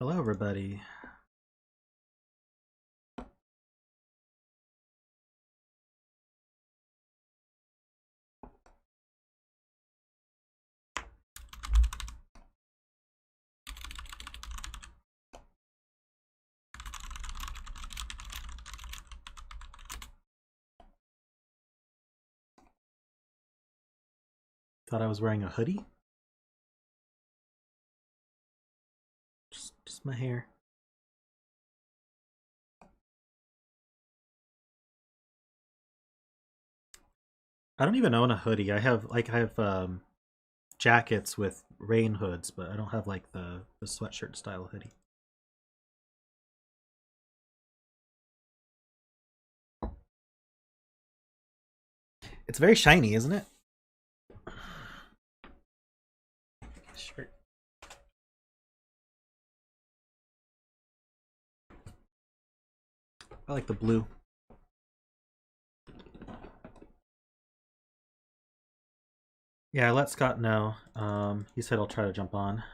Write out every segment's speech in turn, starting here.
Hello, everybody. Thought I was wearing a hoodie. Just my hair. I don't even own a hoodie. I have jackets with rain hoods, but I don't have like the sweatshirt style hoodie. It's very shiny, isn't it? Shirt. I like the blue. Yeah, I let Scott know. He said I'll try to jump on.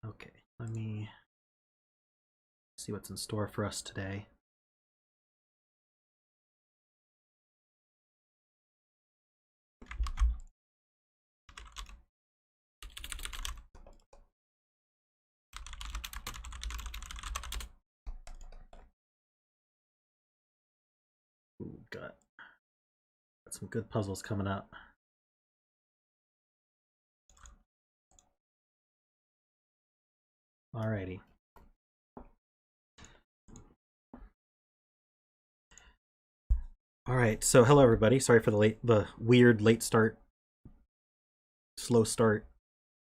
Okay, let me see what's in store for us today. Ooh, got some good puzzles coming up. Alrighty. Alright, so hello everybody. Sorry for the weird late start, slow start.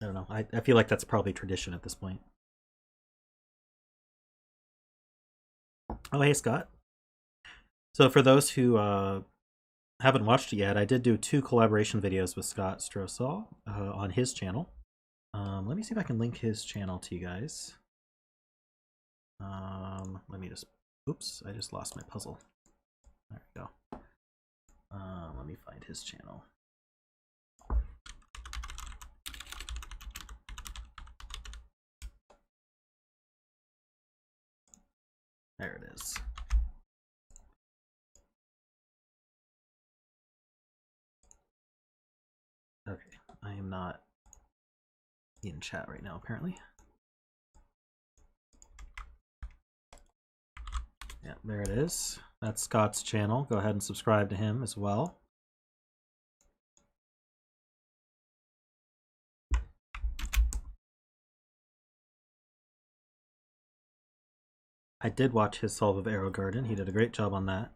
I don't know. I feel like that's probably tradition at this point. Oh, hey Scott. So for those who haven't watched it yet, I did do 2 collaboration videos with Scott Strosahl on his channel. Let me see if I can link his channel to you guys. Let me just... Oops, I just lost my puzzle. There we go. Let me find his channel. There it is. Okay, I am not in chat right now, apparently. Yeah, there it is. That's Scott's channel. Go ahead and subscribe to him as well. I did watch his solve of Arrow Garden. He did a great job on that.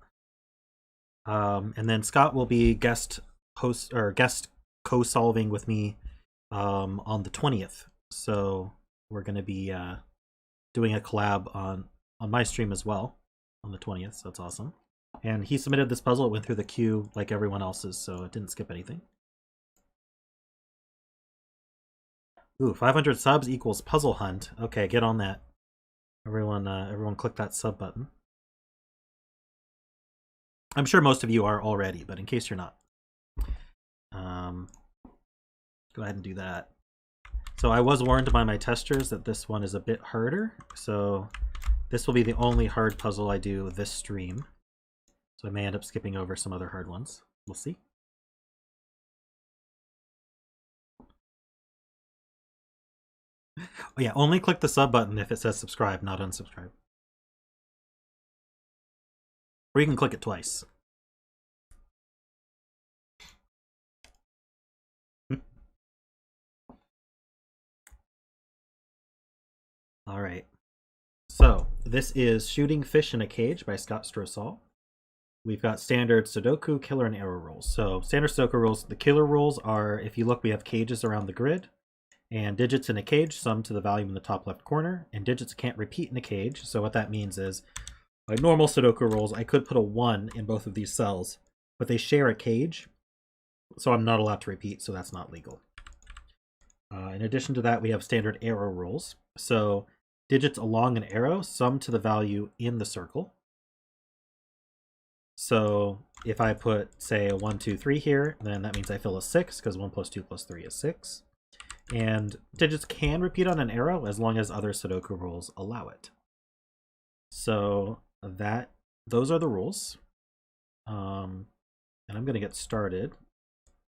And then Scott will be guest host or guest co-solving with me on the 20th. So we're going to be doing a collab on my stream as well on the 20th. So that's awesome. And he submitted this puzzle. It went through the queue like everyone else's, so it didn't skip anything. Ooh, 500 subs equals puzzle hunt. Okay, get on that. Everyone click that sub button. I'm sure most of you are already, but in case you're not, go ahead and do that. So I was warned by my testers that this one is a bit harder, so this will be the only hard puzzle I do this stream. So I may end up skipping over some other hard ones. We'll see. Oh yeah, only click the sub button if it says subscribe, not unsubscribe. Or you can click it twice. All right. So this is Shooting Fish in a Cage by Scott Strosahl. We've got standard Sudoku, killer, and arrow rules. So standard Sudoku rules, the killer rules are, if you look, we have cages around the grid, and digits in a cage sum to the value in the top left corner, and digits can't repeat in a cage. So what that means is, by normal Sudoku rules, I could put a 1 in both of these cells, but they share a cage, so I'm not allowed to repeat, so that's not legal. In addition to that, we have standard arrow rules. So digits along an arrow sum to the value in the circle. So if I put, say, a 1, 2, 3 here, then that means I fill a 6, because 1 plus 2 plus 3 is 6. And digits can repeat on an arrow as long as other Sudoku rules allow it. So those are the rules. And I'm going to get started.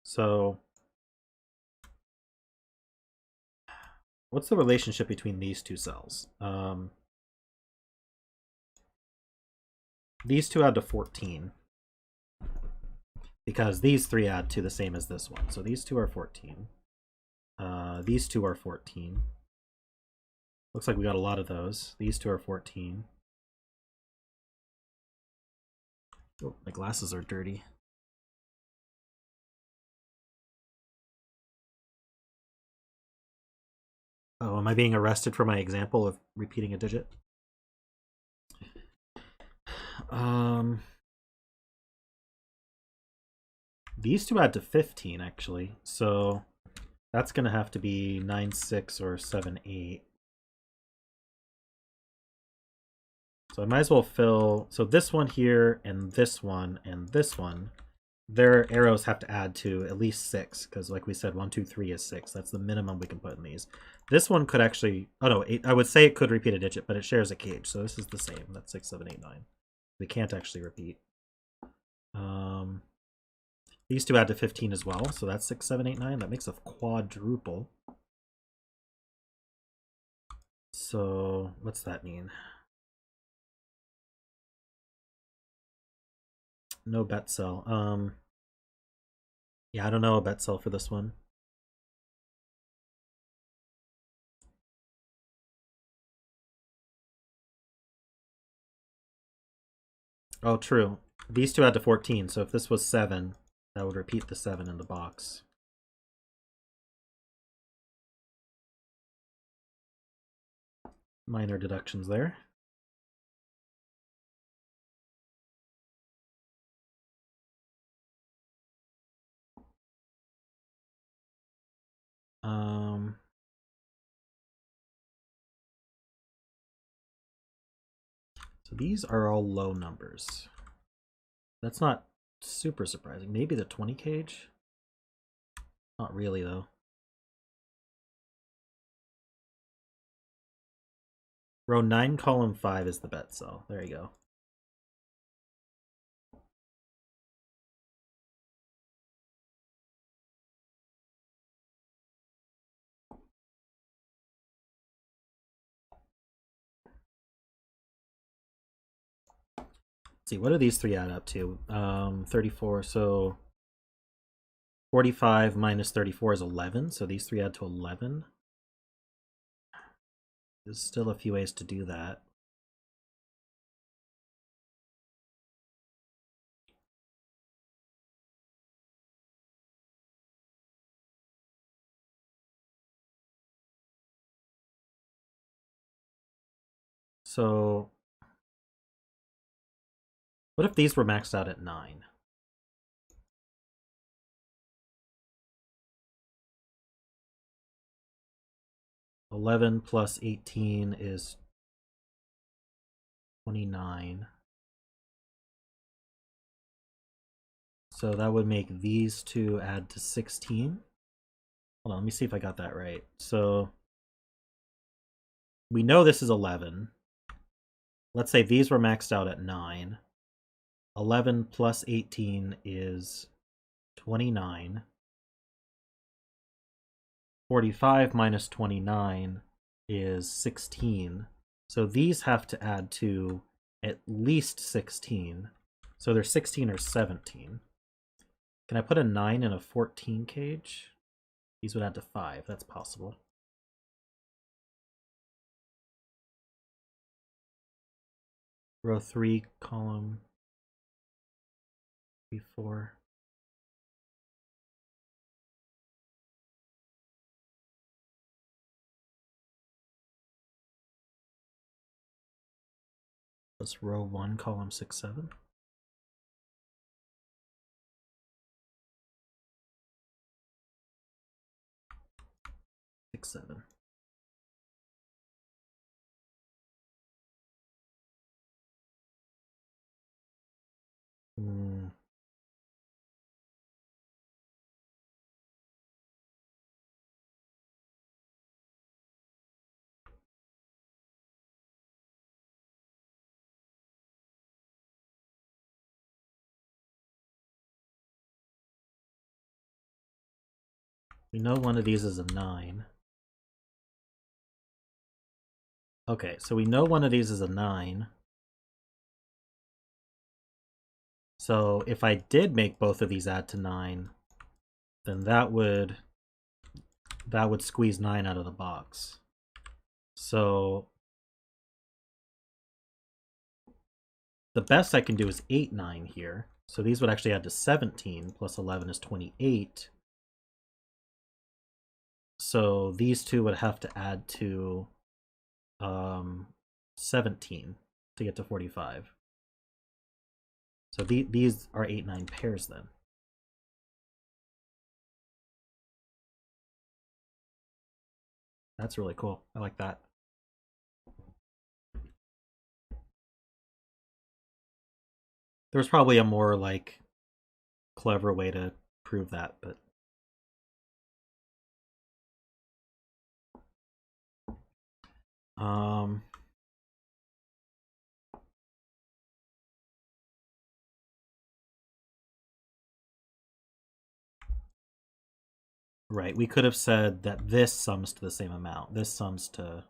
So what's the relationship between these two cells? These two add to 14. Because these three add to the same as this one. So these two are 14. These two are 14. Looks like we got a lot of those. These two are 14. Oh, my glasses are dirty. Oh, am I being arrested for my example of repeating a digit? These two add to 15, actually. So that's going to have to be 9, 6, or 7, 8. So I might as well fill... So this one here, and this one, and this one, their arrows have to add to at least 6, because like we said, 1, 2, 3 is 6. That's the minimum we can put in these. This one could actually... Oh no, 8, I would say it could repeat a digit, but it shares a cage, so this is the same. That's 6, 7, 8, 9. We can't actually repeat. These two add to 15 as well, so that's 6, 7, 8, 9. That makes a quadruple. So what's that mean? No bet cell. Yeah, I don't know a bet cell for this one. Oh, true. These two add to 14, so if this was 7, that would repeat the 7 in the box. Minor deductions there. So these are all low numbers. That's not super surprising. Maybe the 20 cage? Not really, though. Row 9, column 5 is the bet cell. There you go. Let's see, what do these three add up to? 34, so 45 minus 34 is 11, so these three add to 11. There's still a few ways to do that. So what if these were maxed out at 9? (11 plus 18 is 29. So that would make these two add to 16. Hold on, let me see if I got that right. So we know this is 11. Let's say these were maxed out at 9. 11 plus 18 is 29. 45 minus 29 is 16. So these have to add to at least 16. So they're 16 or 17. Can I put a 9 in a 14 cage? These would add to 5. That's possible. Row 3, column 3, 4. Plus row 1, column 6, 7. 6, 7. We know one of these is a 9. Okay, so we know one of these is a 9. So if I did make both of these add to 9, then that would squeeze 9 out of the box. So the best I can do is 8, 9 here. So these would actually add to 17, plus 11 is 28. So these two would have to add to 17 to get to 45. So these are 8, 9 pairs then. That's really cool. I like that. There's probably a more like clever way to prove that, but right, we could have said that this sums to the same amount. This sums to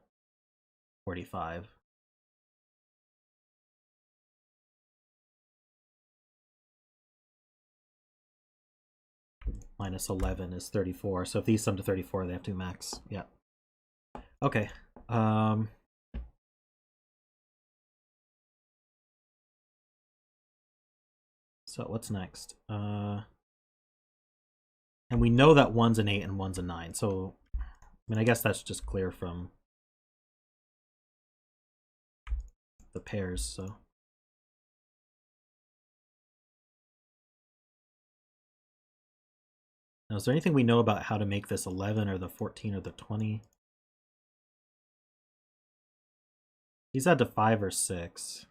45. Minus 11 is 34. So if these sum to 34, they have to max. Yeah. Okay. So what's next? And we know that one's an 8 and one's a 9. So, I mean, I guess that's just clear from the pairs. So. Now, is there anything we know about how to make this 11 or the 14 or the 20? These add to 5 or 6.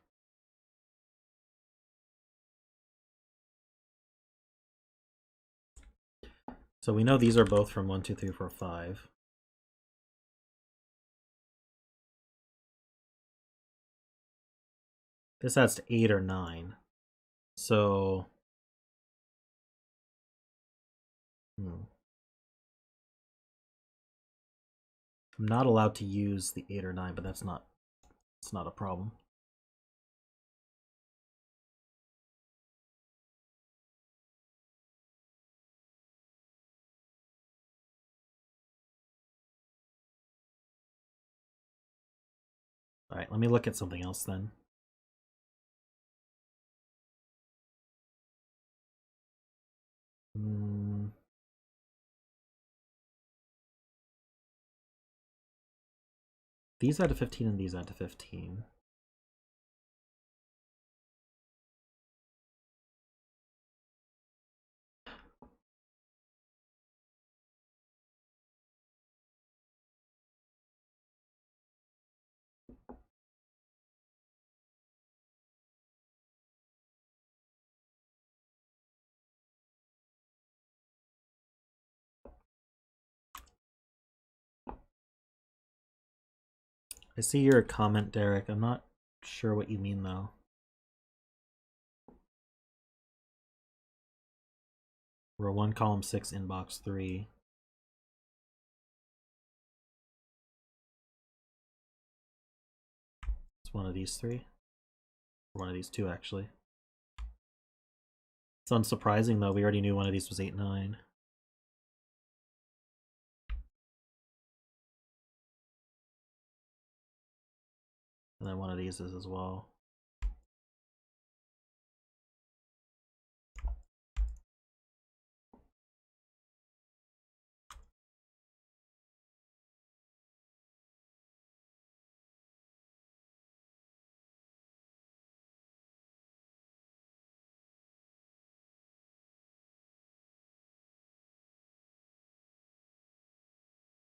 So we know these are both from 1, 2, 3, 4, 5. This adds to 8 or 9. So I'm not allowed to use the 8 or 9, but it's not a problem. All right, let me look at something else then. These add to 15 and these add to 15. I see your comment, Derek. I'm not sure what you mean, though. Row 1, column 6, inbox 3. It's one of these 3. Or one of these 2, actually. It's unsurprising, though. We already knew one of these was 8, 9. And then one of these is as well.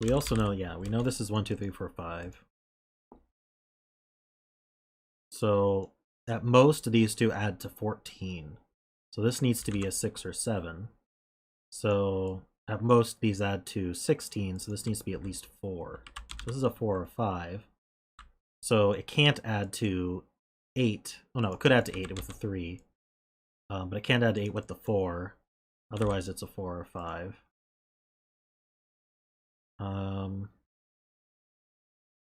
We also know, yeah, we know this is 1, 2, 3, 4, 5. So at most, these two add to 14. So this needs to be a 6 or 7. So at most, these add to 16. So this needs to be at least 4. So this is a 4 or 5. So it can't add to 8. Oh no, it could add to 8 with a 3. But it can't add to 8 with the 4. Otherwise, it's a 4 or 5. This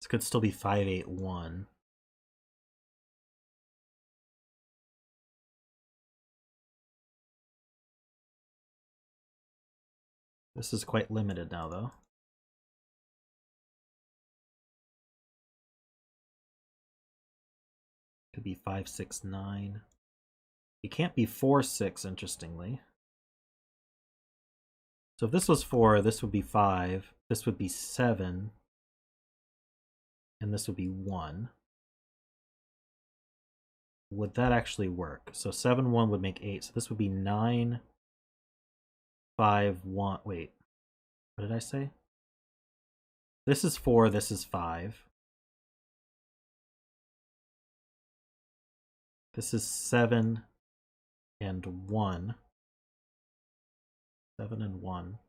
could still be 581. This is quite limited now, though. Could be 569. It can't be 4-6, interestingly. So if this was 4, this would be 5. This would be 7. And this would be 1. Would that actually work? So 7, 1 would make 8. So this would be 9, 5, 1. Wait. What did I say? This is 4, this is 5. This is 7 and 1. 7 and 1.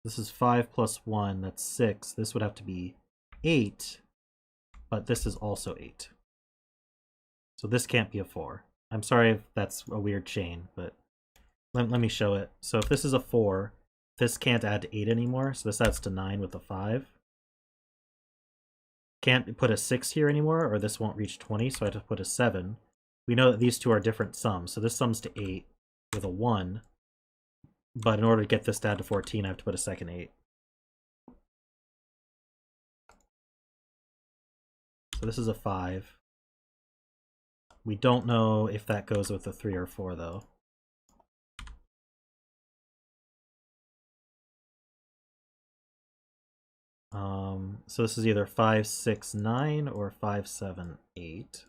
This is 5 plus 1, that's 6. This would have to be 8, but this is also 8. So this can't be a 4. I'm sorry if that's a weird chain, but let me show it. So if this is a 4, this can't add to 8 anymore, so this adds to 9 with a 5. Can't put a 6 here anymore, or this won't reach 20, so I have to put a 7. We know that these two are different sums, so this sums to 8 with a 1. But in order to get this to add to 14, I have to put a second 8. So this is a 5. We don't know if that goes with a 3 or 4, though. So this is either 5, 6, 9 or 5, 7, 8.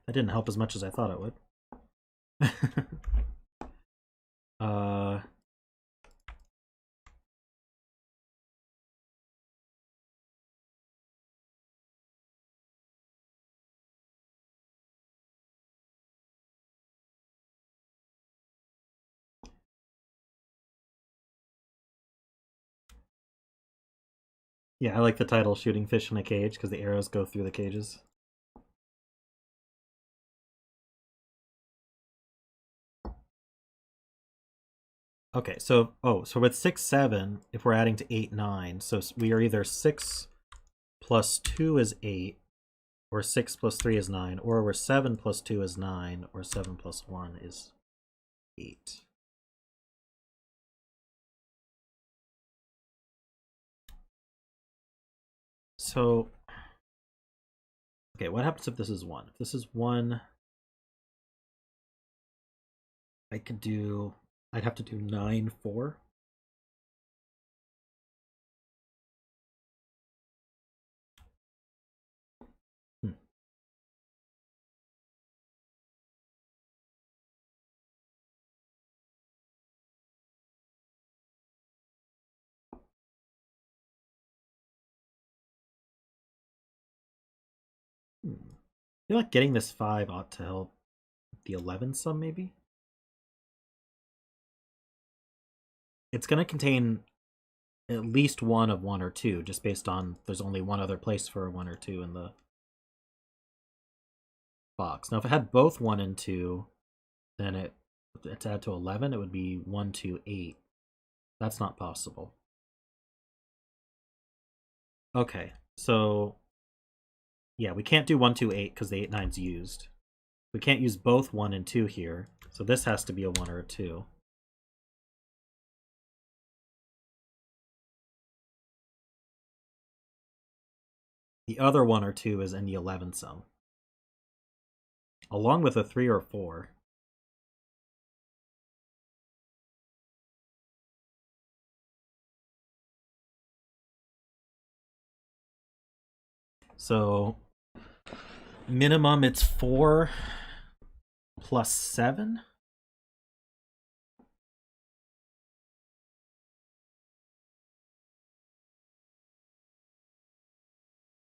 That didn't help as much as I thought it would. Yeah, I like the title Shooting Fish in a Cage because the arrows go through the cages. Okay, so with 6, 7, if we're adding to 8, 9, so we are either 6 plus 2 is 8, or 6 plus 3 is 9, or we're 7 plus 2 is 9, or 7 plus 1 is 8. So, okay, what happens if this is 1? If this is 1, I'd have to do 9, 4. I feel like getting this 5 ought to help the 11 sum, maybe? It's going to contain at least one of 1 or 2, just based on there's only one other place for 1 or 2 in the box. Now, if it had both 1 and 2, then to add to 11, it would be 1, 2, 8. That's not possible. Okay, so yeah, we can't do 1, 2, 8 because the 8, 9's used. We can't use both 1 and 2 here, so this has to be a 1 or a 2. The other 1 or 2 is in the 11 sum, along with a 3 or 4. So minimum it's 4 plus 7.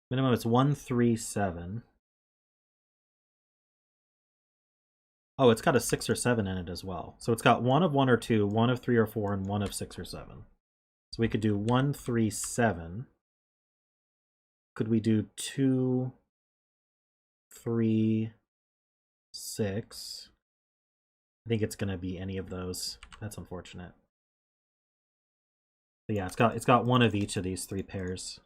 Minimum it's 1, 3, 7. Oh, it's got a 6 or 7 in it as well. So it's got 1 of 1 or 2, 1 of 3 or 4, and 1 of 6 or 7. So we could do 1, 3, 7. Could we do 2, 3, 6. I think it's gonna be any of those. That's unfortunate. But yeah, it's got one of each of these 3 pairs.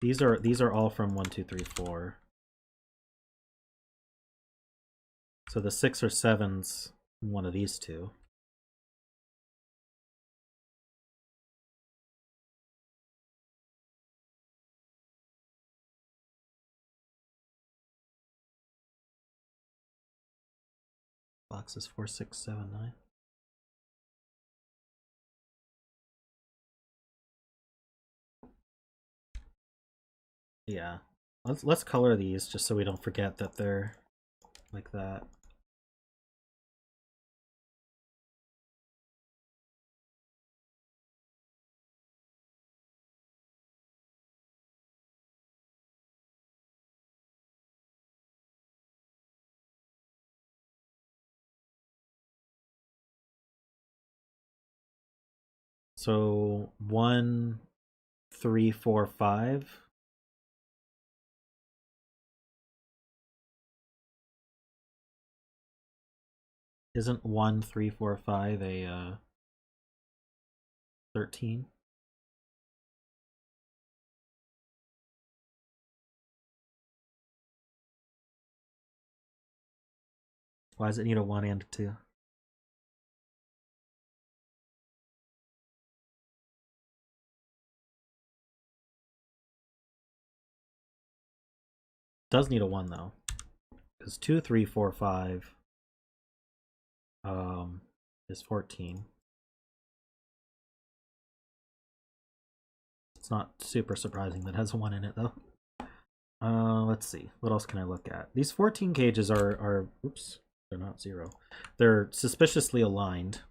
These are all from 1, 2, 3, 4. So the 6 or 7's one of these two. Boxes 4, 6, 7, 9. Yeah, let's color these just so we don't forget that they're like that. So 1, 3, 4, 5. Isn't 1, 3, 4, 5 a 13? Why does it need a 1 and a 2? Does need a 1 though, because 2, 3, 4, 5 is 14. It's not super surprising that it has a 1 in it though. Let's see. What else can I look at? These 14 cages are oops, they're not 0. They're suspiciously aligned.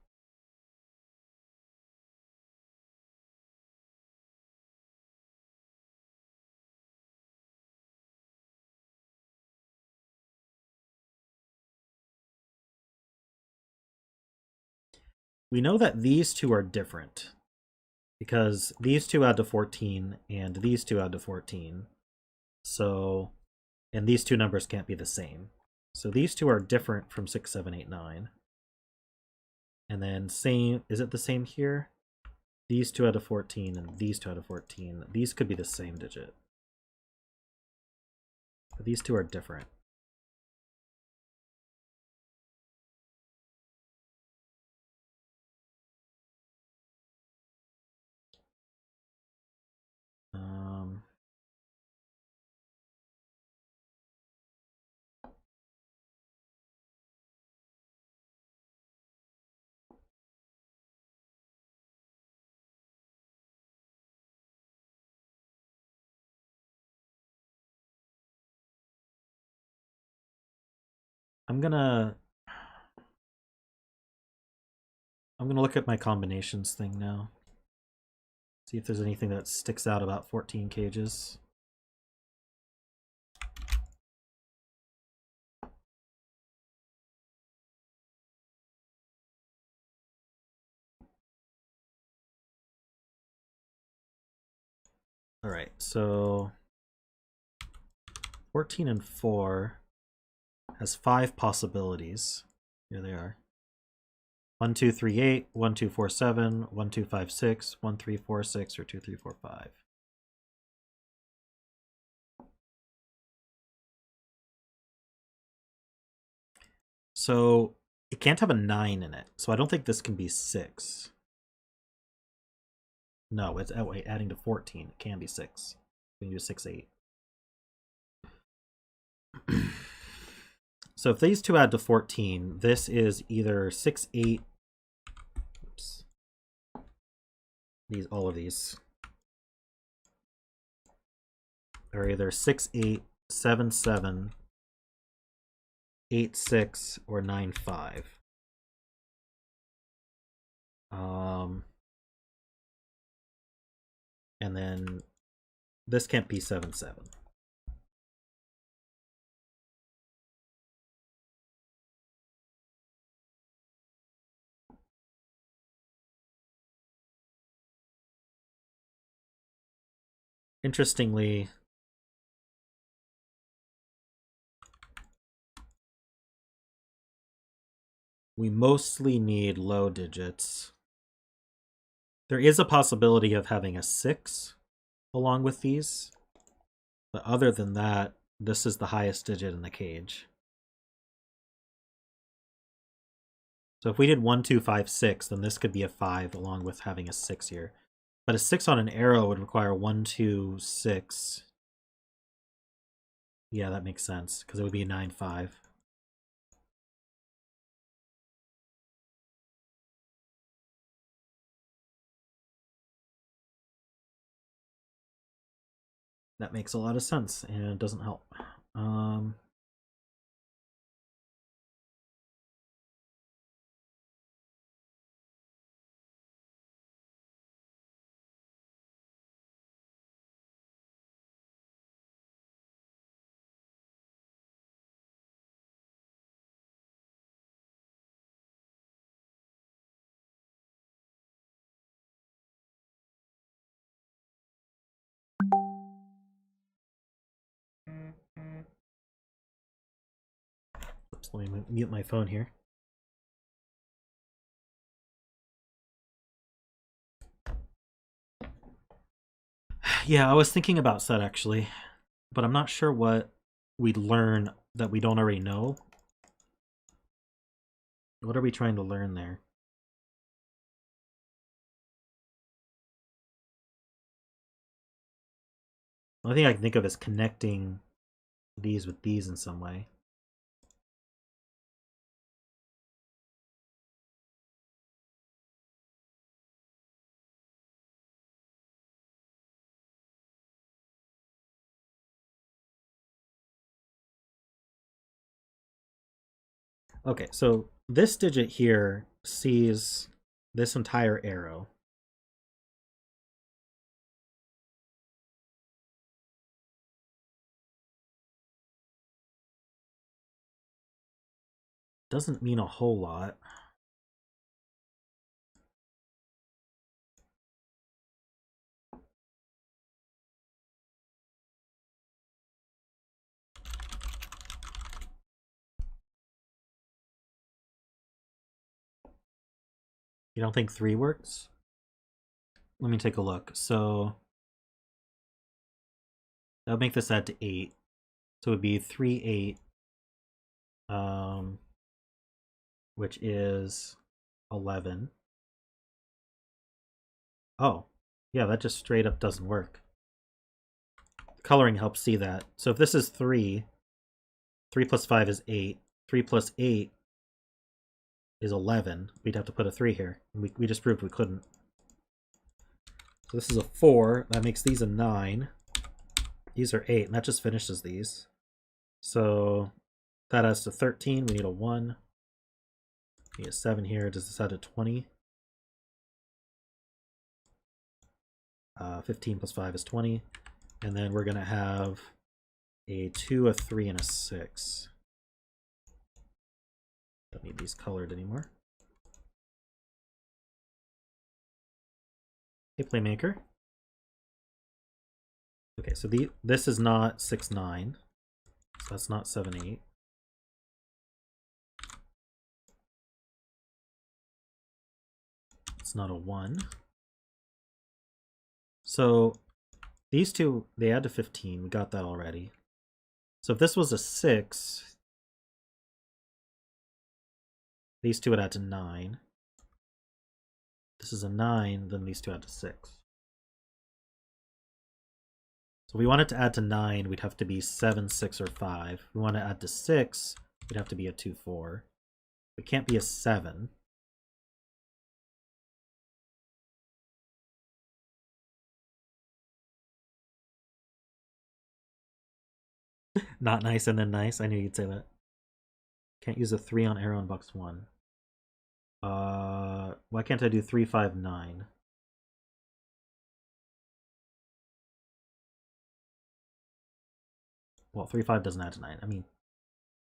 We know that these two are different because these two add to 14 and these two add to 14. So, and these two numbers can't be the same. So these two are different from 6, 7, 8, 9. And then same, is it the same here? These two add to 14 and these two add to 14. These could be the same digit. But these two are different. I'm gonna look at my combinations thing now. See if there's anything that sticks out about 14 cages. All right, so 14 and 4 has 5 possibilities. Here they are. 1, 2, 3, 8, 1, 2, 4, 7, 1, 2, 5, 6, 1, 3, 4, 6, or 2, 3, 4, 5. So it can't have a 9 in it. So I don't think this can be 6. No, it's wait, adding to 14. It can be 6. We can do 6, 8. So if these two add to 14, this is either 6, 8. Oops. All of these are either 6, 8, 7, 7, 8, 6, or 9, 5. And then this can't be 7, 7. Interestingly, we mostly need low digits. There is a possibility of having a 6 along with these, but other than that, this is the highest digit in the cage. So if we did 1, 2, 5, 6, then this could be a 5 along with having a 6 here. But a 6 on an arrow would require 1, 2, 6. Yeah, that makes sense, because it would be a 9, 5. That makes a lot of sense, and it doesn't help. Oops, let me mute my phone here. Yeah, I was thinking about set actually, but I'm not sure what we'd learn that we don't already know. What are we trying to learn there? The only thing I can think of is connecting these with these in some way. Okay, so this digit here sees this entire arrow. Doesn't mean a whole lot. You don't think 3 works? Let me take a look. So that would make this add to 8. So it would be 3, 8, which is 11. Oh, yeah, that just straight up doesn't work. Coloring helps see that. So if this is 3, 3 plus 5 is 8. 3 plus 8 is 11. We'd have to put a 3 here. We just proved we couldn't. So this is a 4. That makes these a 9. These are 8, and that just finishes these. So that adds to 13. We need a 1. We need a 7 here. Does this add to 20? 15 plus 5 is 20. And then we're going to have a 2, a 3, and a 6. Don't need these colored anymore. Hey, Playmaker. Okay, so this is not 6, 9. So that's not 7, 8. It's not a 1. So these two, they add to 15. We got that already. So if this was a 6, these two would add to 9. This is a 9, then these two add to 6. So if we wanted to add to 9, we'd have to be 7, 6, or 5. If we want to add to 6, we'd have to be a 2, 4. It can't be a 7. Not nice and then nice. I knew you'd say that. Can't use a 3 on arrow in box 1. Why can't I do 3, 5, 9? Well, 3, 5 doesn't add to 9. I mean,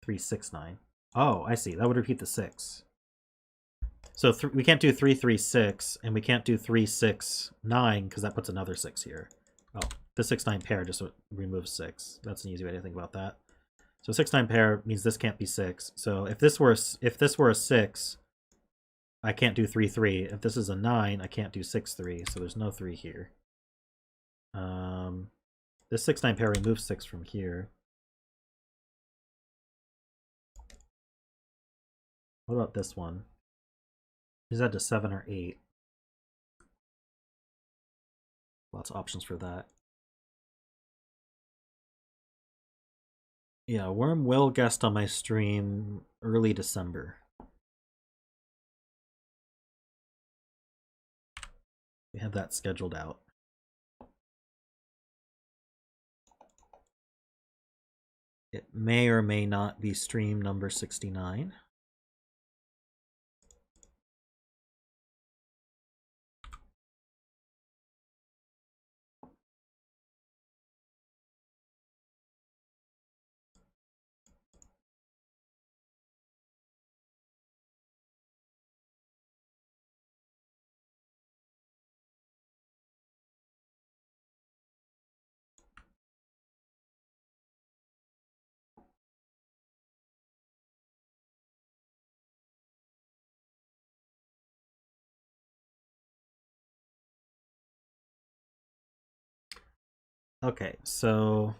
3, 6, 9. Oh, I see. That would repeat the 6. So we can't do 3, 3, 6, and we can't do 3, 6, 9, because that puts another 6 here. Oh, the 6, 9 pair just removes 6. That's an easy way to think about that. So 6-9 pair means this can't be 6. So if this were a 6, I can't do 3-3. If this is a 9, I can't do 6-3. So there's no 3 here. This 6-9 pair removes 6 from here. What about this one? Is that to 7 or 8? Lots of options for that. Yeah, Worm will guest on my stream early December. We have that scheduled out. It may or may not be stream number 69. Okay, so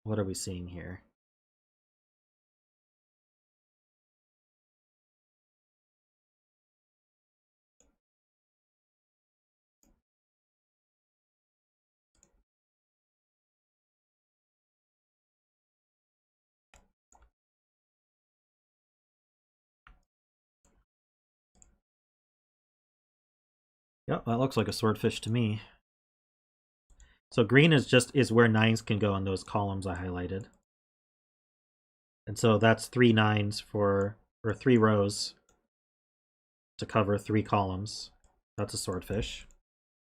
what are we seeing here? Yep, that looks like a swordfish to me. So green is where 9s can go on those columns I highlighted. And so that's 3 9s or 3 rows to cover 3 columns. That's a swordfish.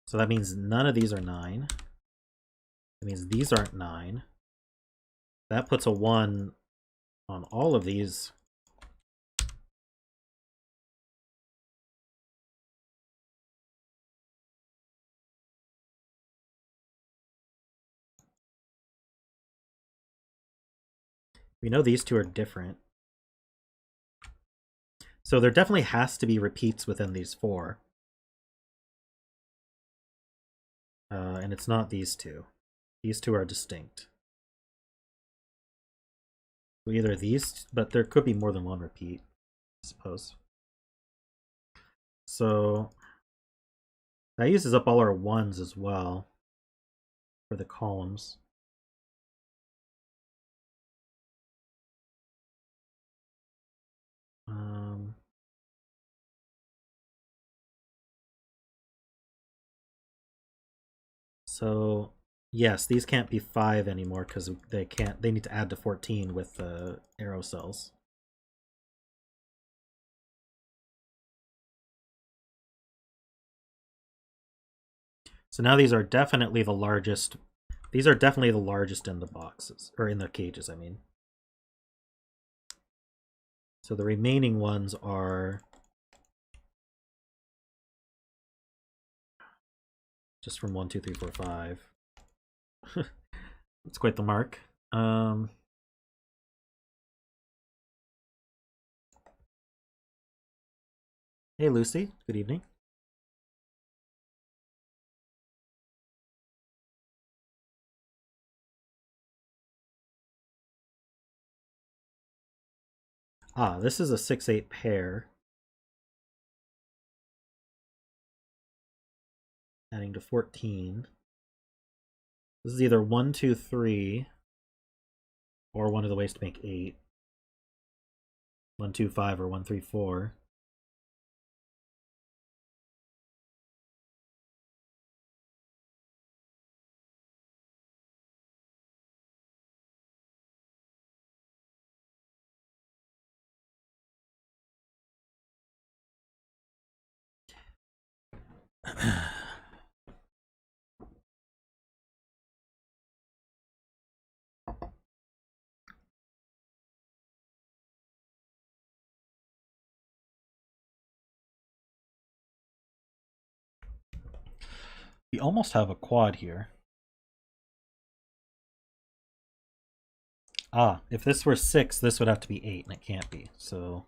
So that means none of these are 9. That means these aren't 9. That puts a 1 on all of these. We know these two are different. So there definitely has to be repeats within these 4. And it's not these two. These two are distinct. So either these, but there could be more than one repeat, I suppose. So that uses up all our 1s as well for the columns. So yes, these can't be 5 anymore because they need to add to 14 with the arrow cells. So now these are definitely the largest. These are definitely the largest in the boxes, or in the cages, I mean. So the remaining ones are just from 1, 2, 3, 4, 5. It's quite the mark. Hey Lucy, good evening. Ah, this is a 6-8 pair. Adding to 14. This is either 1, 2, 3, or one of the ways to make 8. 1, 2, 5, or 1, 3, 4. We almost have a quad here. Ah, if this were 6, this would have to be 8, and it can't be. So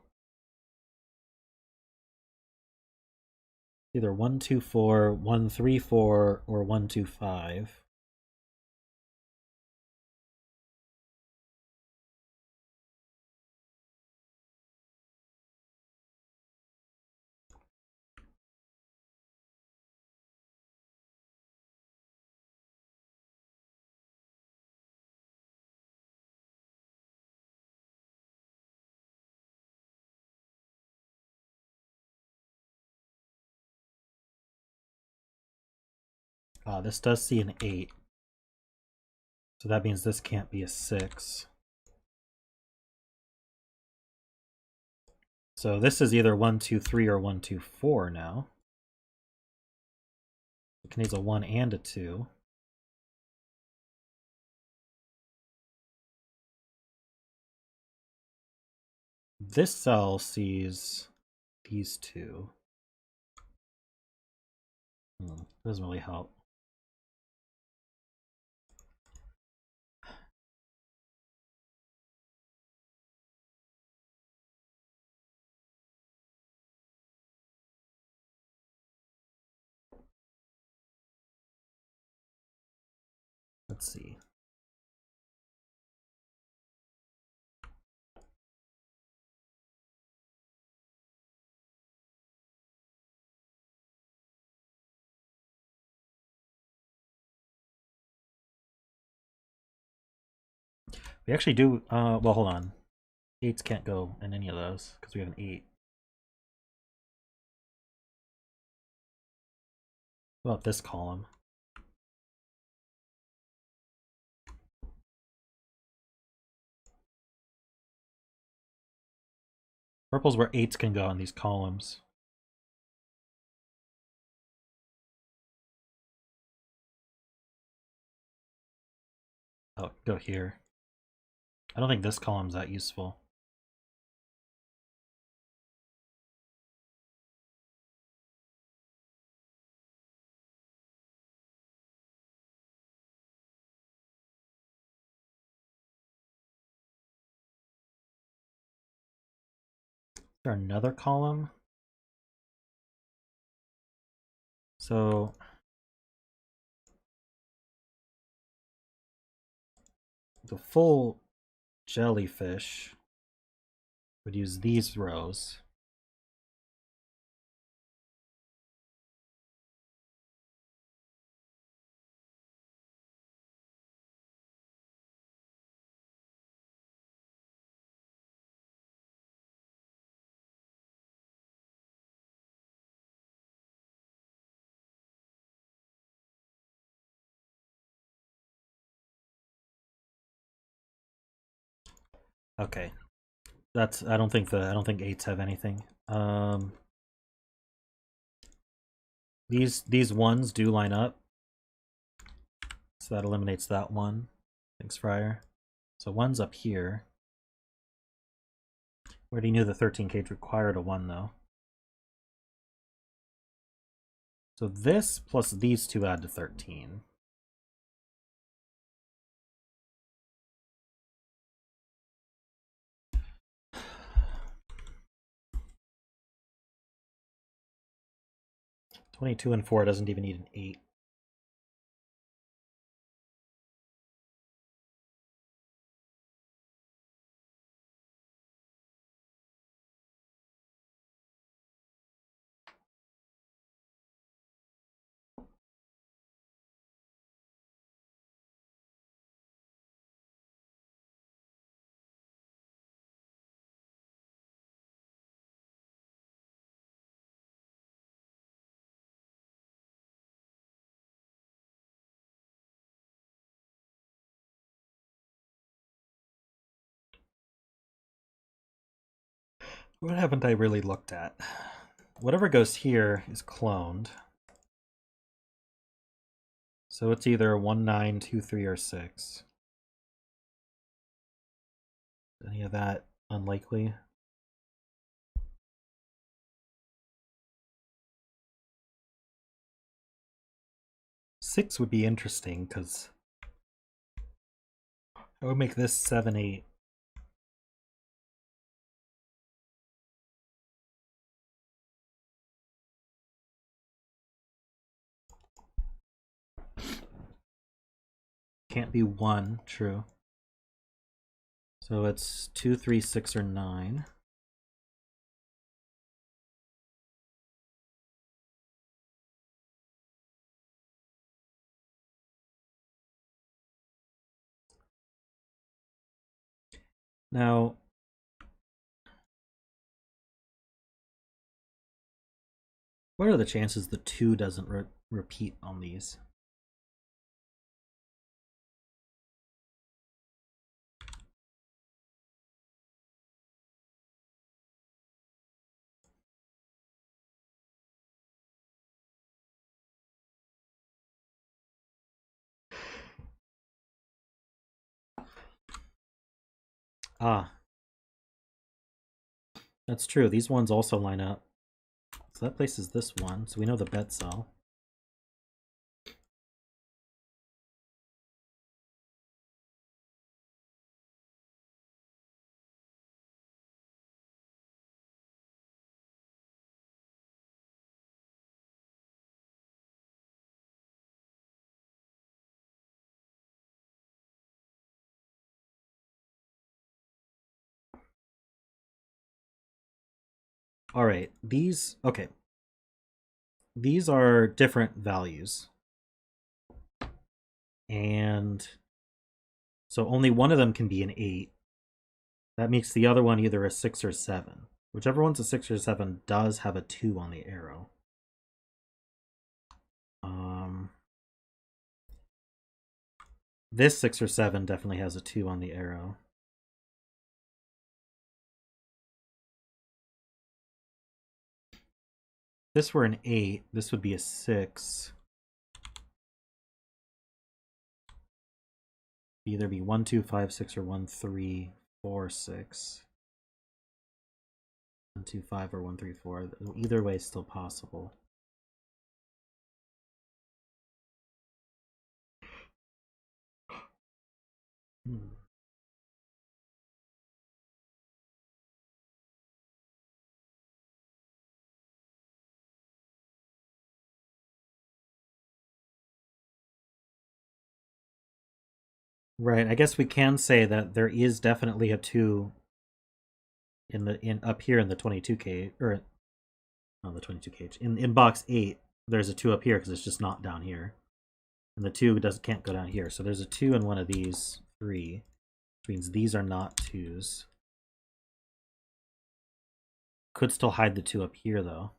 either 1, 2, 4, 1, 3, 4, or 1, 2, 5. Ah, this does see an 8. So that means this can't be a 6. So this is either 1, 2, 3 or 1, 2, 4 now. It contains a 1 and a 2. This cell sees these two. Doesn't really help. Let's see. We actually do, well, hold on. 8s can't go in any of those because we have an 8. What about this column? Purple's where 8s can go in these columns. Oh, go here. I don't think this column's that useful. Is there another column? So the full jellyfish would use these rows. Okay. That's I don't think 8s have anything. These ones do line up. So that eliminates that one. Thanks, Friar. So 1's up here. We already knew the 13 cage required a 1 though. So this plus these two add to 13. (22) and 4 doesn't even need an 8. What haven't I really looked at? Whatever goes here is cloned. So it's either 1, 9, 2, 3, or 6. Any of that unlikely? Six would be interesting because I would make this 7, 8. Can't be 1, true. So it's 2, 3, 6, or 9. Now, what are the chances the 2 doesn't repeat on these? Ah, that's true. These ones also line up. So that places this one. So we know the bet cell. All right, these, okay. These are different values. And so only one of them can be an 8. That makes the other one either a 6 or 7. Whichever one's a 6 or 7 does have a 2 on the arrow. This 6 or 7 definitely has a 2 on the arrow. If this were an 8, this would be a 6. Either be 1, 2, 5, 6, or 1, 3, 4, 6. 1, 2, 5, or 1, 3, 4. Either way is still possible. Right, I guess we can say that there is definitely a 2 in up here in the 22 cage, or no, the 22 cage. In box 8, there's a 2 up here because it's just not down here. And the 2 can't go down here. So there's a 2 in one of these 3, which means these are not 2s. Could still hide the 2 up here though.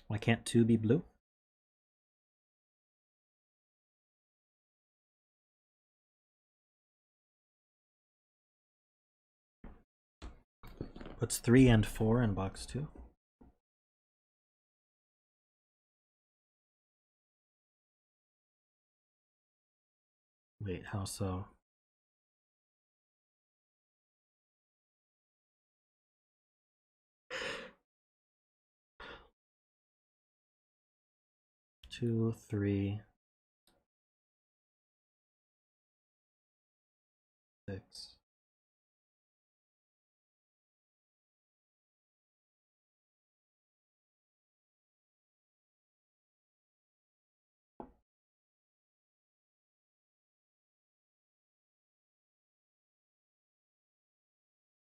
Why can't 2 be blue? What's 3 and 4 in box 2? Wait, how so? Two, 3, 6.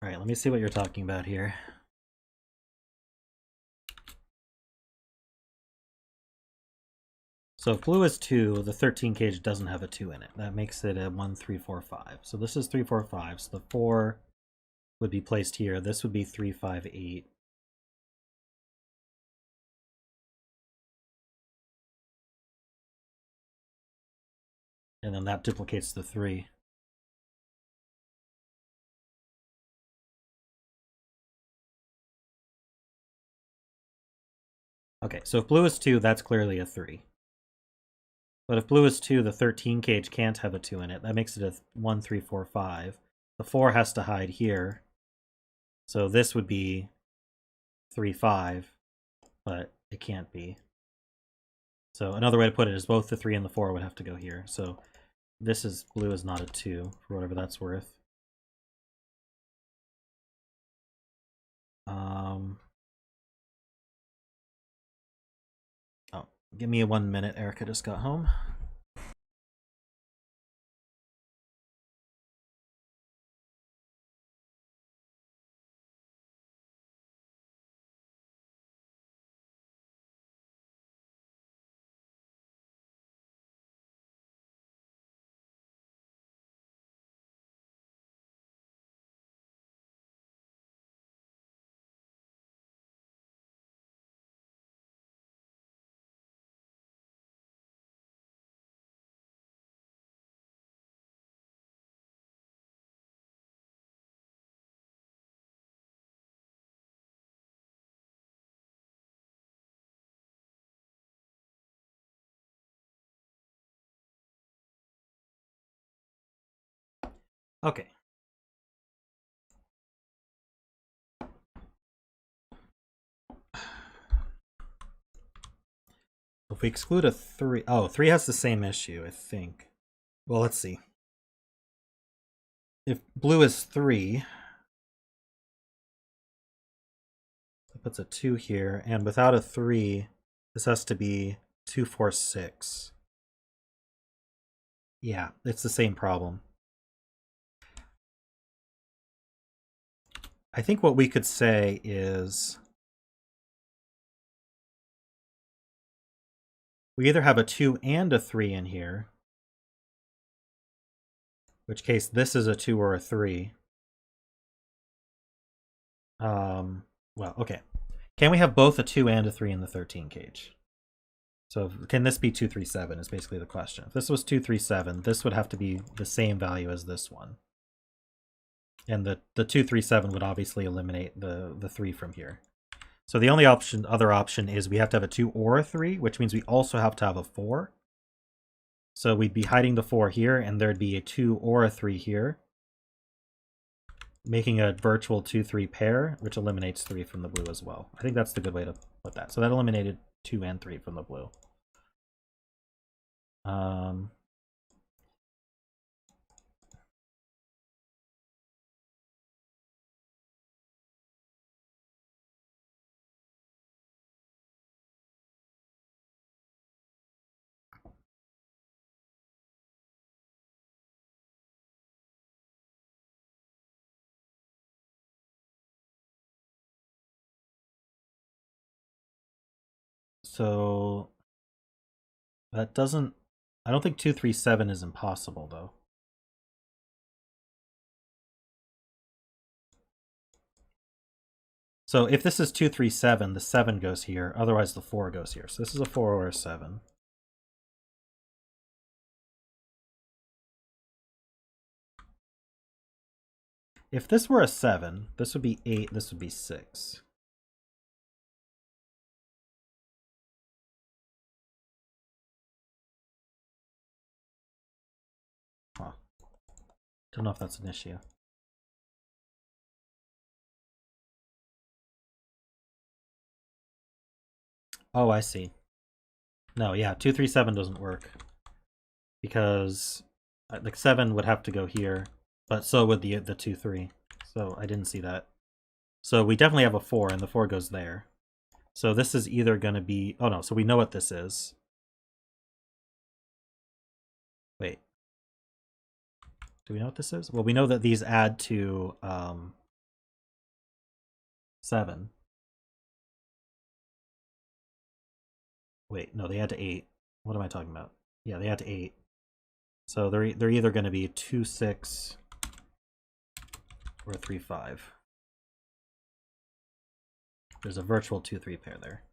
All right, let me see what you're talking about here. So if blue is 2, the 13 cage doesn't have a 2 in it. That makes it a 1, 3, 4, 5. So this is 3, 4, 5. So the 4 would be placed here. This would be 3, 5, 8. And then that duplicates the 3. Okay, so if blue is 2, that's clearly a 3. But if blue is 2, the 13 cage can't have a 2 in it. That makes it a 1, 3, 4, 5. The 4 has to hide here. So this would be 3, 5, but it can't be. So another way to put it is both the 3 and the 4 would have to go here. So this is blue is not a 2, for whatever that's worth. Oh, give me 1 minute. Erica just got home. Okay. If we exclude a 3, oh, 3 has the same issue, I think. Well, let's see. If blue is 3, it puts a 2 here, and without a 3, this has to be 2, 4, 6. Yeah, it's the same problem. I think what we could say is we either have a 2 and a 3 in here, in which case this is a 2 or a 3. Well, okay. Can we have both a 2 and a 3 in the 13 cage? So can this be 2, 3, 7 is basically the question. If this was 2, 3, 7, this would have to be the same value as this one. And the 2, 3, 7 would obviously eliminate the 3 from here. So the only other option is we have to have a 2 or a 3, which means we also have to have a 4. So we'd be hiding the 4 here, and there'd be a 2 or a 3 here, making a virtual 2-3 pair, which eliminates 3 from the blue as well. I think that's the good way to put that. So that eliminated 2 and 3 from the blue. So that doesn't, I don't think 2, 3, 7 is impossible though. So if this is 2, 3, 7, the 7 goes here, otherwise the 4 goes here. So this is a 4 or a 7. If this were a 7, this would be 8, this would be 6. Huh. Don't know if that's an issue. Oh, I see. No, yeah, 2, 3, 7 doesn't work. Because like 7 would have to go here, but so would the 2, 3. So I didn't see that. So we definitely have a 4, and the 4 goes there. So this is either going to be... Oh, no, so we know what this is. Wait. Do we know what this is? Well, we know that these add to 7. Wait, no, they add to 8. What am I talking about? Yeah, they add to 8. So they're either going to be 2, 6 or 3, 5. There's a virtual 2, 3 pair there.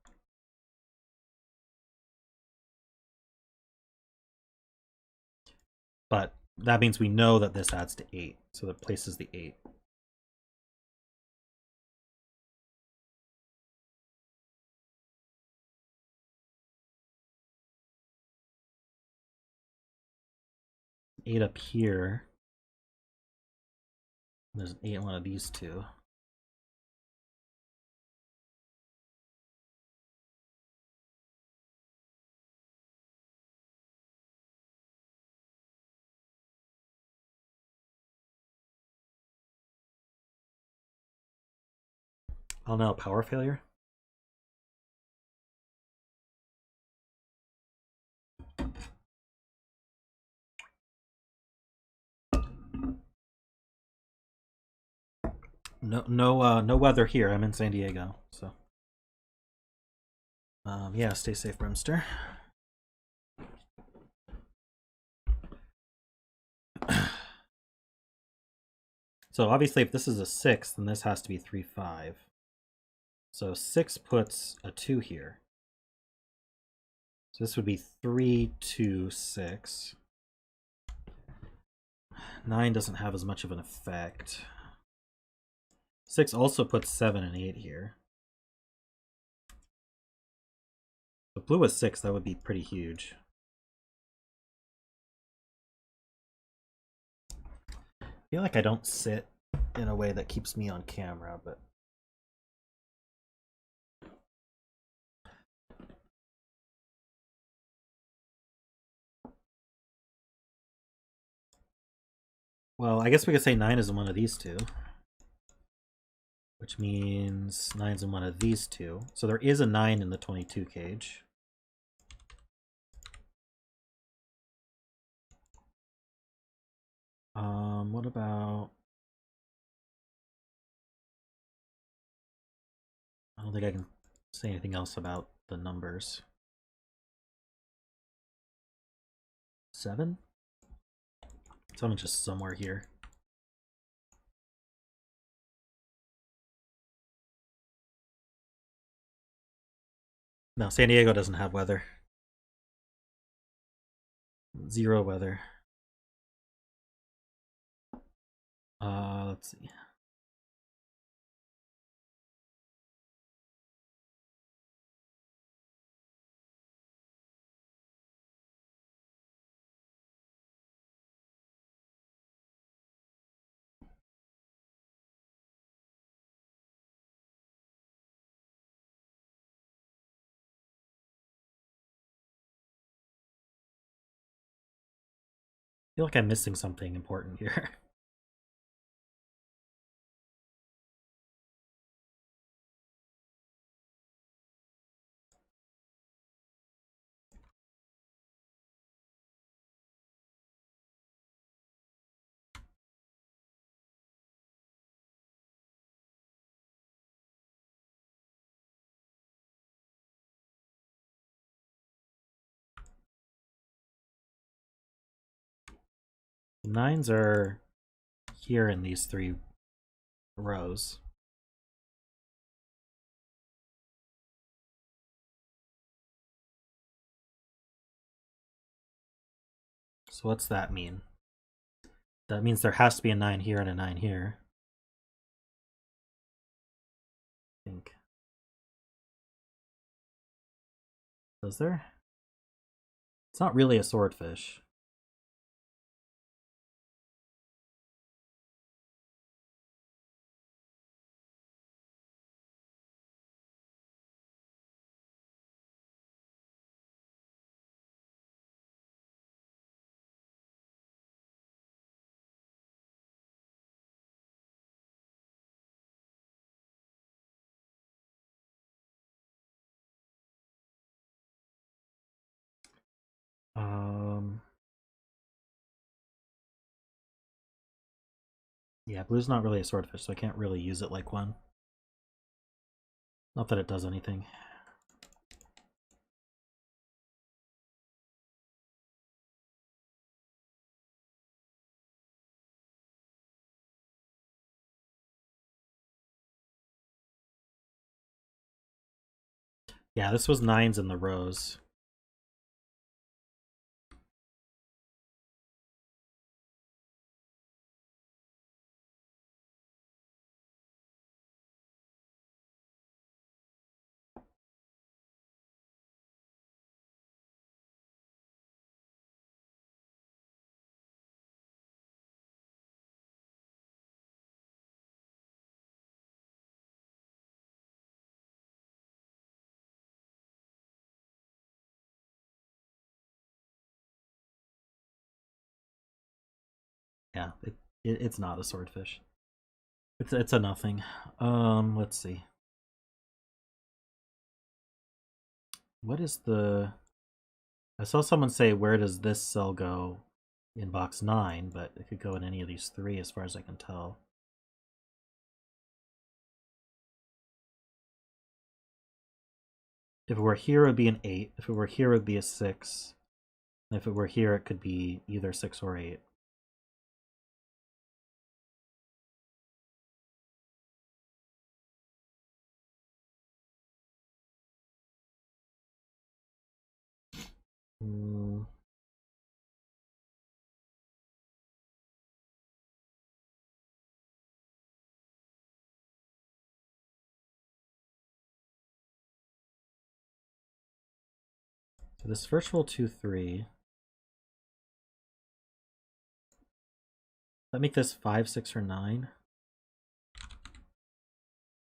But that means we know that this adds to 8, so that places the 8. Eight up here. There's an 8 in one of these two. Oh no, power failure? No weather here. I'm in San Diego, so. Yeah, stay safe, BremSter. So obviously, if this is a 6, then this has to be 3-5. So 6 puts a 2 here. So this would be 3-2-6. 9 doesn't have as much of an effect. 6 also puts 7 and 8 here. If blue was 6, that would be pretty huge. I feel like I don't sit in a way that keeps me on camera, but... Well, I guess we could say 9 is in one of these two. Which means 9's in one of these two. So there is a 9 in the 22 cage. What about... I don't think I can say anything else about the numbers. 7? 7's just somewhere here. No, San Diego doesn't have weather. 0 weather. Let's see. I feel like I'm missing something important here. The 9s are here in these 3 rows. So what's that mean? That means there has to be a 9 here and a 9 here. I think. Is there? It's not really a swordfish. Yeah, blue's not really a swordfish, so I can't really use it like one. Not that it does anything. Yeah, this was 9s in the rows. Yeah, it's not a swordfish. It's a nothing. Let's see. What is the... I saw someone say, where does this cell go in box 9, but it could go in any of these 3 as far as I can tell. If it were here, it would be an 8. If it were here, it would be a 6. And if it were here, it could be either 6 or 8. So this first roll 2, 3. That make this 5, 6, or 9.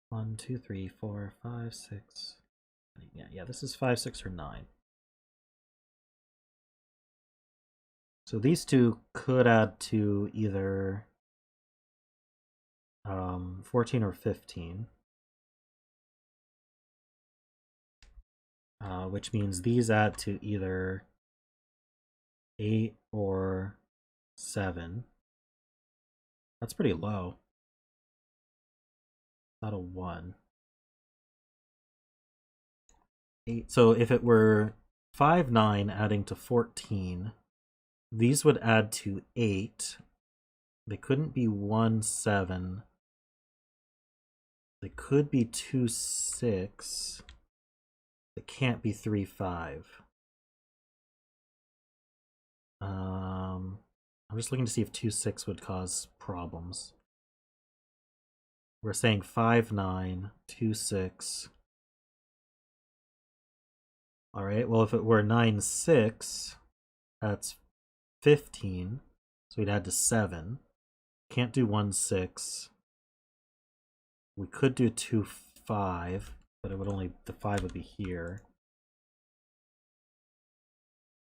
1, 2, 3, 4, 5, 6. Yeah, this is 5, 6, or 9. So these two could add to either 14 or 15. Which means these add to either 8 or 7. That's pretty low. Not a 1. 8. So if it were 5, 9 adding to 14, these would add to 8. They couldn't be 1, 7. They could be 2, 6. It can't be 3, 5. I'm just looking to see if 2, 6 would cause problems. We're saying 5, 9, 2, 6. All right, well, if it were 9, 6, that's 15. So we'd add to 7. Can't do 1, 6. We could do 2, 5, but it would only, the 5 would be here.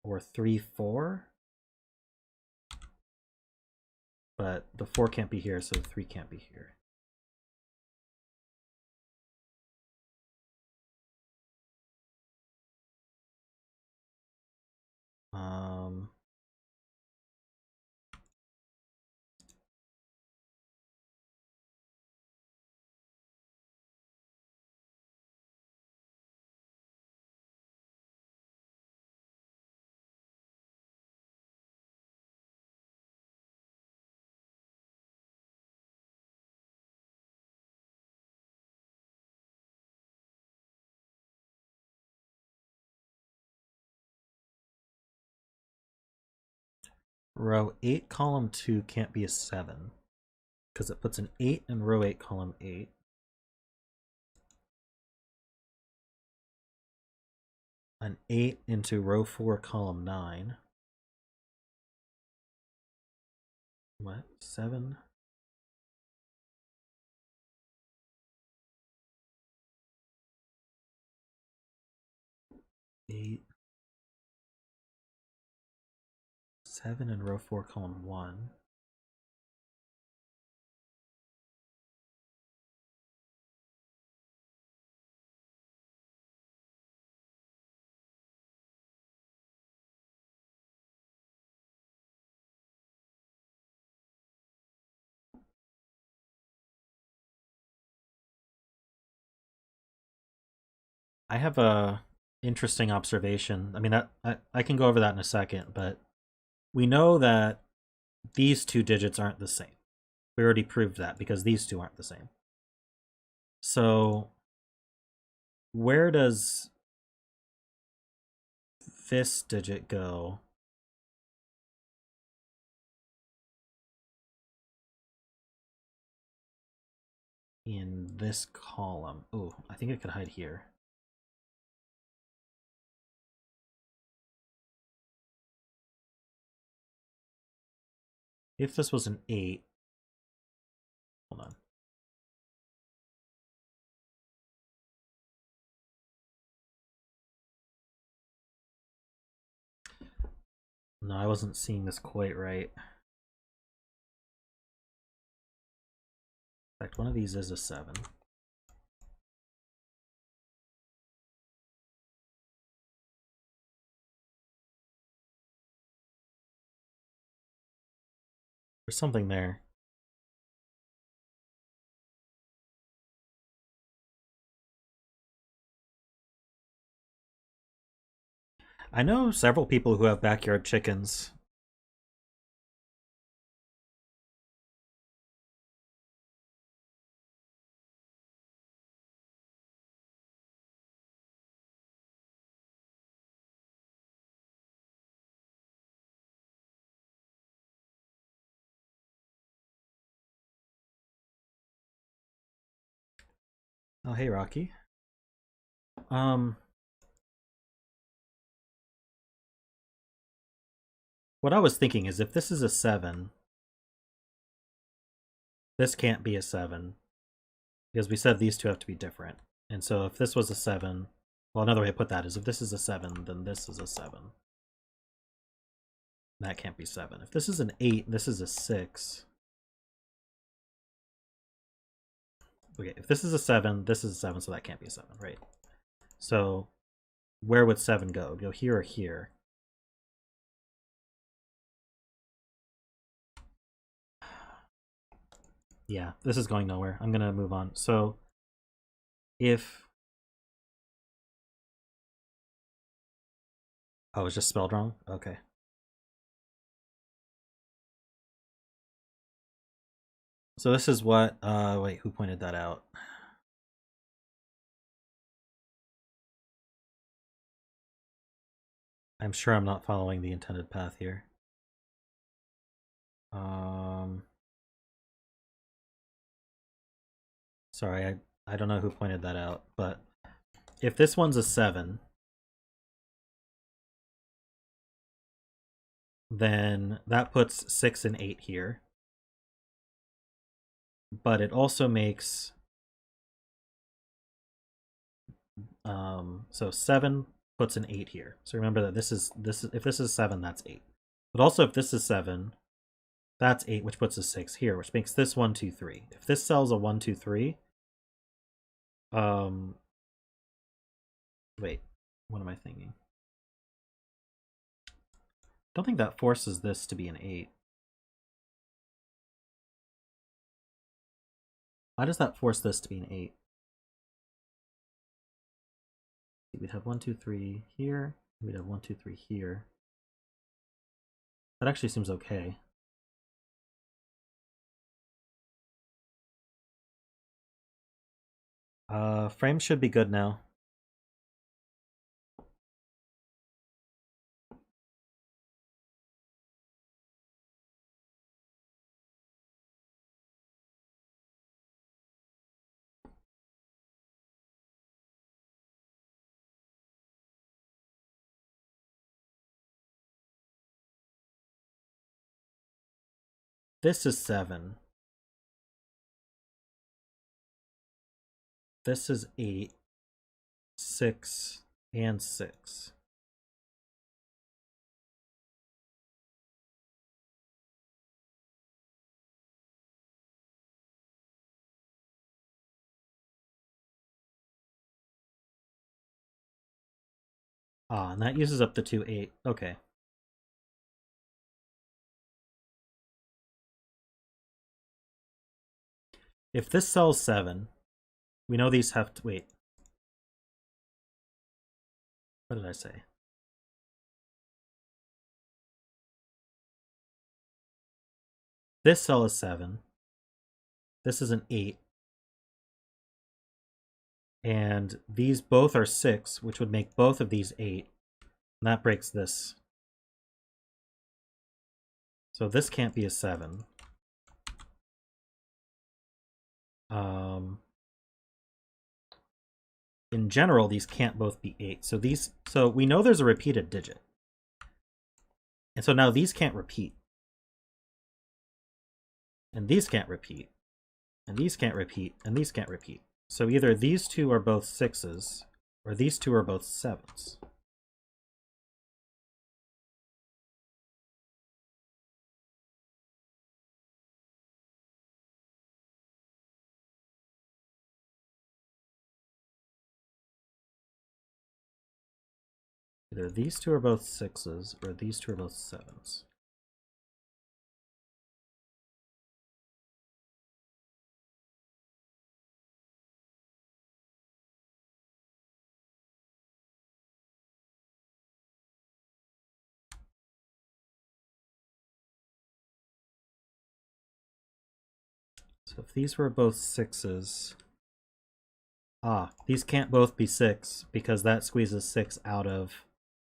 Or 3, 4. But the 4 can't be here, so the 3 can't be here. Row 8, column 2 can't be a 7, because it puts an 8 in row 8, column 8. An 8 into row 4, column 9. What? 7? 8. 7 in row 4, column 1. I have a interesting observation. I mean, I can go over that in a second, but we know that these two digits aren't the same. We already proved that because these two aren't the same. So where does this digit go in this column? Oh, I think it could hide here. If this was an 8, hold on. No, I wasn't seeing this quite right. In fact, one of these is a 7. There's something there. I know several people who have backyard chickens. Oh, hey, Rocky. What I was thinking is if this is a 7, this can't be a 7. Because we said these two have to be different. And so if this was a 7, well, another way to put that is if this is a 7, then this is a 7. That can't be 7. If this is an 8, this is a 6. Okay, if this is a 7, this is a 7, so that can't be a 7, right? So where would 7 go? Go here or here? Yeah, this is going nowhere. I'm going to move on. So if... Oh, it's just spelled wrong? Okay. So this is what... wait, who pointed that out? I'm sure I'm not following the intended path here. Sorry, I don't know who pointed that out, but if this one's a 7, then that puts 6 and 8 here. But it also makes so 7 puts an 8 here. So remember that this is if this is 7, that's 8. But also if this is 7, that's 8, which puts a 6 here, which makes this 1, 2, 3. If this sells a 1, 2, 3, wait, what am I thinking? Don't think that forces this to be an 8. Why does that force this to be an 8? We'd have 1, 2, 3 here. We'd have 1, 2, 3 here. That actually seems okay. Frame should be good now. This is 7. This is 8, 6, and 6. Ah, and that uses up the 2, 8. Okay. If this sells 7, we know these have to... Wait. What did I say? This cell is 7. This is an 8. And these both are 6, which would make both of these 8. And that breaks this. So this can't be a 7. In general, these can't both be 8. So we know there's a repeated digit. And so now these can't repeat. And these can't repeat. And these can't repeat. And these can't repeat. So either these two are both 6s, or these two are both 7s. Either these two are both 6s, or these two are both 7s. So if these were both 6s... Ah, these can't both be 6 because that squeezes 6 out of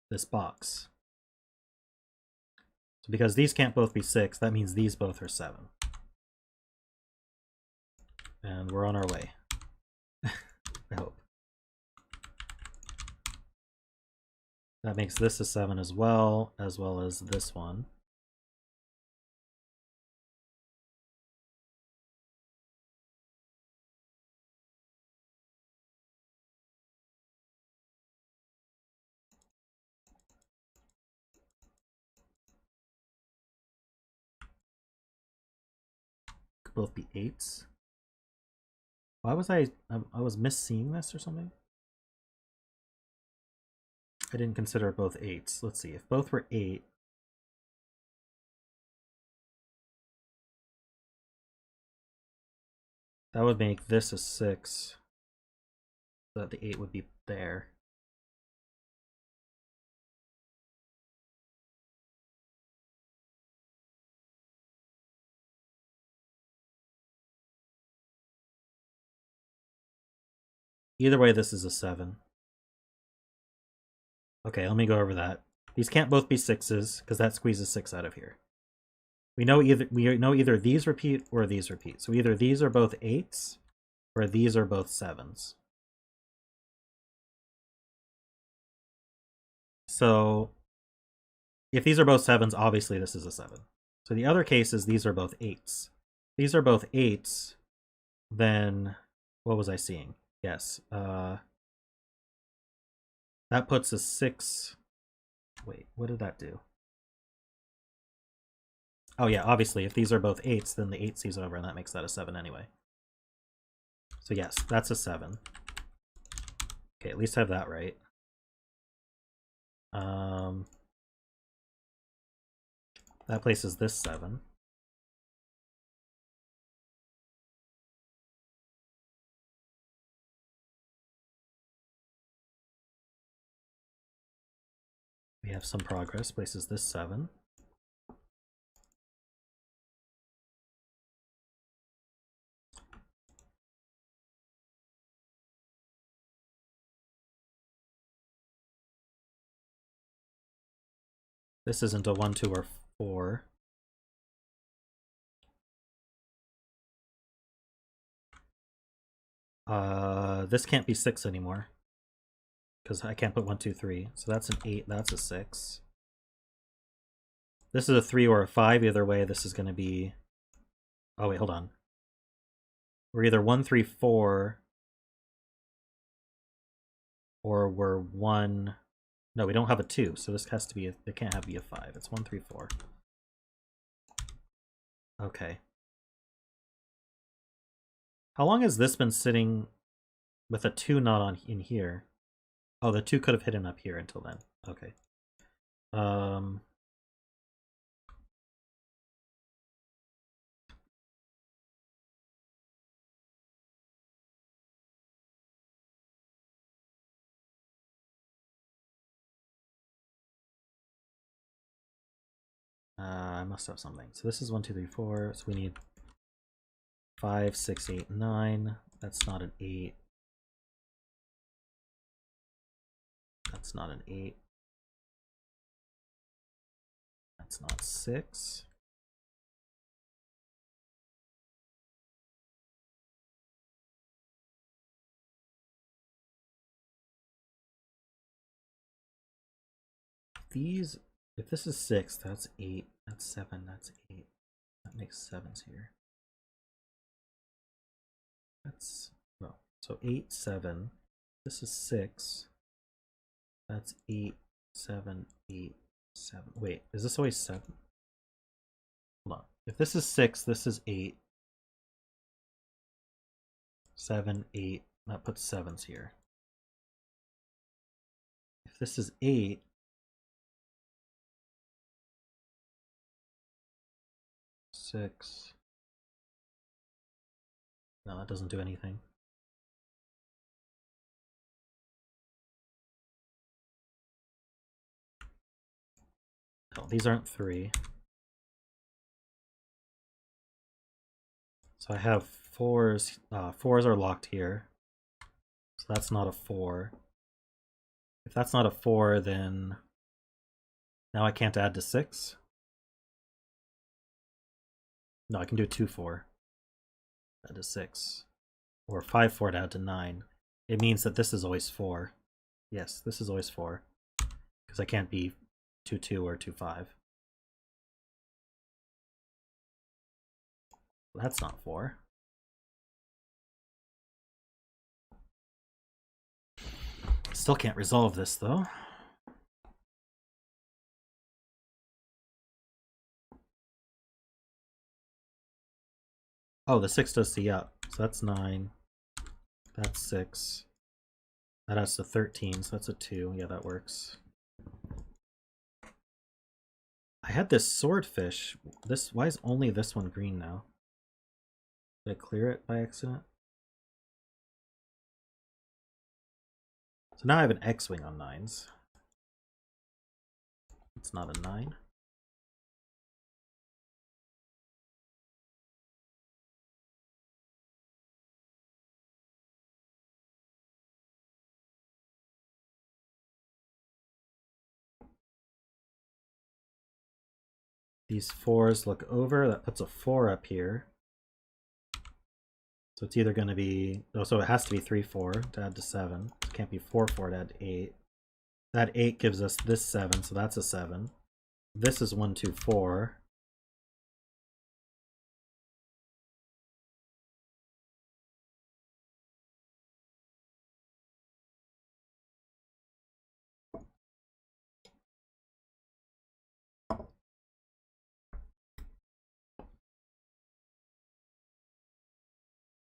this box. So because these can't both be 6, that means these both are 7. And we're on our way. I hope. That makes this a 7 as well as this one. Could both be 8s. Why was I was misseeing this or something? I didn't consider both 8s. Let's see, if both were 8, that would make this a 6, so that the 8 would be there. Either way, this is a 7. Okay, let me go over that. These can't both be 6s, because that squeezes 6 out of here. We know either these repeat or these repeat. So either these are both 8s, or these are both 7s. So if these are both 7s, obviously this is a 7. So the other case is these are both 8s. These are both 8s, then what was I seeing? Yes. That puts a 6. Wait, what did that do? Oh yeah, obviously if these are both 8s, then the 8 sees over and that makes that a 7 anyway. So yes, that's a 7. Okay, at least I have that right. That places this 7. We have some progress, places this 7. This isn't a 1, 2, or 4. This can't be 6 anymore, because I can't put 1, 2, 3. So that's an 8, that's a 6. This is a 3 or a 5. Either way, this is going to be... Oh, wait, hold on. We're either 1, 3, 4, or we're 1... No, we don't have a 2, so this has to be... It can't be a 5. It's 1, 3, 4. Okay. How long has this been sitting with a 2 not on in here? Oh, the 2 could have hidden up here until then. Okay. I must have something. So this is 1, 2, 3, 4. So we need 5, 6, 8, 9. That's not an 8. That's not an 8. That's not 6. These, if this is 6, that's 8. That's 7. That's 8. That makes 7s here. That's, well, so 8, 7. This is 6. That's 8, 7, 8, 7. Wait, is this always 7? Hold on. If this is 6, this is 8. 7, 8. That puts 7s here. If this is 8, six. No, that doesn't do anything. Oh, these aren't 3. So I have fours. Fours are locked here. So that's not a 4. If that's not a 4, then now I can't add to 6. No, I can do 2-4. Add to 6. Or 5-4 to add to 9. It means that this is always 4. Yes, this is always 4. Because I can't be 2-2 or 2-5. That's not 4. Still can't resolve this though. Oh, the 6 does see up. So that's 9. That's 6. That adds to 13, so that's a 2. Yeah, that works. I had this swordfish. Why is only this one green now? Did I clear it by accident? So now I have an X-wing on 9s. It's not a 9. These 4s look over. That puts a 4 up here. So it's either going to be... Oh, so it has to be 3-4 to add to 7. It can't be 4-4 to add to 8. That 8 gives us this 7, so that's a 7. This is 1-2-4.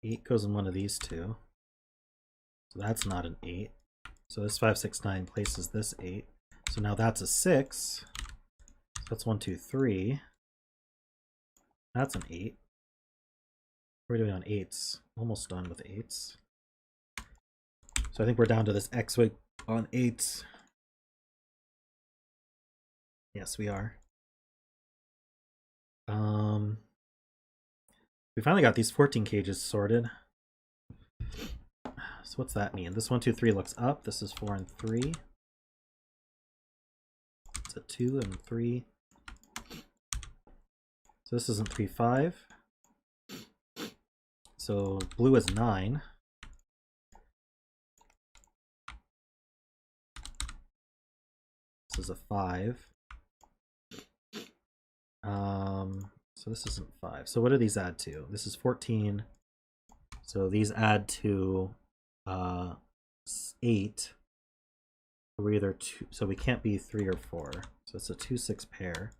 Eight goes in one of these two. So that's not an 8. So this 5, 6, 9 places this 8. So now that's a 6. So that's 1, 2, 3. That's an 8. What are we doing on 8s? Almost done with 8s. So I think we're down to this X-wing on 8s. Yes, we are. We finally got these 14 cages sorted. So what's that mean? This 1, 2, 3 looks up. This is 4 and 3. It's a 2 and 3. So this isn't 3, 5. So blue is 9. This is a 5. So this isn't 5. So what do these add to? This is 14. So these add to 8. So we're either 2. So we can't be 3 or 4. So it's a 2, 6 pair.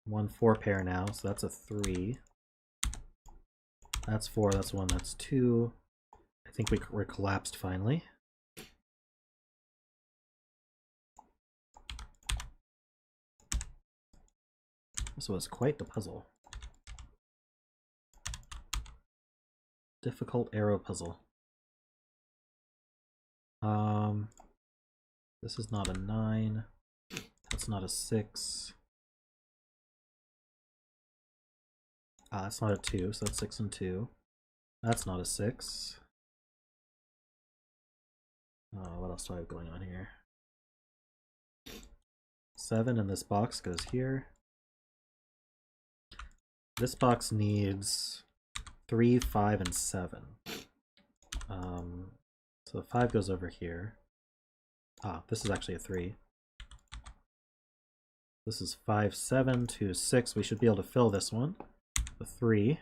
1, 4 pair now. So that's a 3. That's 4. That's 1. That's 2. I think we're collapsed finally. This was quite the puzzle. Difficult arrow puzzle. This is not a 9. That's not a 6. That's not a 2, so that's 6 and 2. That's not a 6. What else do I have going on here? 7 in this box goes here. This box needs 3, 5, and 7. So the 5 goes over here. This is actually a 3. This is 5, 7, 2, 6. We should be able to fill this one. The 3.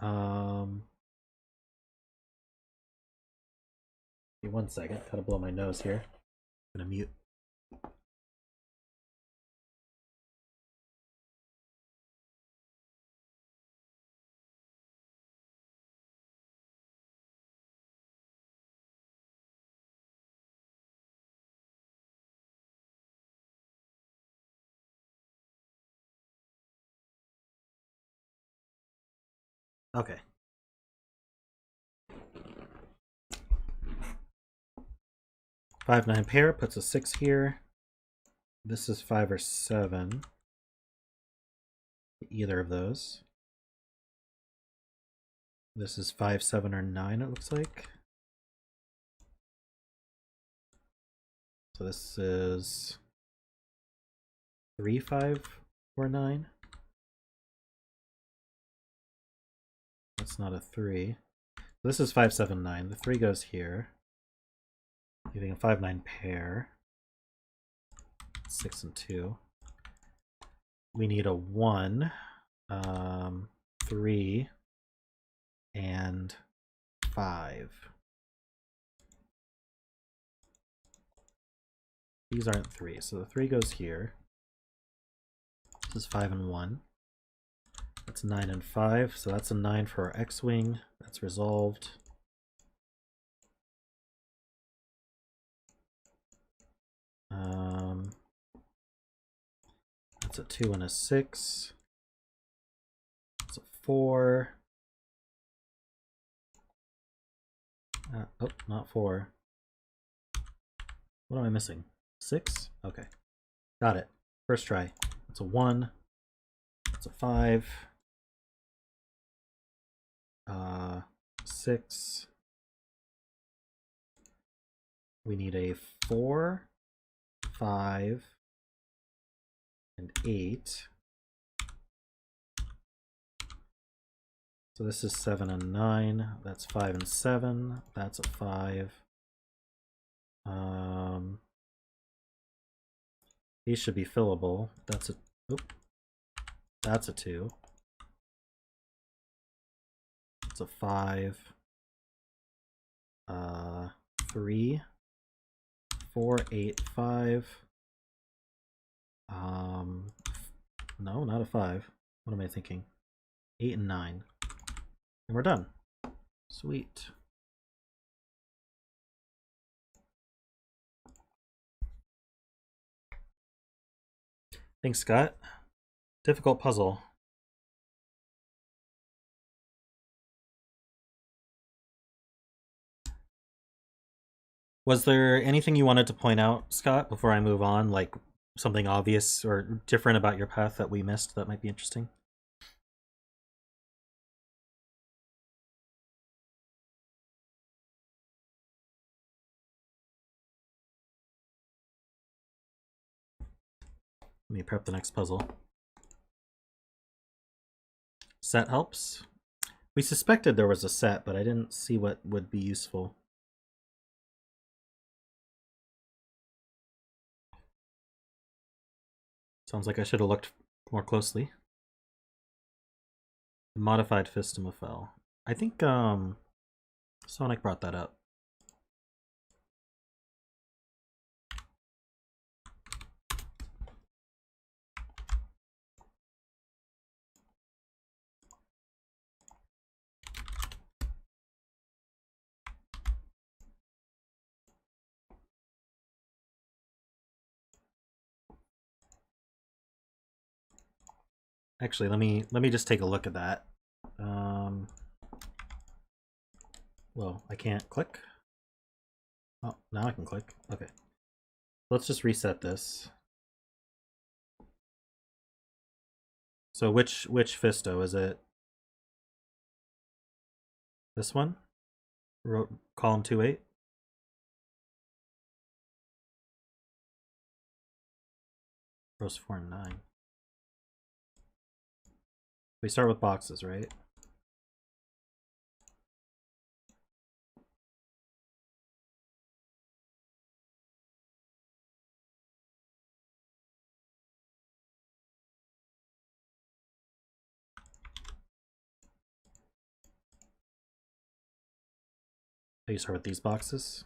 Give me 1 second. Gotta blow my nose here. I'm gonna mute. Okay. Five, 9 pair puts a 6 here. This is 5 or 7. either of those. This is 5, 7, or 9, it looks like. So this is 3, 5, or 9. That's not a 3. This is 5, 7, 9. The 3 goes here, leaving a 5, 9 pair. 6 and 2. We need a 1, 3, and 5. These aren't 3, so the 3 goes here. This is 5 and 1. That's 9 and 5, so that's a 9 for our X-Wing. That's resolved. That's a 2 and a 6. That's a 4. Oh, not 4. What am I missing? 6? Okay. Got it. First try. That's a 1. That's a 5. 6. We need a 4, 5, and 8. So this is 7 and 9. That's 5 and 7. That's a 5. These should be fillable. That's a, oop, that's a 2. It's a 5. 3, 4, 8, 5. No, not a 5. What am I thinking? 8 and 9. And we're done. Sweet. Thanks, Scott. Difficult puzzle. Was there anything you wanted to point out, Scott, before I move on? Like something obvious or different about your path that we missed that might be interesting? Let me prep the next puzzle. Set helps. We suspected there was a set, but I didn't see what would be useful. Sounds like I should have looked more closely. Modified Fistamafel. I think Sonic brought that up. Actually, let me just take a look at that. Well, I can't click. Oh, now I can click. Okay. Let's just reset this. So which Fisto is it? This one? Column 2-8? Rows 4 and 9. We start with boxes, right? So you start with these boxes.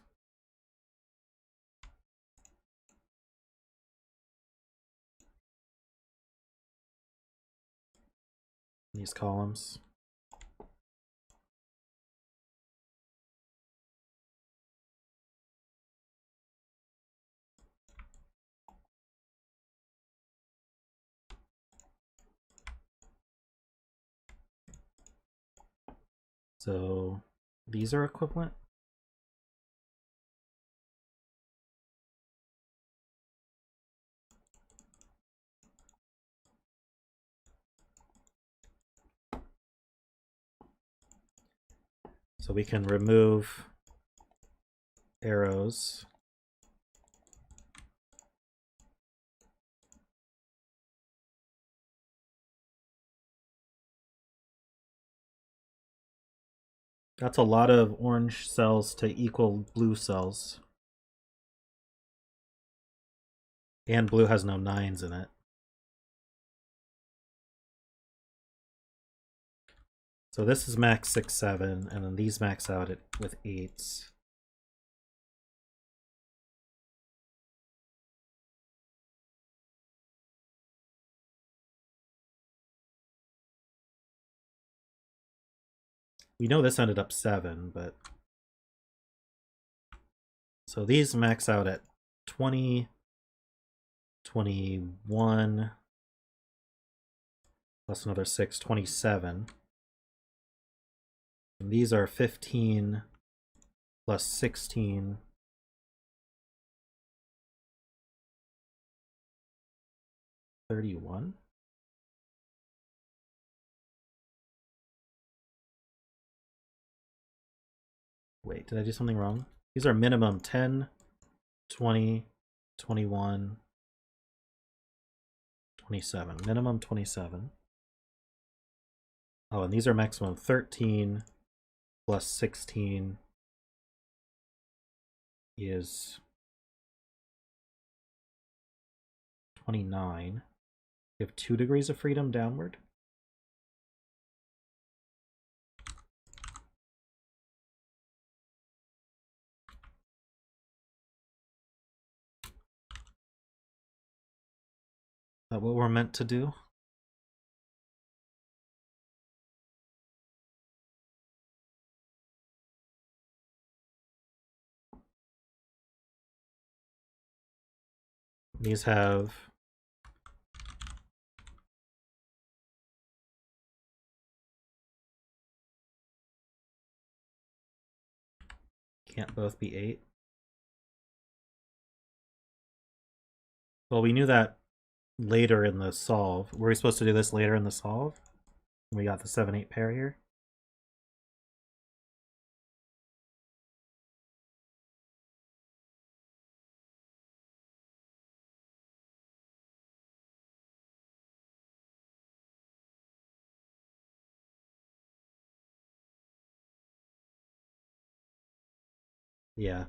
These columns. So these are equivalent. So we can remove arrows. That's a lot of orange cells to equal blue cells. And blue has no 9s in it. So this is max 6, 7, and then these max out with 8s. We know this ended up 7, but... So these max out at 20, 21, plus another 6, 27. And these are 15 plus 16. 31. Wait, did I do something wrong? These are minimum 10, 20, 21, 27. Minimum 27. Oh, and these are maximum 13 plus 16 is 29. You have 2 degrees of freedom downward. Is that what we're meant to do? These have can't both be 8. Well, we knew that later in the solve. Were we supposed to do this later in the solve? We got the 7-8 pair here. Yeah.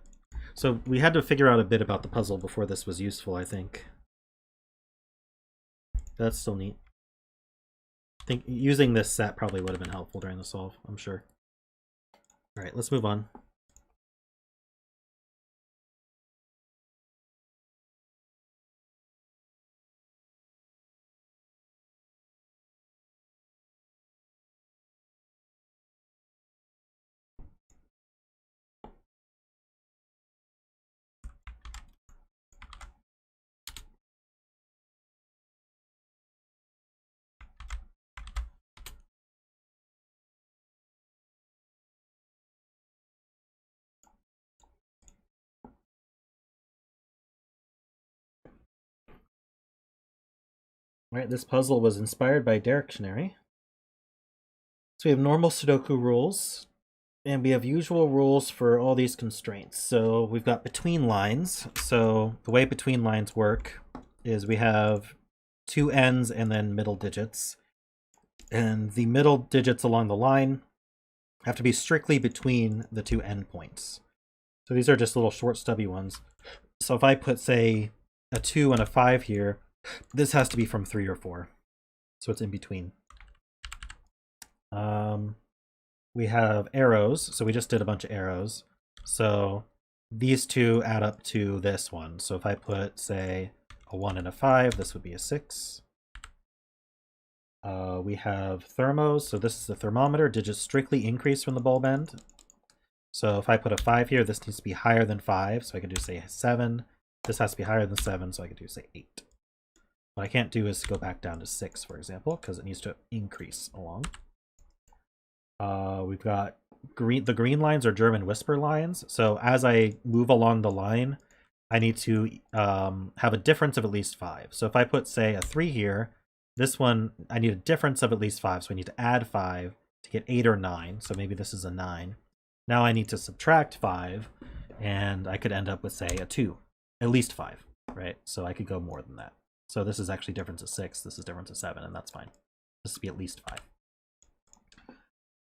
So we had to figure out a bit about the puzzle before this was useful, I think. That's still neat. I think using this set probably would have been helpful during the solve, I'm sure. All right, let's move on. All right, this puzzle was inspired by Derektionary. So we have normal Sudoku rules, and we have usual rules for all these constraints. So we've got between lines. So the way between lines work is we have 2 ends and then middle digits. And the middle digits along the line have to be strictly between the 2 endpoints. So these are just little short stubby ones. So if I put, say, a 2 and a 5 here, this has to be from 3 or 4. So it's in between. We have arrows. So we just did a bunch of arrows. So these 2 add up to this one. So if I put, say, a 1 and a 5, this would be a 6. We have thermos. So this is the thermometer. Digits strictly increase from the bulb end. So if I put a 5 here, this needs to be higher than 5. So I can do, say, 7. This has to be higher than 7, so I could do, say, 8. What I can't do is go back down to 6, for example, because it needs to increase along. We've got the green lines are German whisper lines. So as I move along the line, I need to have a difference of at least 5. So if I put, say, a 3 here, this one, I need a difference of at least 5. So I need to add 5 to get 8 or 9. So maybe this is a 9. Now I need to subtract 5, and I could end up with, say, a 2. At least 5, right? So I could go more than that. So this is actually difference of 6, this is difference of 7, and that's fine. This would be at least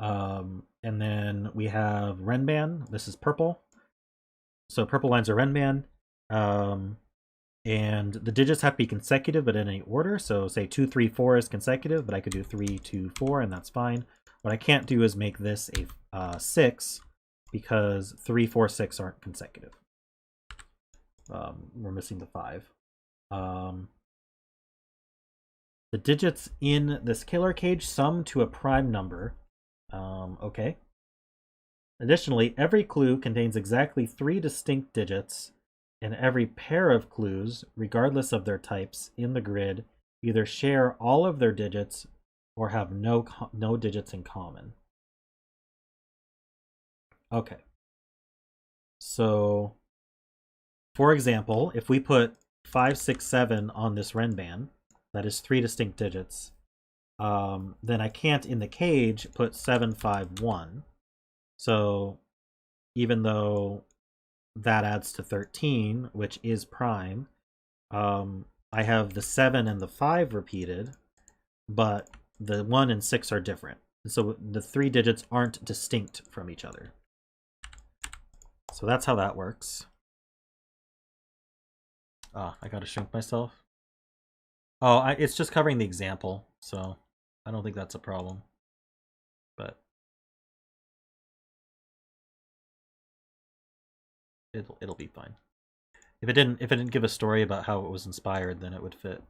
5. And then we have renban. This is purple. So purple lines are renban. And the digits have to be consecutive, but in any order. So say 2, 3, 4 is consecutive, but I could do 3, 2, 4, and that's fine. What I can't do is make this a 6, because 3, 4, 6 aren't consecutive. We're missing the 5. The digits in this killer cage sum to a prime number. Okay. Additionally, every clue contains exactly 3 distinct digits, and every pair of clues, regardless of their types, in the grid, either share all of their digits or have no digits in common. Okay. So, for example, if we put 5, 6, 7 on this renban, that is 3 distinct digits, then I can't in the cage put 7, 5, 1. So even though that adds to 13, which is prime, I have the 7 and the 5 repeated, but the 1 and 6 are different. So the 3 digits aren't distinct from each other. So that's how that works. I gotta shrink myself. Oh, it's just covering the example, so I don't think that's a problem. But it'll be fine. If it didn't give a story about how it was inspired, then it would fit.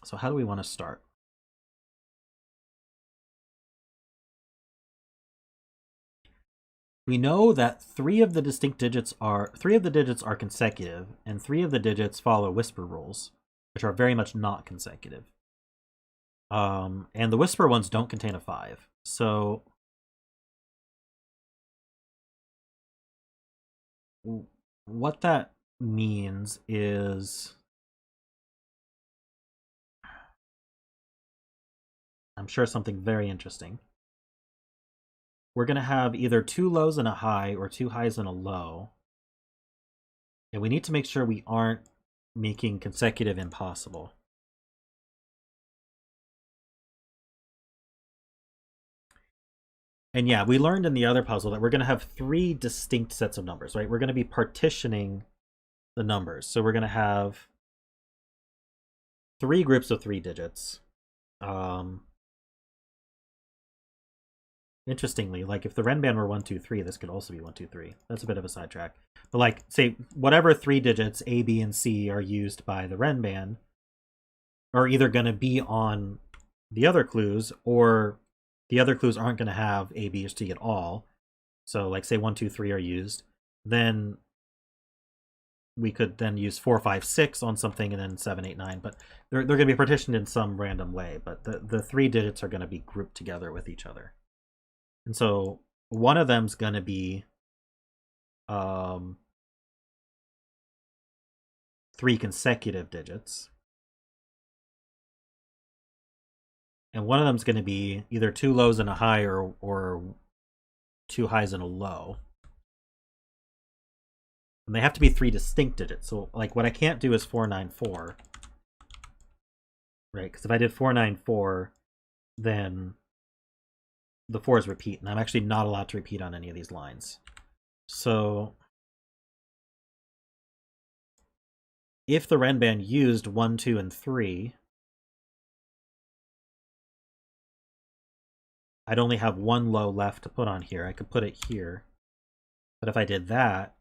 So how do we want to start? We know that 3 of the digits are consecutive, and 3 of the digits follow whisper rules, which are very much not consecutive. And the whisper ones don't contain a 5. So what that means is, I'm sure, something very interesting. We're going to have either 2 lows and a high or 2 highs and a low. And we need to make sure we aren't making consecutive impossible. And yeah, we learned in the other puzzle that we're going to have 3 distinct sets of numbers, right? We're going to be partitioning the numbers. So we're going to have 3 groups of 3 digits. Interestingly, like if the renban were 1, 2, 3, this could also be 1, 2, 3. That's a bit of a sidetrack. But like, say, whatever 3 digits, A, B, and C, are used by the renban are either going to be on the other clues, or the other clues aren't going to have A, B, or C at all. So like, say 1, 2, 3 are used, then we could then use 4, 5, 6 on something, and then 7, 8, 9. But they're going to be partitioned in some random way. But the 3 digits are going to be grouped together with each other. And so one of them's going to be 3 consecutive digits. And one of them's going to be either 2 lows and a high, or 2 highs and a low. And they have to be 3 distinct digits. So like what I can't do is 494. Right? Because if I did 494, then the 4s repeat, and I'm actually not allowed to repeat on any of these lines. So if the renban used 1, 2, and 3, I'd only have 1 low left to put on here. I could put it here. But if I did that,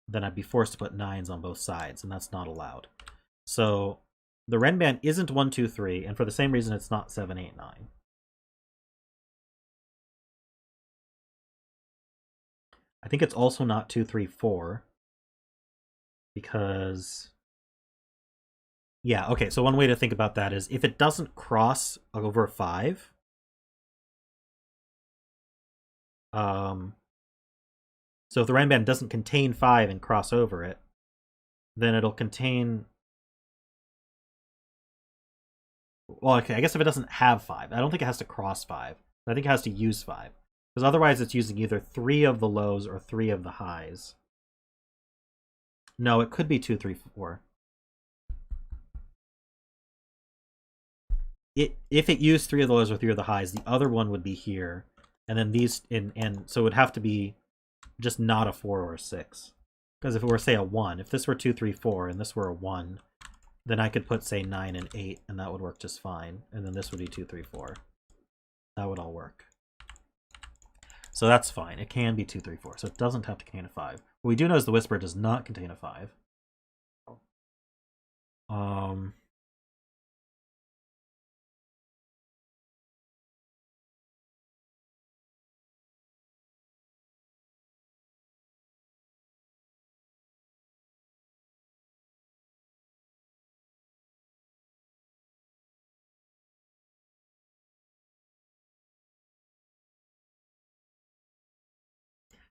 then I'd be forced to put 9s on both sides, and that's not allowed. So the renban isn't 1, 2, 3, and for the same reason it's not 7, 8, 9. I think it's also not 2, 3, 4, because, yeah, okay, so one way to think about that is if it doesn't cross over 5, So if the renban doesn't contain 5 and cross over it, then it'll contain... Well, okay, I guess if it doesn't have 5. I don't think it has to cross 5. I think it has to use 5. Because otherwise it's using either 3 of the lows or 3 of the highs. No, it could be 2, 3, 4. If it used 3 of the lows or 3 of the highs, the other one would be here. And then these, and so it would have to be just not a 4 or a 6. Because if it were, say, a 1, if this were 2, 3, 4, and this were a 1, then I could put, say, 9 and 8, and that would work just fine. And then this would be 2, 3, 4. That would all work. So that's fine. It can be 2, 3, 4. So it doesn't have to contain a 5. What we do know is the Whisper does not contain a 5.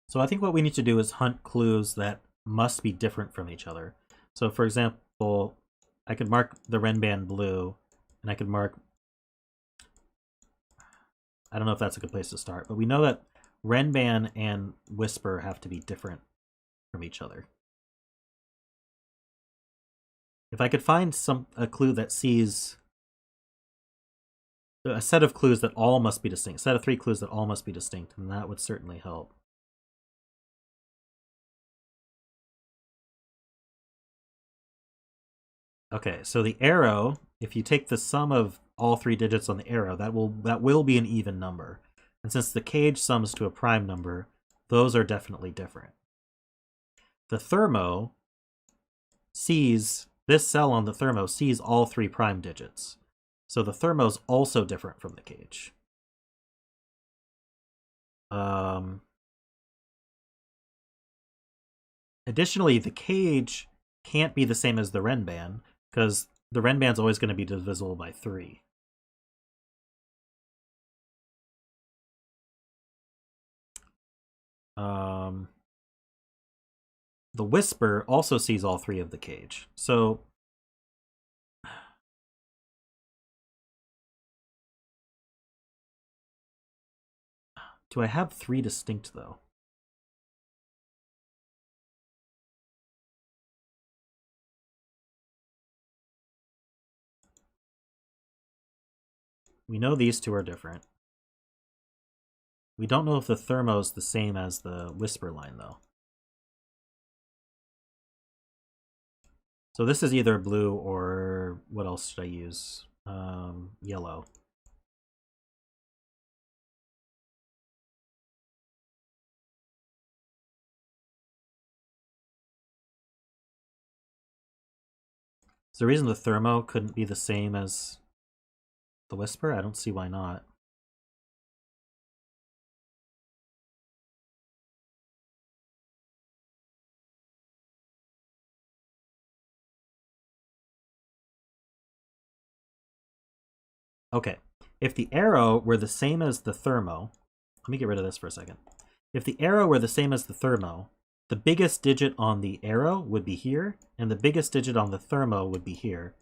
So I think what we need to do is hunt clues that must be different from each other. So for example, I could mark the renban blue, and I could mark... I don't know if that's a good place to start, but we know that renban and Whisper have to be different from each other. If I could find a clue that sees... a set of clues that all must be distinct, a set of 3 clues that all must be distinct, then that would certainly help. Okay, so the arrow, if you take the sum of all 3 digits on the arrow, that will be an even number. And since the cage sums to a prime number, those are definitely different. The thermo sees, this cell on the thermo sees all 3 prime digits. So the thermo's also different from the cage. Additionally, the cage can't be the same as the renban, because the renban's always going to be divisible by 3. The Whisper also sees all 3 of the cage. So do I have 3 distinct, though? We know these 2 are different. We don't know if the thermo's the same as the Whisper line, though. So this is either blue or... what else should I use? Yellow. Is the reason the thermo couldn't be the same as the Whisper? I don't see why not. Okay, if the arrow were the same as the thermo, let me get rid of this for a second. If the arrow were the same as the thermo, the biggest digit on the arrow would be here, and the biggest digit on the thermo would be here,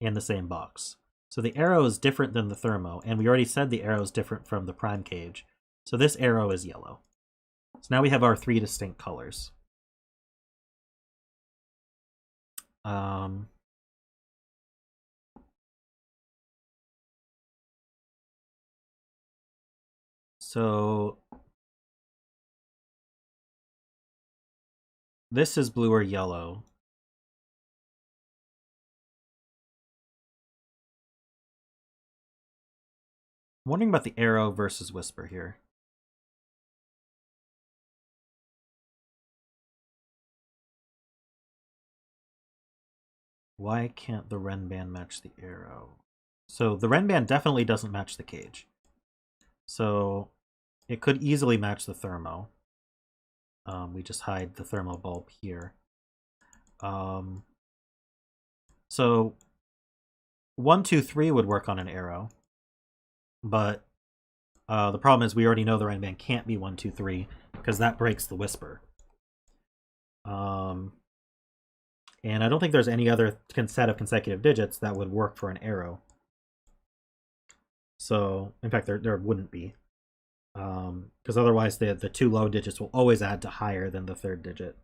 in the same box. So the arrow is different than the thermo, and we already said the arrow is different from the prime cage. So this arrow is yellow. So now we have our 3 distinct colors. So this is blue or yellow. I'm wondering about the arrow versus Whisper here. Why can't the renban match the arrow? So the renban definitely doesn't match the cage. So it could easily match the thermo. We just hide the thermo bulb here. So 1, 2, 3 would work on an arrow. But the problem is we already know the renban can't be 1, 2, 3 because that breaks the Whisper. And I don't think there's any other set of consecutive digits that would work for an arrow. So, in fact, there wouldn't be. Because otherwise the two low digits will always add to higher than the third digit.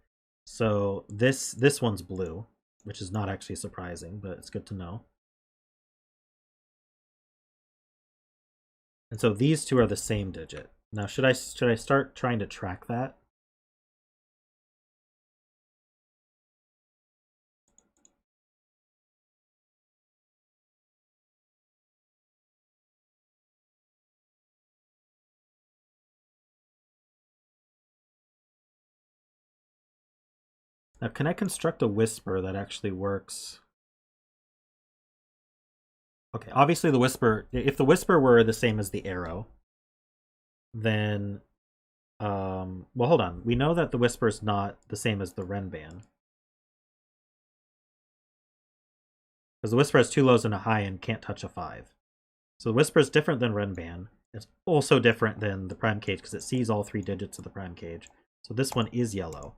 So this one's blue, which is not actually surprising, but it's good to know. And so these two are the same digit. Now should I start trying to track that? Now, can I construct a whisper that actually works? Okay, obviously the whisper, if the whisper were the same as the arrow, then, well, hold on. We know that the whisper is not the same as the renban. Because the whisper has two lows and a high and can't touch a 5. So the whisper is different than renban. It's also different than the prime cage because it sees all 3 digits of the prime cage. So this one is yellow.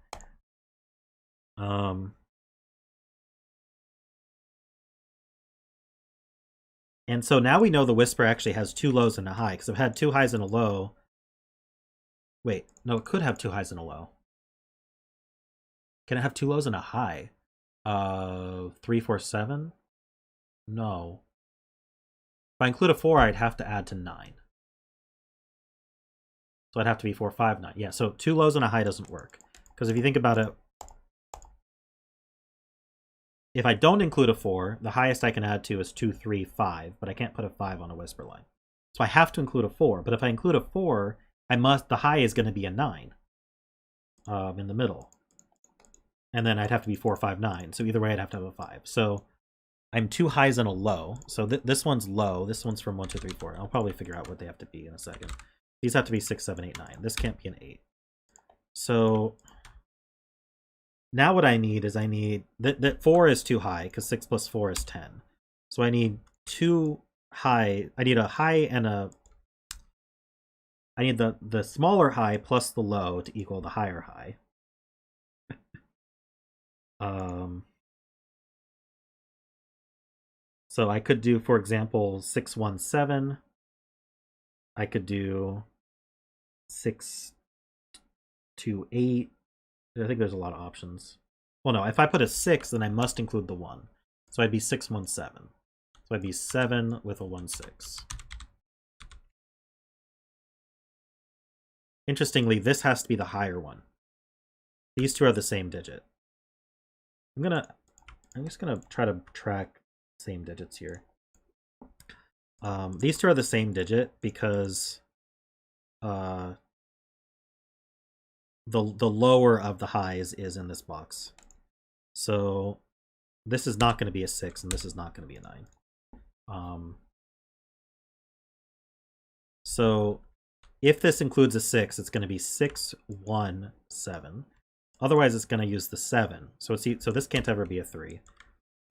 And so now we know the whisper actually has 2 lows and a high, because I've had 2 highs and a low. Wait, no, it could have 2 highs and a low. Can it have 2 lows and a high? 3, 4, 7? No. If I include a 4, I'd have to add to 9. So I'd have to be 4, 5, 9. Yeah, so 2 lows and a high doesn't work. Because if you think about it, if I don't include a 4, the highest I can add to is 2, 3, 5, but I can't put a 5 on a whisper line. So I have to include a 4, but if I include a 4, the high is going to be a 9 in the middle. And then I'd have to be 4, 5, 9. So either way, I'd have to have a 5. So I'm 2 highs and a low. So this one's low. This one's from 1, 2, 3, 4. I'll probably figure out what they have to be in a second. These have to be 6, 7, 8, 9. This can't be an 8. So now what I need is that 4 is too high because 6 plus 4 is 10. So I need 2 high. I need a high and a. I need the smaller high plus the low to equal the higher high. So I could do, for example, 6, 1, 7. I could do 6, 2, 8. I think there's a lot of options. Well, no, if I put a 6, then I must include the 1. So I'd be 6, 1, 7. So I'd be 7 with a 1, 6. Interestingly, this has to be the higher one. These two are the same digit. I'm just gonna try to track same digits here. These two are the same digit because the lower of the highs is in this box. So this is not going to be a 6 and this is not going to be a 9. So if this includes a 6, it's going to be 6, 1, 7. Otherwise, it's going to use the 7. So this can't ever be a 3.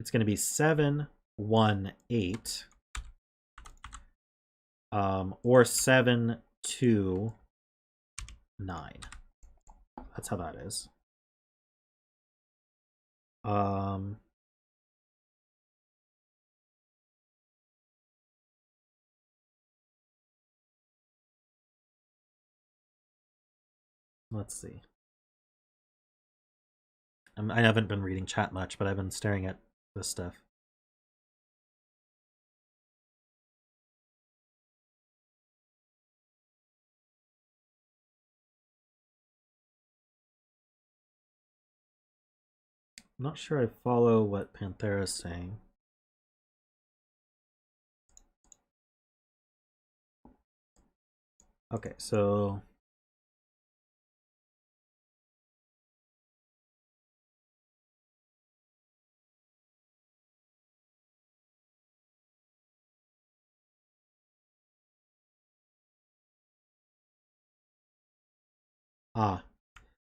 It's going to be 7, 1, 8. Or 7, 2, 9. That's how that is. Let's see. I haven't been reading chat much, but I've been staring at this stuff. I'm not sure I follow what Panthera's saying. Okay, so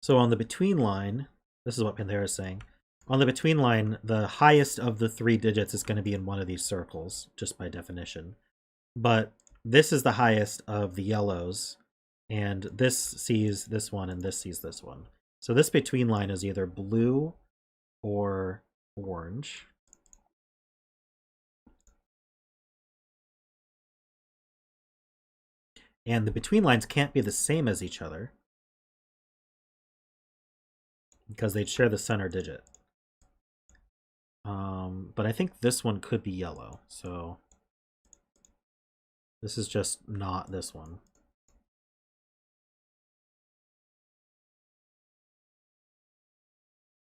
so on the between line, this is what Panthera is saying. On the between line, the highest of the 3 digits is going to be in one of these circles, just by definition. But this is the highest of the yellows, and this sees this one, and this sees this one. So this between line is either blue or orange. And the between lines can't be the same as each other because they'd share the center digit. But I think this one could be yellow, so this is just not this one.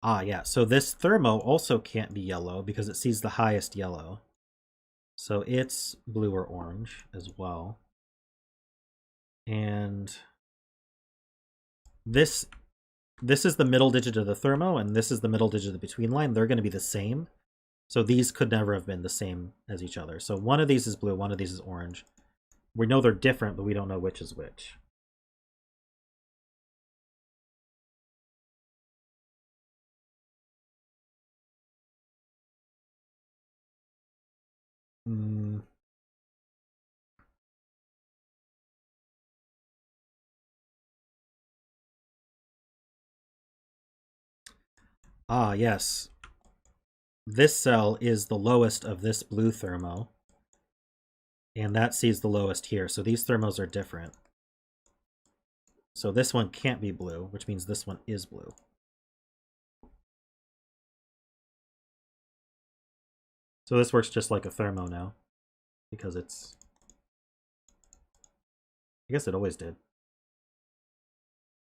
Ah, yeah, so this thermo also can't be yellow because it sees the highest yellow. So it's blue or orange as well. And this is the middle digit of the thermo, and this is the middle digit of the between line. They're going to be the same. So these could never have been the same as each other. So one of these is blue, one of these is orange. We know they're different, but we don't know which is which. Ah, yes. This cell is the lowest of this blue thermo. And that sees the lowest here. So these thermos are different. So this one can't be blue, which means this one is blue. So this works just like a thermo now, because it's... I guess it always did.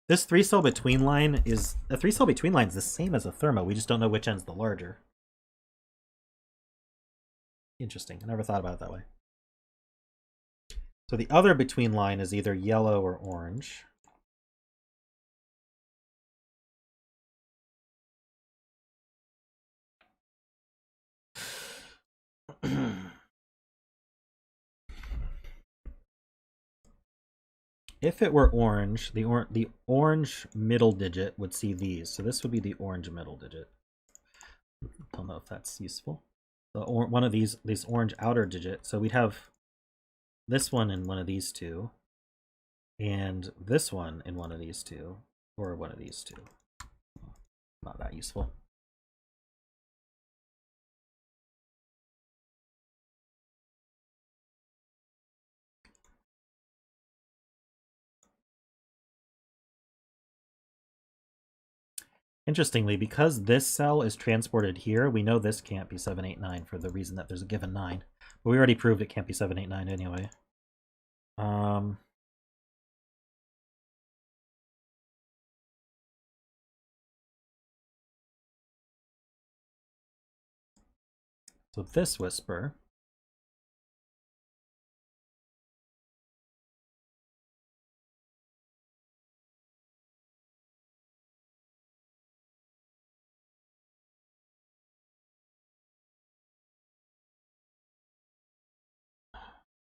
This 3-cell between line is... A 3-cell between line is the same as a thermo. We just don't know which end's the larger. Interesting. I never thought about it that way. So the other between line is either yellow or orange. If it were orange, the orange middle digit would see these. So this would be the orange middle digit. Don't know if that's useful. One of these orange outer digit. So we'd have this one in one of these two, and this one in one of these two, or one of these two. Not that useful. Interestingly, because this cell is transported here, we know this can't be 789 for the reason that there's a given 9. But we already proved it can't be 789 anyway. So this whisper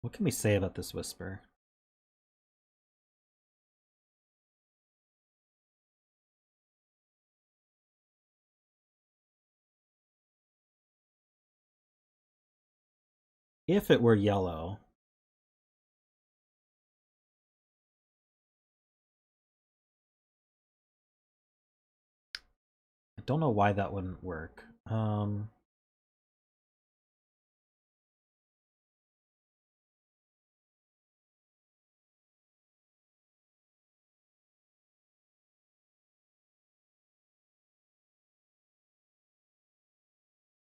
what can we say about this whisper? If it were yellow, I don't know why that wouldn't work.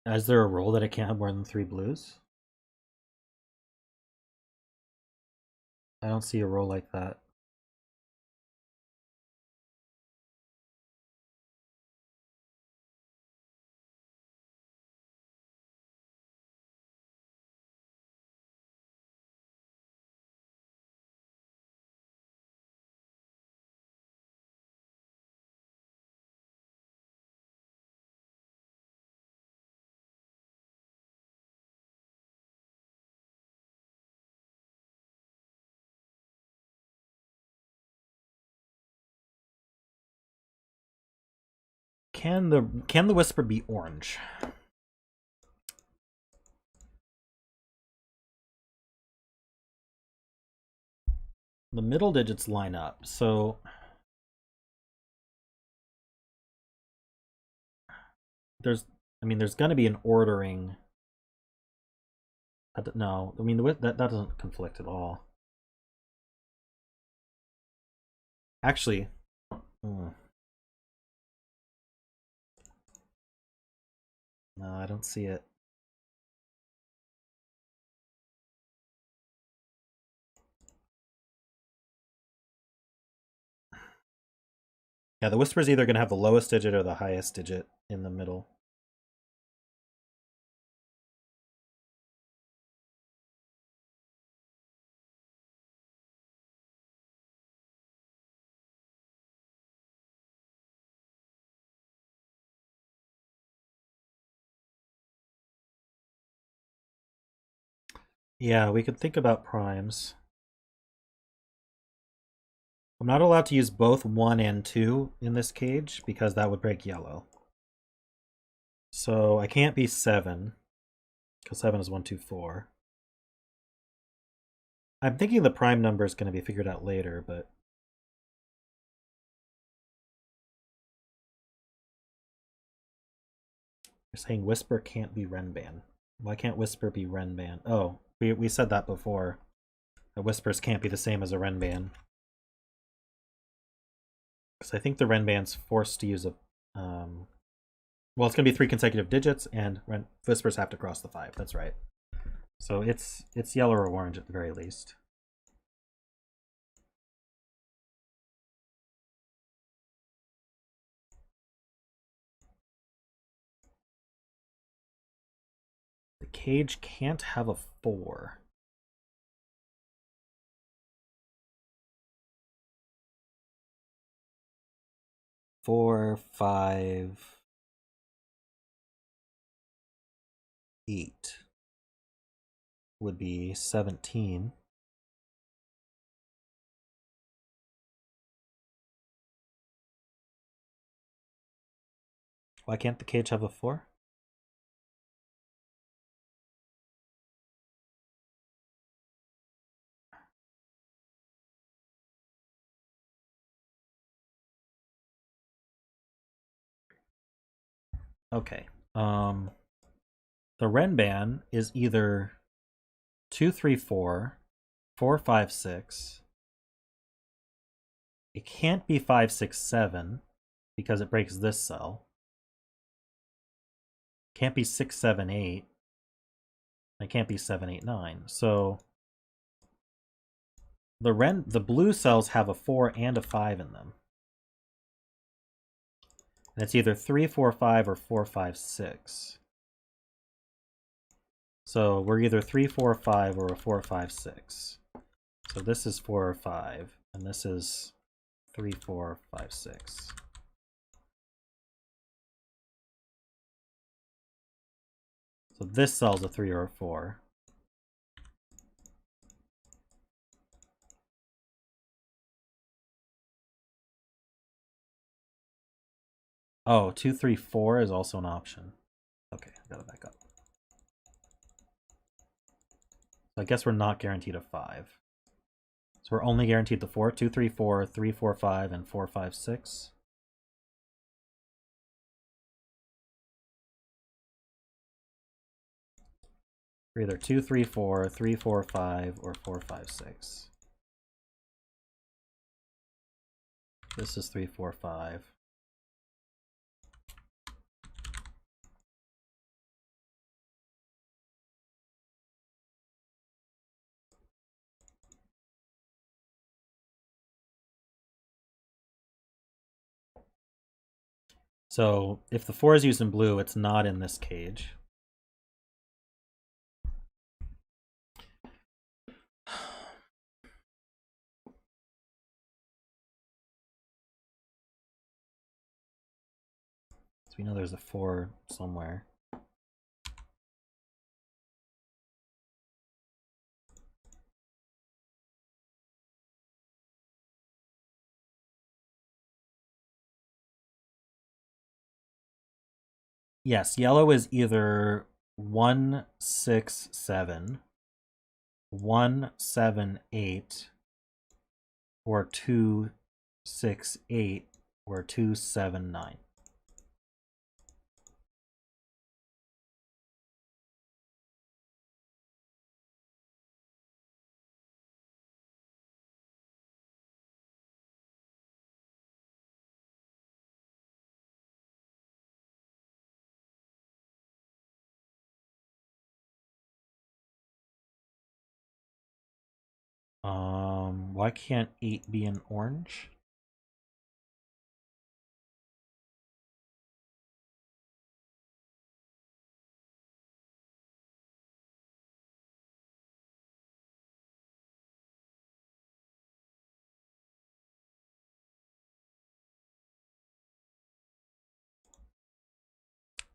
Is there a rule that it can't have more than 3 blues? I don't see a rule like that. Can the whisper be orange? The middle digits line up, so there's going to be an ordering. No, I mean that doesn't conflict at all. Actually, no, I don't see it. Yeah, the whisper is either going to have the lowest digit or the highest digit in the middle. Yeah, we could think about primes. I'm not allowed to use both 1 and 2 in this cage because that would break yellow. So I can't be 7 because 7 is 1, 2, 4. I'm thinking the prime number is going to be figured out later, but you're saying whisper can't be renban. Why can't whisper be renban? Oh, we said that before. That whispers can't be the same as a renban. Because I think the renban's forced to use a well, it's going to be 3 consecutive digits, and whispers have to cross the 5. That's right. So it's yellow or orange at the very least. The cage can't have a 4. Four, 5, 8 would be 17. Why can't the cage have a 4? Okay. The renban is either 2, 3, 4, 4, 5, 6. It can't be 5, 6, 7 because it breaks this cell. Can't be 6, 7, 8. It can't be 7, 8, 9. So the blue cells have a 4 and a 5 in them. And it's either 3, 4, 5 or 4, 5, 6. So we're either 3, 4, 5 or a 4, 5, 6. So this is 4 or 5, and this is 3, 4, 5, 6. So this cell's a 3 or a 4. Oh, 2, 3, 4 is also an option. Okay, I gotta back up. So I guess we're not guaranteed a 5. So we're only guaranteed the 4, 2, 3, 4, 3, 4, 5, and 4, 5, 6. We're either 2, 3, 4, 3, 4, 5, or 4, 5, 6. This is 3, 4, 5. So if the 4 is used in blue, it's not in this cage. So we know there's a 4 somewhere. Yes, yellow is either 1, 6, 7, 1, 7, 8, or 2, 6, 8, or 2, 7, 9. Why can't 8 be an orange?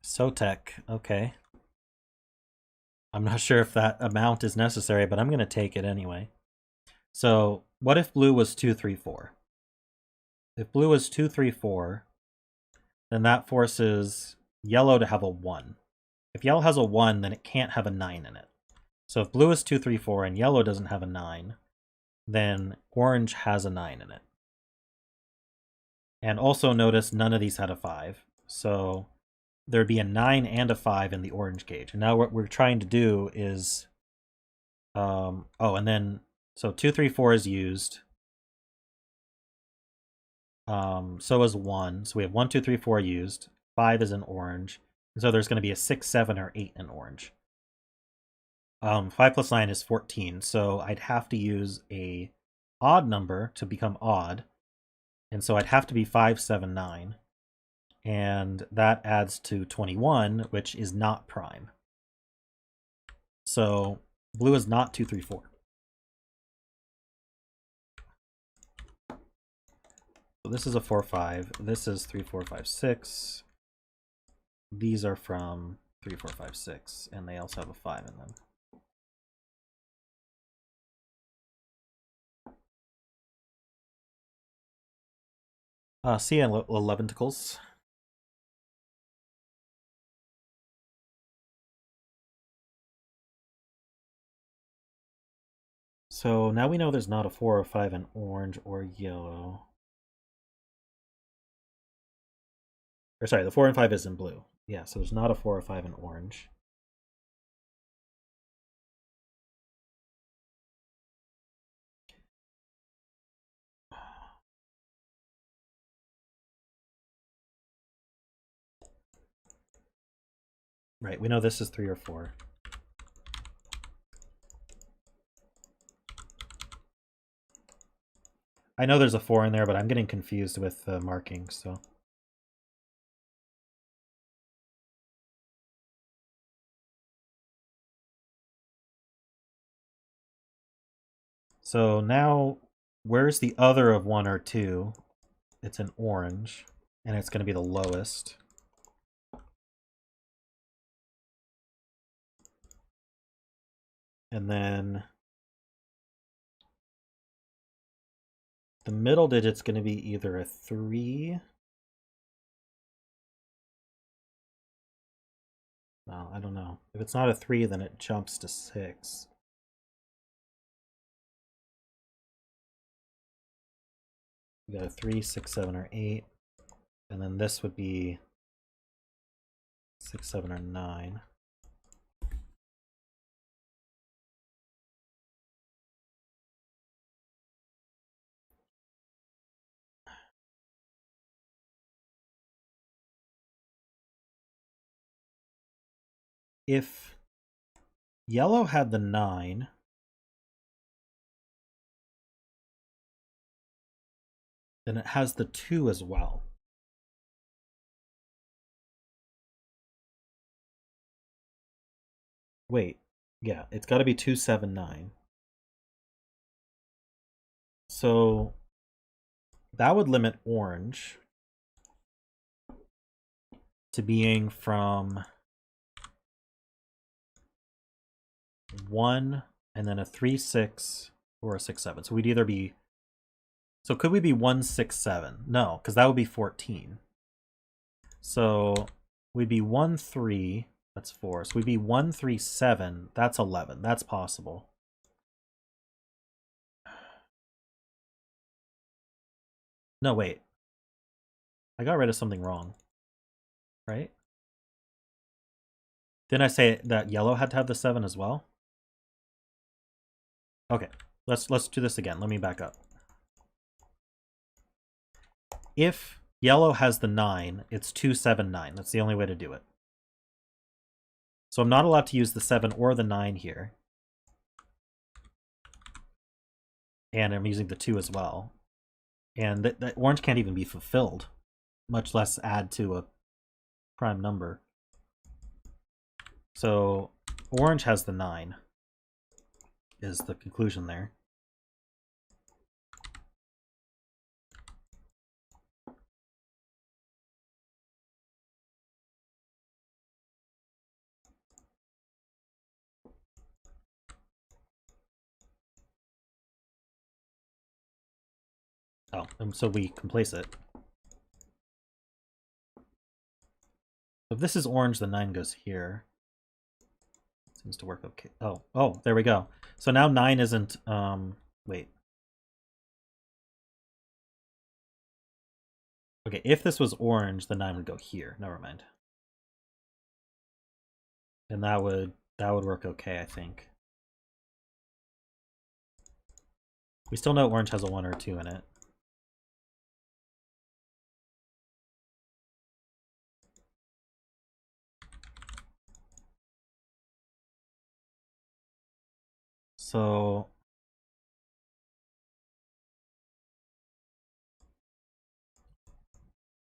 Sotec, okay. I'm not sure if that amount is necessary, but I'm going to take it anyway. So what if blue was 2, 3, 4? If blue was 2, 3, 4, then that forces yellow to have a 1. If yellow has a 1, then it can't have a 9 in it. So if blue is 2, 3, 4, and yellow doesn't have a 9, then orange has a 9 in it. And also notice none of these had a 5. So there'd be a 9 and a 5 in the orange cage. And now what we're trying to do is... oh, and then... So 2, 3, 4 is used. So is 1. So we have 1, 2, 3, 4 used. 5 is in orange. And so there's going to be a 6, 7, or 8 in orange. 5 plus 9 is 14. So I'd have to use a odd number to become odd. And so I'd have to be 5, 7, 9. And that adds to 21, which is not prime. So blue is not 2, 3, 4. So this is a 4, 5. This is 3, 4, 5, 6. These are from 3, 4, 5, 6, and they also have a 5 in them. See you in 11 tickles. So now we know there's not a 4 or 5 in orange or yellow. Or sorry, the 4 and 5 is in blue. Yeah, so there's not a 4 or 5 in orange. Right, we know this is 3 or 4. I know there's a 4 in there, but I'm getting confused with the markings, so... So now, where's the other of 1 or 2? It's in orange, and it's going to be the lowest. And then the middle digit's going to be either a 3. Well, I don't know. If it's not a 3, then it jumps to 6. We got a 3, 6, 7, or 8. And then this would be 6, 7, or 9. If yellow had the 9, then it has the 2 as well. Wait, yeah, it's got to be 2, 7, 9. So that would limit orange to being from 1 and then a 3, 6 or a 6, 7. So we'd either be... So could we be 1, 6, 7? No, because that would be 14. So we'd be 1, 3. That's 4. So we'd be 1, 3, 7. That's 11. That's possible. No, wait. I got rid of something wrong. Right? Didn't I say that yellow had to have the 7 as well? Okay. Let's do this again. Let me back up. If yellow has the 9, it's 2, 7, 9. That's the only way to do it. So I'm not allowed to use the 7 or the 9 here. and I'm using the 2 as well. And that orange can't even be fulfilled, much less add to a prime number. So orange has the 9, is the conclusion there. Oh, and so we can place it. If this is orange, the 9 goes here. Seems to work okay. Oh, there we go. So now 9 isn't, wait. Okay, if this was orange, the 9 would go here. Never mind. And that would work okay, I think. We still know orange has a 1 or a 2 in it. So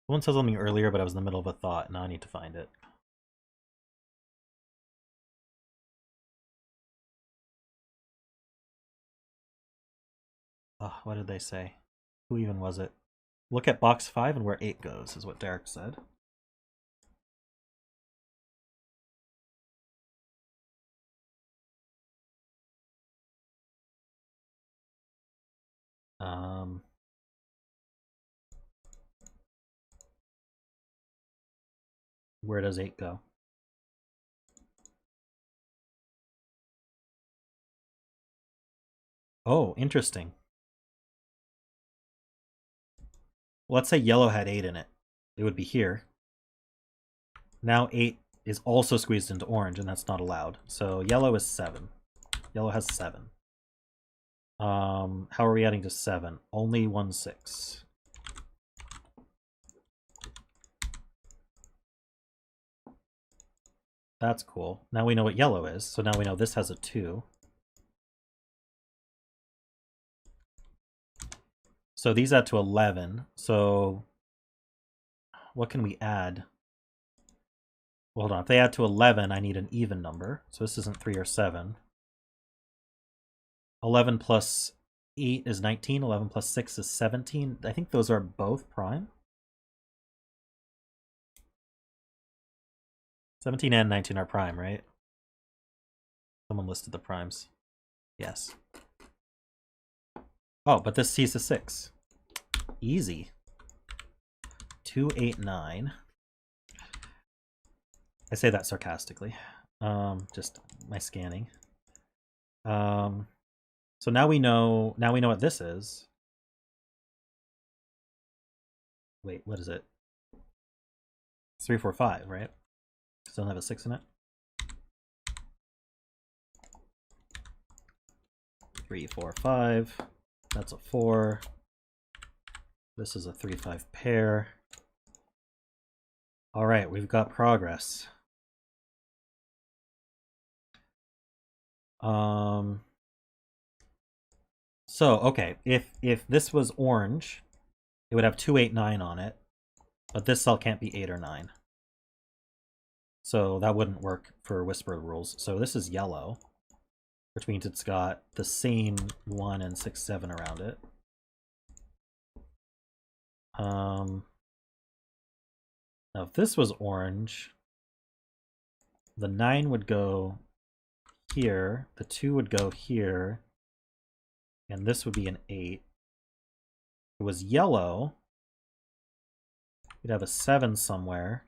someone said something earlier, but I was in the middle of a thought. Now I need to find it. Oh, what did they say? Who even was it? Look at box 5 and where 8 goes, is what Derek said. Where does 8 go? Oh, interesting. Let's say yellow had 8 in it. It would be here. Now 8 is also squeezed into orange, and that's not allowed. So yellow is 7. Yellow has 7. How are we adding to 7? Only 1 6. That's cool. Now we know what yellow is, so now we know this has a 2. So these add to 11. So what can we add? Well, hold on. If they add to 11, I need an even number. So this isn't 3 or 7. 11 plus 8 is 19. 11 plus 6 is 17. I think those are both prime. 17 and 19 are prime, right? Someone listed the primes. Yes. Oh, but this sees a 6. Easy. 2, 8, 9. I say that sarcastically. Just my scanning. So now we know what this is. Wait, what is it? 3, 4, 5, right? Still have a 6 in it. 3, 4, 5. That's a 4. This is a 3, 5 pair. All right, we've got progress. So okay, if this was orange, it would have 2, 8, 9 on it, but this cell can't be 8 or 9. So that wouldn't work for whisper rules. So this is yellow, which means it's got the same 1 and 6, 7 around it. Now if this was orange, the 9 would go here, the 2 would go here, and this would be an 8. If it was yellow, you'd have a 7 somewhere,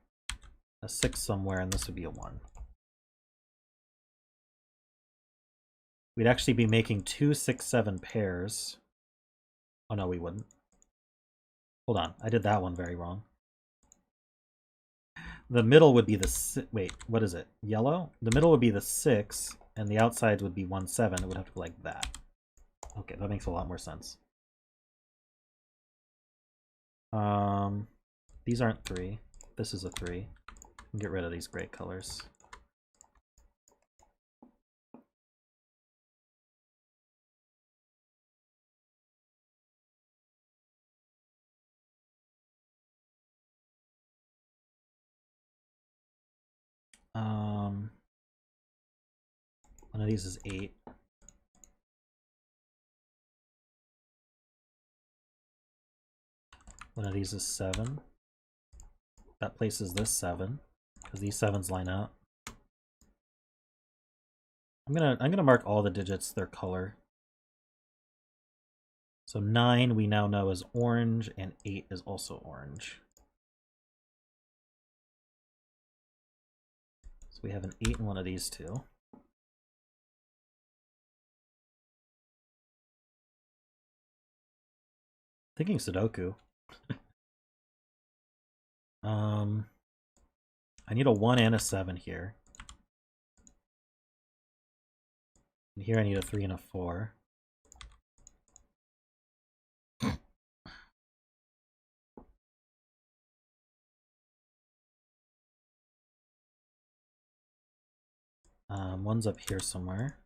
a 6 somewhere, and this would be a 1. We'd actually be making 2, 6, 7 pairs. Oh no, we wouldn't. Hold on, I did that one very wrong. The middle would be the wait, what is it? Yellow? The middle would be the 6, and the outside would be 1, 7. It would have to go like that. Okay, that makes a lot more sense. These aren't 3. This is a 3. Get rid of these gray colors. One of these is 8. One of these is 7. That places this 7, because these 7s line up. I'm gonna mark all the digits their color. So 9 we now know is orange, and 8 is also orange. So we have an 8 in one of these two. Thinking Sudoku. I need a 1 and a 7 here. And here I need a 3 and a 4. One's up here somewhere.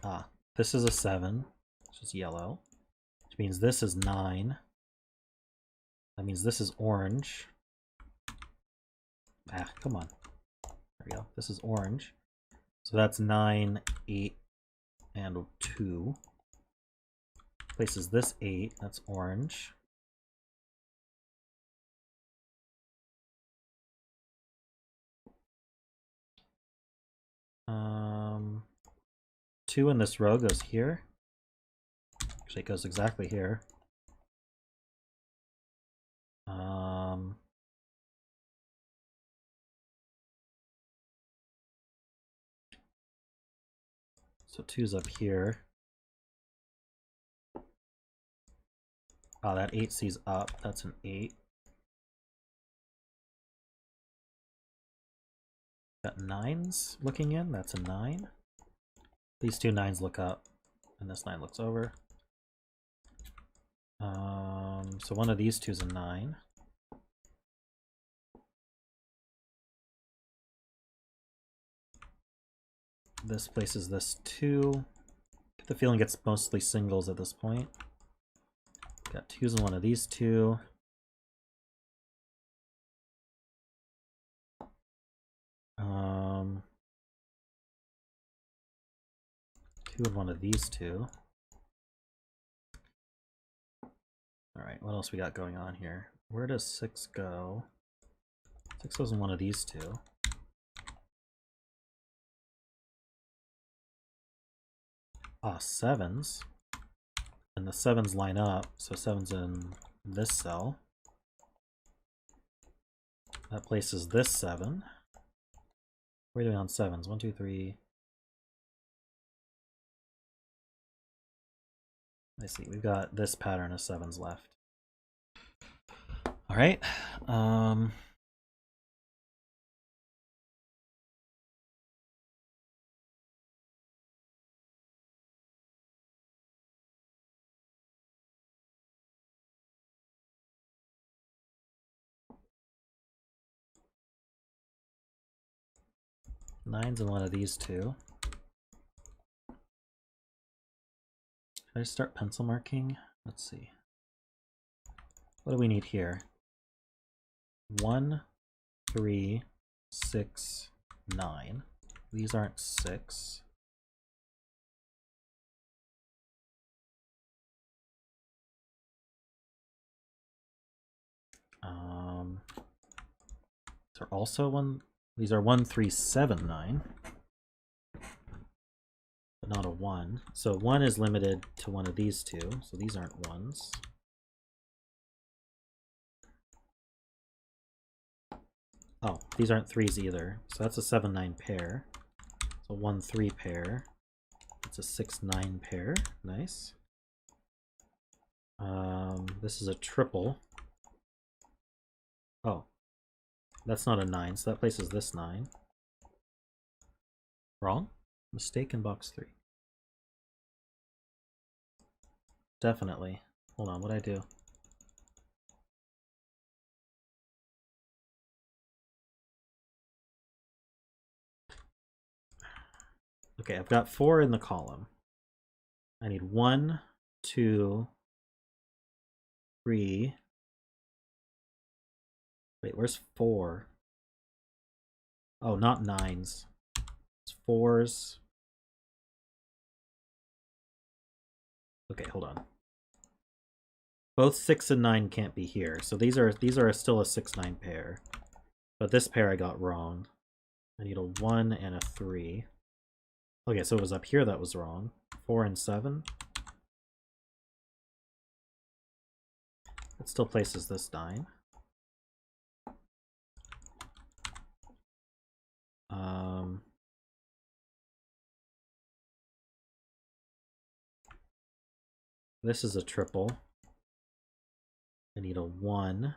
Ah, this is a 7, which is yellow, which means this is 9. That means this is orange. Ah, come on. There we go. This is orange. So that's 9, 8, and 2. Places this 8, that's orange. Um, 2 in this row goes here. Actually, it goes exactly here. So 2's up here. Oh, that 8 sees up. That's an 8. Got 9s looking in. That's a 9. These two 9s look up, and this 9 looks over. So one of these two is a 9. This places this 2. Get the feeling it's mostly singles at this point. Got 2s in one of these two. Two in one of these two. Alright, what else we got going on here? Where does 6 go? 6 goes in one of these two. Ah, 7s. And the 7s line up, so 7's in this cell. That places this 7. What are we doing on 7s? 1, 2, 3. I see, we've got this pattern of 7s left. Alright. 9's in one of these two. Should I start pencil marking? Let's see. What do we need here? 1, 3, 6, 9. These aren't 6. These are also these are 1, 3, 7, 9. But not a 1. So 1 is limited to one of these two, so these aren't 1s. Oh, these aren't 3s either. So that's a 7, 9 pair. So 1, 3 pair. It's a 6, 9 pair. Nice. This is a triple. Oh, that's not a 9, so that places this 9. Wrong? Mistake in box 3. Definitely. Hold on, what'd I do? Okay, I've got 4 in the column. I need 1, 2, 3. Wait, where's 4? Oh, not 9s. It's 4s. Okay, hold on. Both 6 and 9 can't be here, so these are still a 6-9 pair. But this pair I got wrong. I need a 1 and a 3. Okay, so it was up here that was wrong. 4 and 7. It still places this 9. This is a triple. I need a 1,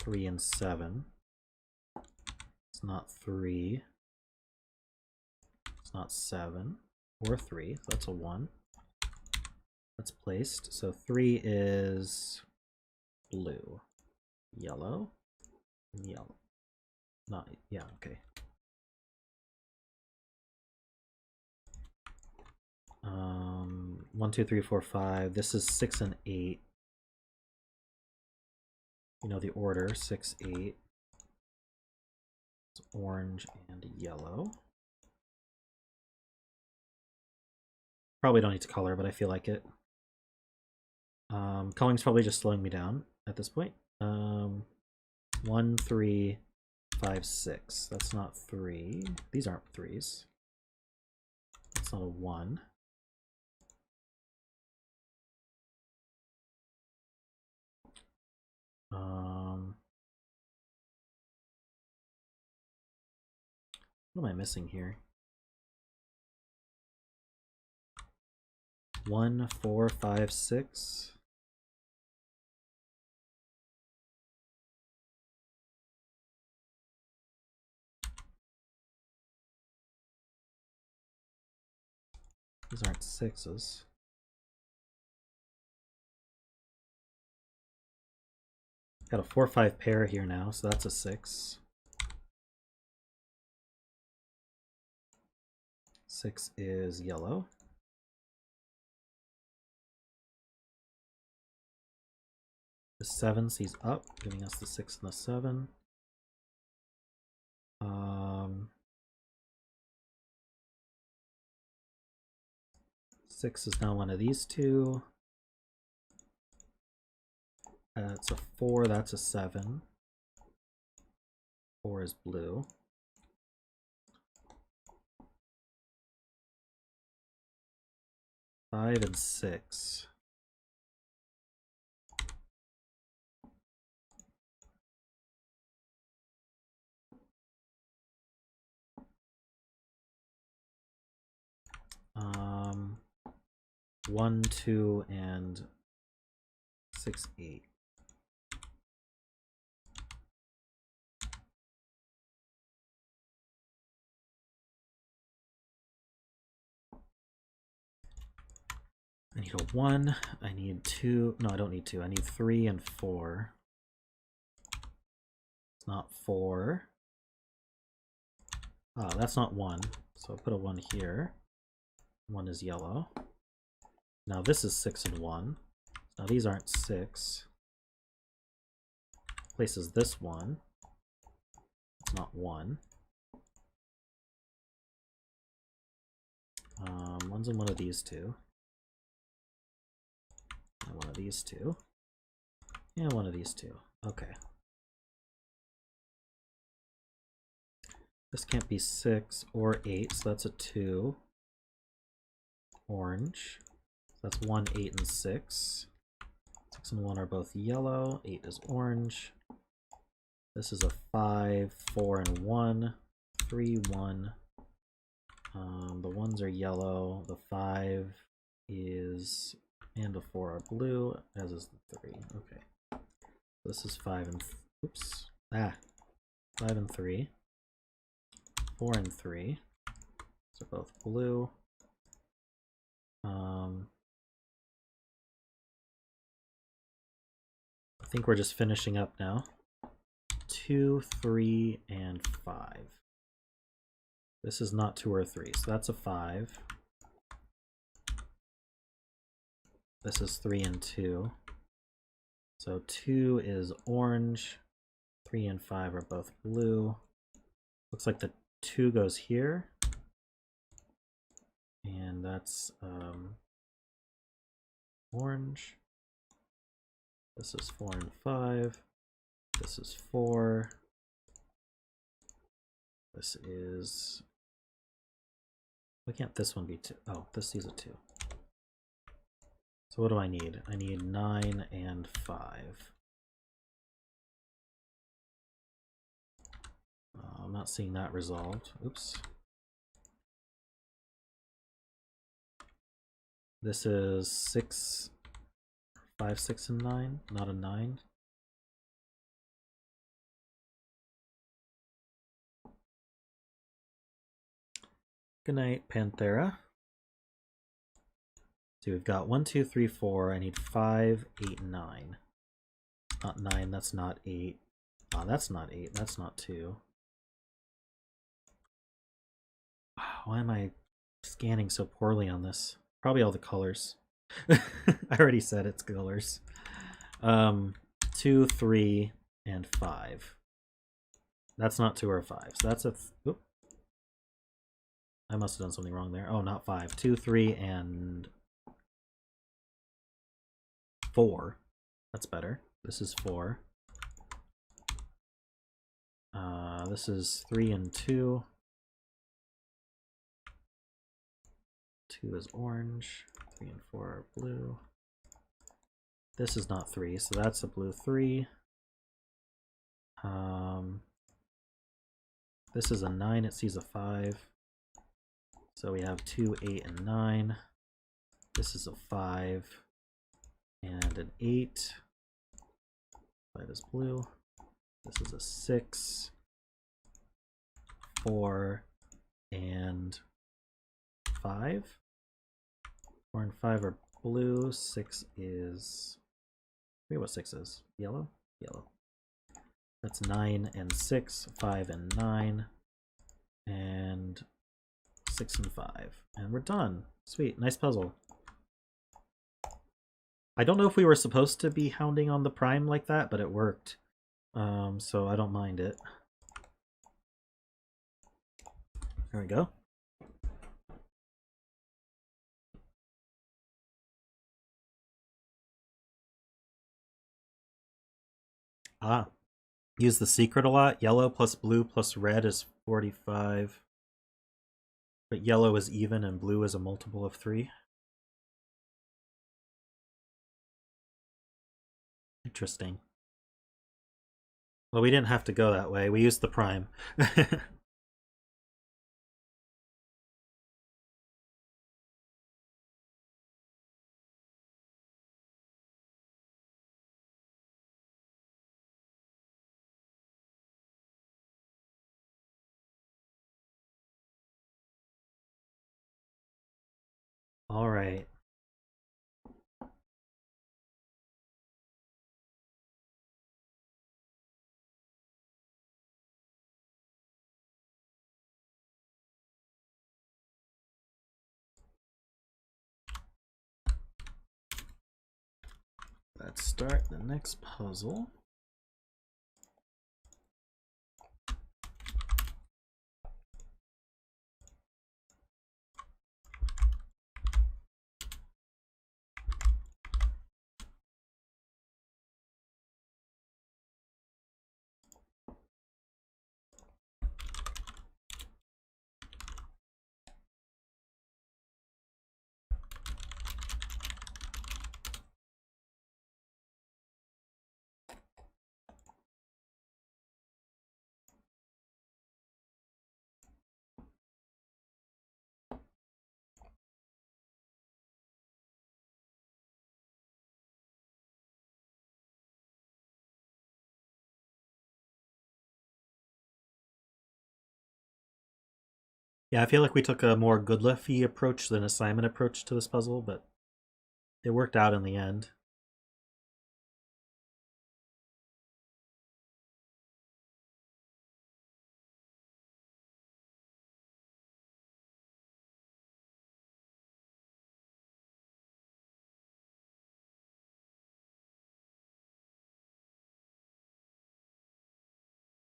3, and 7. It's not 3. It's not 7 or 3. That's a 1. That's placed. So 3 is blue, yellow, yellow. Not, yeah, okay. 1, 2, 3, 4, 5. This is 6 and 8. You know the order, 6, 8. It's orange and yellow. Probably don't need to color, but I feel like it. Coloring's probably just slowing me down at this point. 1, 3, 5, 6. That's not 3. These aren't 3s. That's not a 1. What am I missing here? 1, 4, 5, 6. These aren't 6s. Got a 4, 5 pair here now, so that's a 6. 6 is yellow. The 7 sees up, giving us the 6 and the 7. 6 is now one of these two. That's a 4, that's a 7. 4 is blue. Five and 6. Um, 1, 2, and 6, 8. I need a 1, I need 2, no I don't need 2, I need 3 and 4. It's not 4. Oh, that's not 1, so I'll put a 1 here. 1 is yellow. Now this is 6 and 1. Now these aren't 6. Places this 1. It's not 1. One's in one of these two. And one of these two. And one of these two. Okay. This can't be 6 or 8, so that's a 2. Orange. That's 1, 8, and 6. 6 and 1 are both yellow. 8 is orange. This is a 5, 4, and 1. 3, 1. The 1s are yellow. The 5 is, and the 4 are blue, as is the 3. Okay. This is 5 and, oops. 5 and 3. 4 and 3. These are both blue. I think we're just finishing up now. 2, 3, and 5. This is not 2 or 3, so that's a 5. This is 3 and 2. So 2 is orange, 3 and 5 are both blue. Looks like the 2 goes here. And that's orange. This is 4 and 5. This is 4. This is... Why can't this one be 2? Oh, this is a 2. So what do I need? I need 9 and 5. I'm not seeing that resolved. Oops. This is 6, 5, 6, and 9, not a 9. Good night, Panthera. So we've got 1, 2, 3, 4. I need 5, 8, 9. Not 9, that's not 8. Oh, that's not 8, that's not 2. Why am I scanning so poorly on this? Probably all the colors. I already said it's colors. 2, 3, and 5. That's not 2 or 5. So that's a... Oop. I must have done something wrong there. Oh, not 5. 2, 3, and 4. That's better. This is 4. This is 3 and 2. 2 is orange. 3 and 4 are blue. This is not 3, so that's a blue 3. This is a 9, it sees a 5. So we have 2, 8, and 9. This is a 5 and an 8. 5 is blue. This is a 6, 4, and 5. 4 and 5 are blue. 6 is... Wait, what 6 is? Yellow? Yellow. That's 9 and 6, 5 and 9, and 6 and 5. And we're done. Sweet, nice puzzle. I don't know if we were supposed to be hounding on the prime like that, but it worked. So I don't mind it. There we go. Ah, use the secret a lot. Yellow plus blue plus red is 45. But yellow is even and blue is a multiple of 3. Interesting. Well, we didn't have to go that way. We used the prime. All right. Let's start the next puzzle. Yeah, I feel like we took a more good-lucky approach than a Simon approach to this puzzle, but it worked out in the end.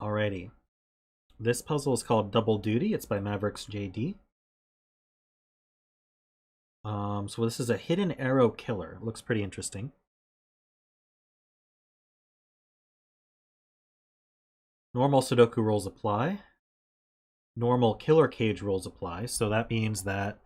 Alrighty. This puzzle is called Double Duty. It's by MavericksJD. So this is a hidden arrow killer. Looks pretty interesting. Normal Sudoku rules apply. Normal killer cage rules apply. So that means that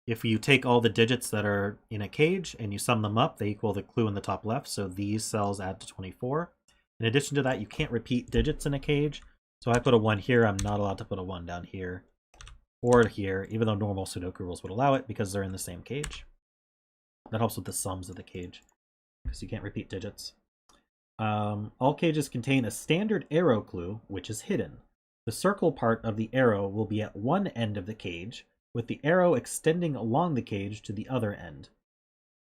if you take all the digits that are in a cage and you sum them up, they equal the clue in the top left. So these cells add to 24. In addition to that, you can't repeat digits in a cage. So I put a 1 here. I'm not allowed to put a 1 down here or here, even though normal Sudoku rules would allow it because they're in the same cage. That helps with the sums of the cage because you can't repeat digits. All cages contain a standard arrow clue, which is hidden. The circle part of the arrow will be at one end of the cage, with the arrow extending along the cage to the other end.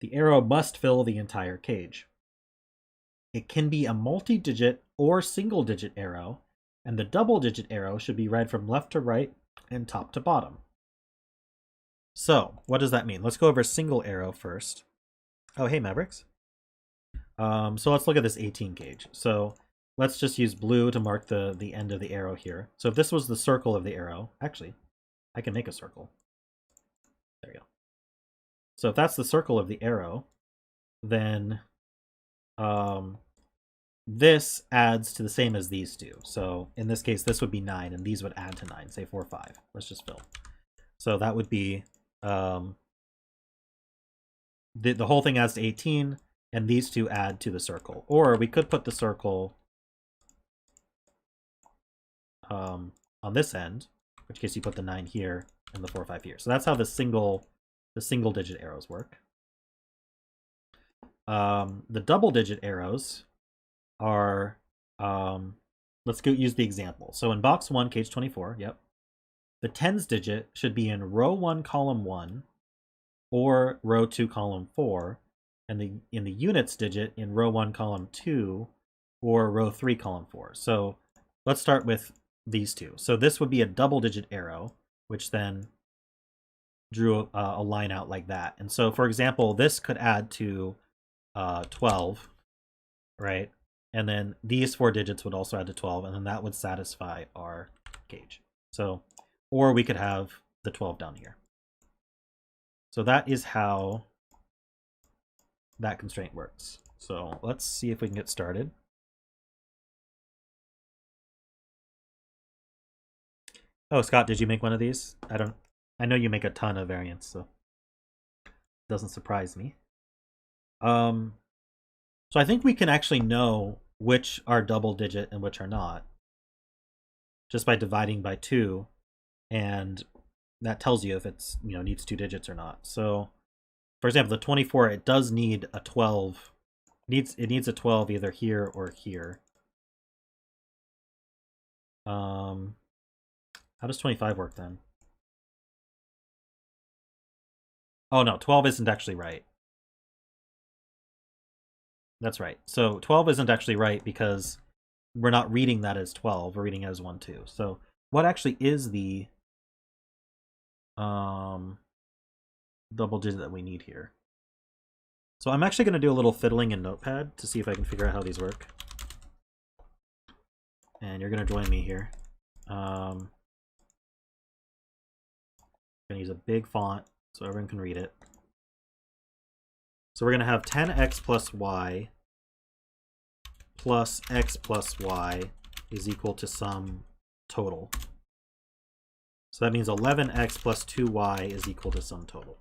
The arrow must fill the entire cage. It can be a multi-digit or single-digit arrow, and the double-digit arrow should be read from left to right and top to bottom. So, what does that mean? Let's go over single arrow first. Oh, hey, Mavericks. So let's look at this 18 gauge. So let's just use blue to mark the end of the arrow here. So if this was the circle of the arrow, actually, I can make a circle. There you go. So if that's the circle of the arrow, then this adds to the same as these two. So in this case, this would be 9, and these would add to 9, say 4, 5. Let's just fill. So that would be, the whole thing adds to 18, and these two add to the circle. Or we could put the circle on this end, in which case you put the 9 here and the 4, 5 here. So that's how the single digit arrows work. The double digit arrows are, let's go use the example. So in box 1, cage 24, yep. The tens digit should be in row 1, column 1, or row 2, column 4, and in the units digit in row 1, column 2, or row 3, column 4. So let's start with these two. So this would be a double digit arrow, which then drew a line out like that. And so, for example, this could add to 12, right? And then these 4 digits would also add to 12, and then that would satisfy our gauge. So, or we could have the 12 down here. So that is how that constraint works. So let's see if we can get started. Oh, Scott, did you make one of these? I know you make a ton of variants, so it doesn't surprise me. So I think we can actually know which are double digit and which are not just by dividing by 2, and that tells you if it's, needs 2 digits or not. So for example, the 24, it does need a 12. It needs a 12 either here or here. How does 25 work then? Oh no, 12 isn't actually right. That's right. So 12 isn't actually right because we're not reading that as 12. We're reading it as 1, 2. So what actually is the double digit that we need here? So I'm actually going to do a little fiddling in Notepad to see if I can figure out how these work. And you're going to join me here. I'm going to use a big font so everyone can read it. So we're going to have 10x plus y plus x plus y is equal to some total. So that means 11x plus 2y is equal to some total.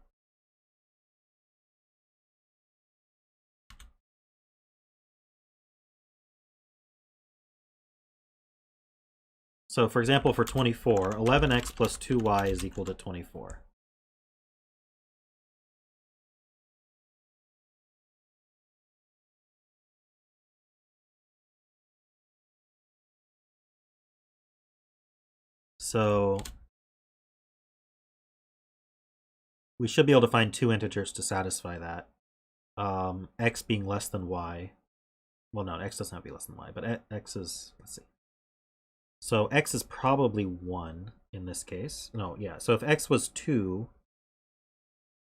So for example, for 24, 11x plus 2y is equal to 24. So we should be able to find 2 integers to satisfy that. X being less than y. Well, no, x doesn't have to be less than y, but x is, let's see. So x is probably 1 in this case. No, yeah. So if x was 2,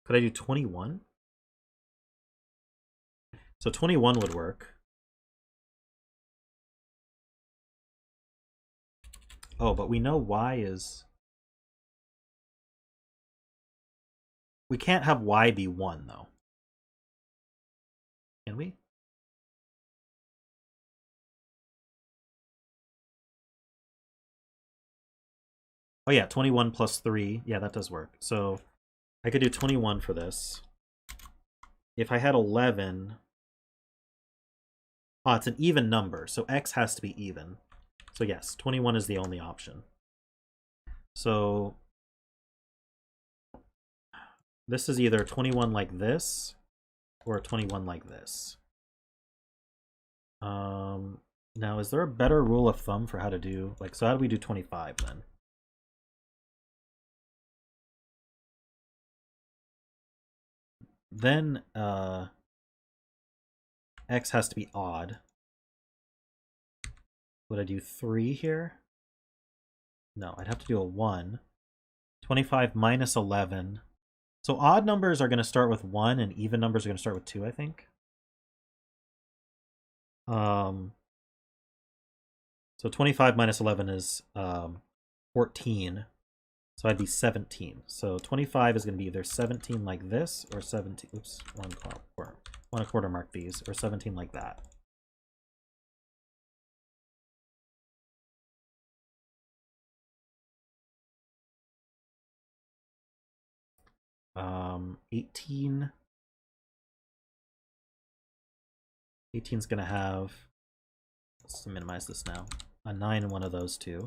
could I do 21? So 21 would work. Oh, but we know y is... We can't have y be 1, though. Can we? Oh yeah, 21 plus 3. Yeah, that does work. So I could do 21 for this. If I had 11... Oh, it's an even number, so x has to be even. So yes, 21 is the only option. So this is either 21 like this or 21 like this. Now, is there a better rule of thumb for how to do... Like, so how do we do 25 then? Then x has to be odd. Would I do 3 here? No, I'd have to do a 1. 25 minus 11. So odd numbers are going to start with 1 and even numbers are going to start with 2, I think. So 25 minus 11 is 14. So I'd be 17. So 25 is going to be either 17 like this or 17. Oops, one quarter mark these, or 17 like that. Um, 18. 18 is going to have, let's minimize this now, a 9 in one of those two.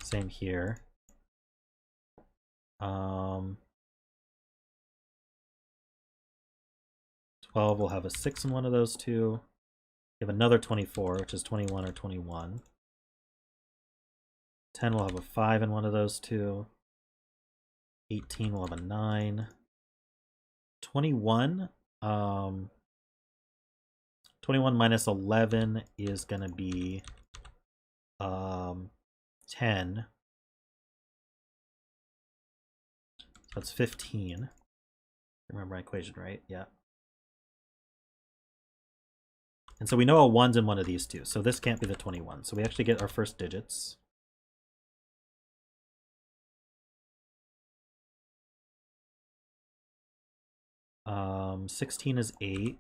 Same here. 12 will have a 6 in one of those two. You have another 24, which is 21 or 21. 10 will have a 5 in one of those two. 18 will have a 9. 21, 21 minus 11 is going to be 10. So that's 15. Remember my equation, right? Yeah. And so we know a 1's in one of these two, so this can't be the 21. So we actually get our first digits. Um, 16 is 8.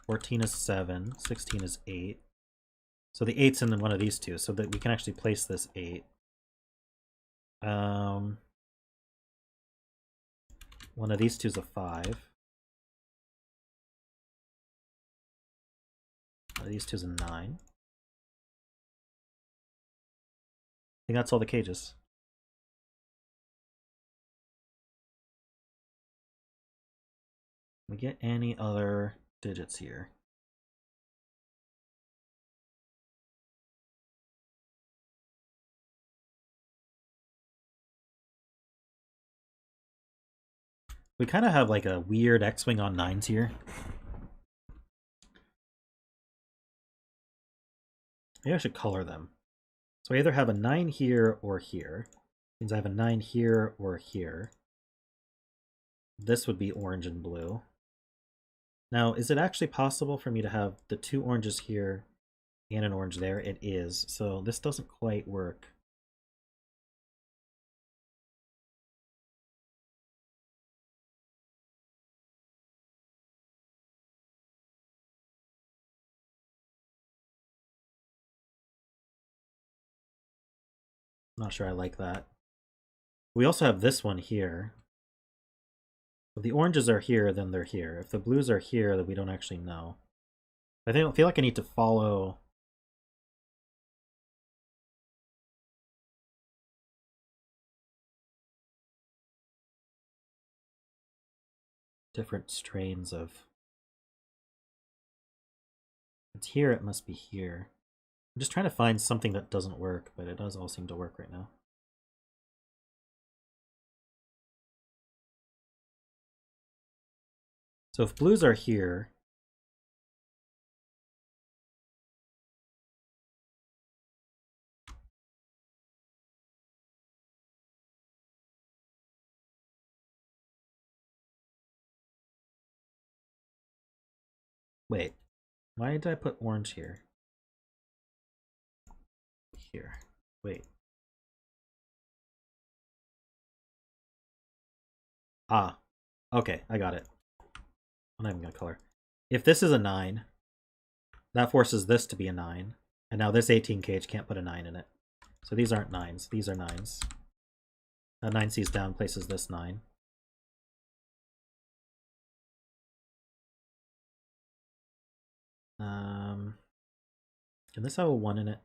14 is 7. 16 is 8. So the 8's in one of these two, so that we can actually place this 8. One of these two is a 5. One of these two is a 9. I think that's all the cages. We get any other digits here? We kind of have like a weird X-wing on 9s here. Maybe I should color them. So I either have a 9 here or here. Means I have a 9 here or here. This would be orange and blue. Now, is it actually possible for me to have the 2 oranges here and an orange there? It is. So this doesn't quite work. Not sure I like that. We also have this one here. If the oranges are here, then they're here. If the blues are here, then we don't actually know. I feel like I need to follow different strains of... If it's here, it must be here. I'm just trying to find something that doesn't work, but it does all seem to work right now. So if blues are here, wait, why did I put orange here? here. Wait. Ah, okay, I got it. I'm not even gonna color. If this is a 9, that forces this to be a 9. And now this 18 cage can't put a 9 in it. So these aren't 9s, these are 9s. 9 sees down places this 9. Can this have a 1 in it?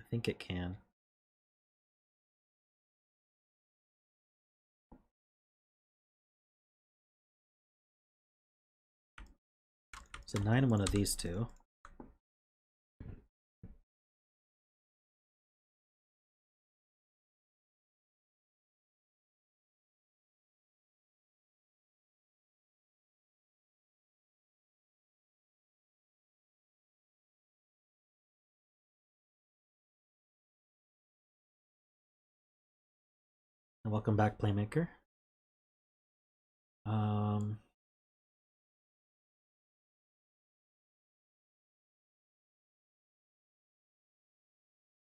I think it can. So 9 in one of these two. And welcome back, Playmaker.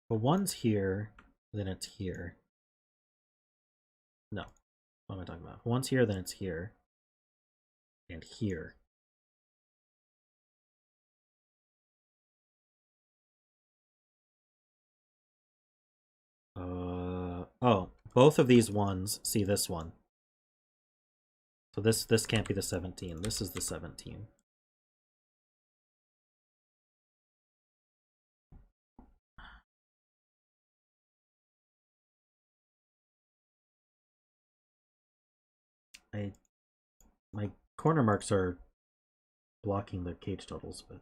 But one's here, then it's here. No, what am I talking about? One's here, then it's here. And here. Oh, both of these ones see this one. So this can't be the 17. This is the 17. My corner marks are blocking the cage totals, but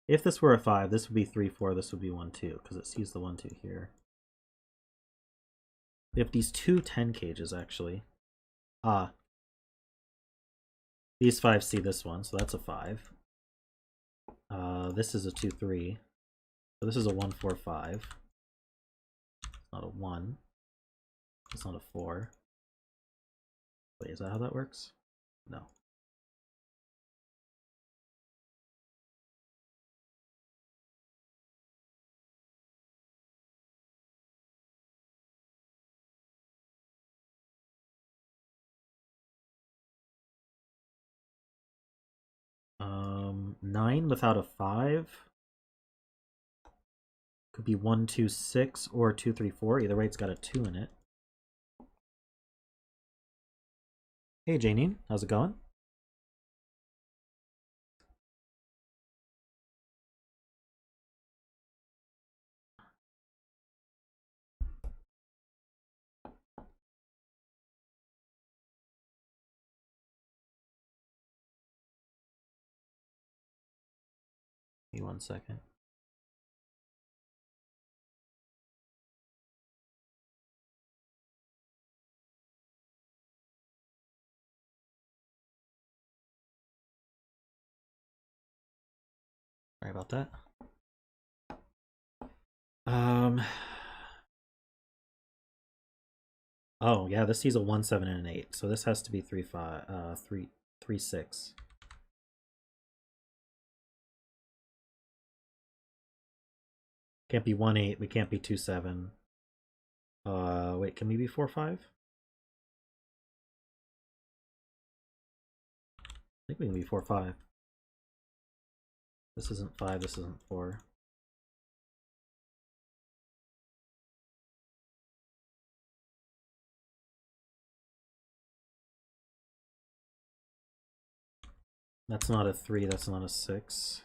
if this were a 5, this would be 3, 4, this would be 1, 2, because it sees the 1, 2 here. We have these two 10 cages, actually. Ah. These 5 see this one, so that's a 5. This is a 2, 3. So this is a 1, 4, 5. It's not a 1. It's not a 4. Wait, is that how that works? No. Um, 9 without a 5 could be 1, 2, 6 or 2, 3, 4. Either way, it's got a 2 in it. Hey, Janine, how's it going? Give me 1 second. Sorry about that. Oh yeah, this sees a 1, 7, and an 8, so this has to be 3, 5, 3, 3, 6. Can't be 1, 8. We can't be 2, 7. Wait, can we be 4, 5? I think we can be 4, 5. This isn't 5. This isn't 4. That's not a 3. That's not a 6.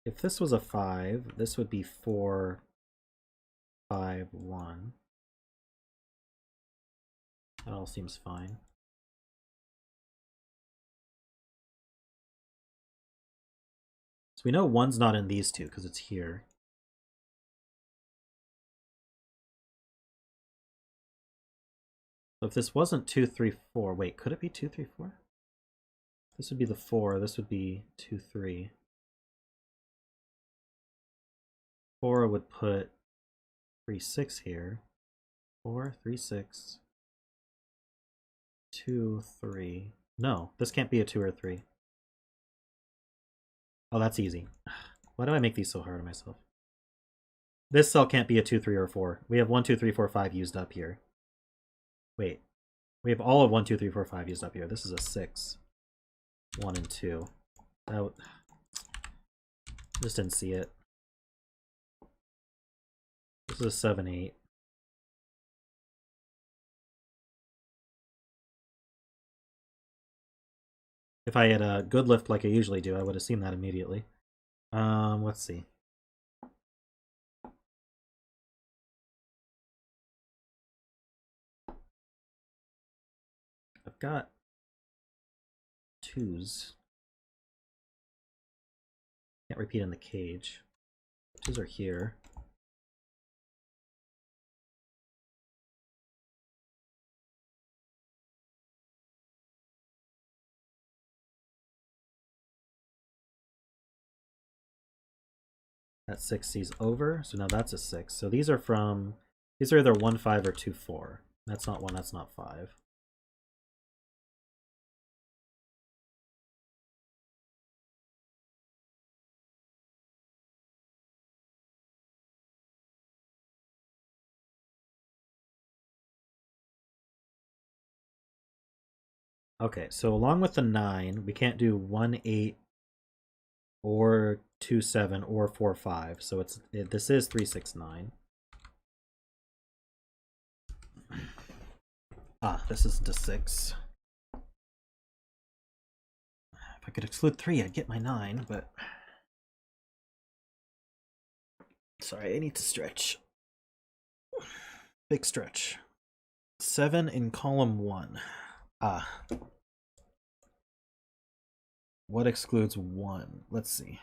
If this was a 5, this would be 4, 5, 1. That all seems fine. So we know 1's not in these two because it's here. So if this wasn't 2, 3, 4, wait, could it be 2, 3, 4? This would be the 4, this would be 2, 3. 4 would put 3, 6 here. 4, 3, 6. 2, 3. No, this can't be a 2 or 3. Oh, that's easy. Why do I make these so hard on myself? This cell can't be a 2, 3, or 4. We have 1, 2, 3, 4, 5 used up here. Wait. We have all of 1, 2, 3, 4, 5 used up here. This is a 6. 1 and 2. That just didn't see it. This is a 7, 8. If I had a good lift like I usually do, I would have seen that immediately. Let's see. I've got 2s. Can't repeat in the cage. 2s are here. That 6 sees over, so now that's a 6. So these are either 1, 5 or 2, 4. That's not 1, that's not 5. Okay, so along with the 9, we can't do 1, 8 or 2, 7 or 4, 5. So this is 3, 6, 9. Ah, this isn't a 6. If I could exclude 3, I'd get my 9, but... Sorry, I need to stretch. Big stretch. 7 in column 1. Ah. What excludes 1? Let's see.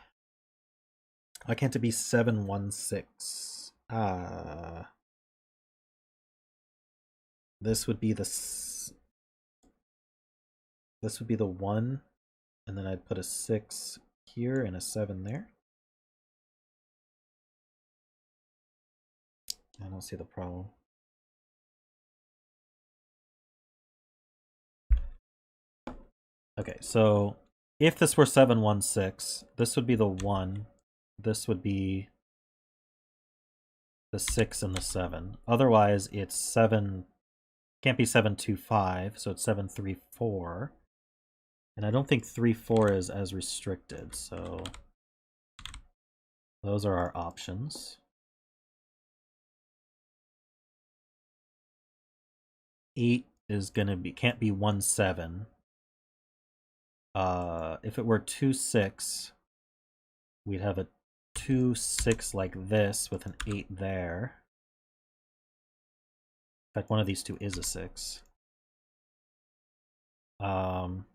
Why can't it be 7, 1, 6? This would be the 1, and then I'd put a 6 here and a 7 there. I don't see the problem. Okay, so if this were 7, 1, 6, this would be the 1. This would be the 6 and the 7. Otherwise, it's 7. Can't be 7, 2, 5, so it's 7, 3, 4. And I don't think 3, 4 is as restricted, so those are our options. 8 is gonna be, can't be 1, 7. If it were 2, 6, we'd have a 2, 6 like this with an 8 there. In fact, one of these two is a 6. Or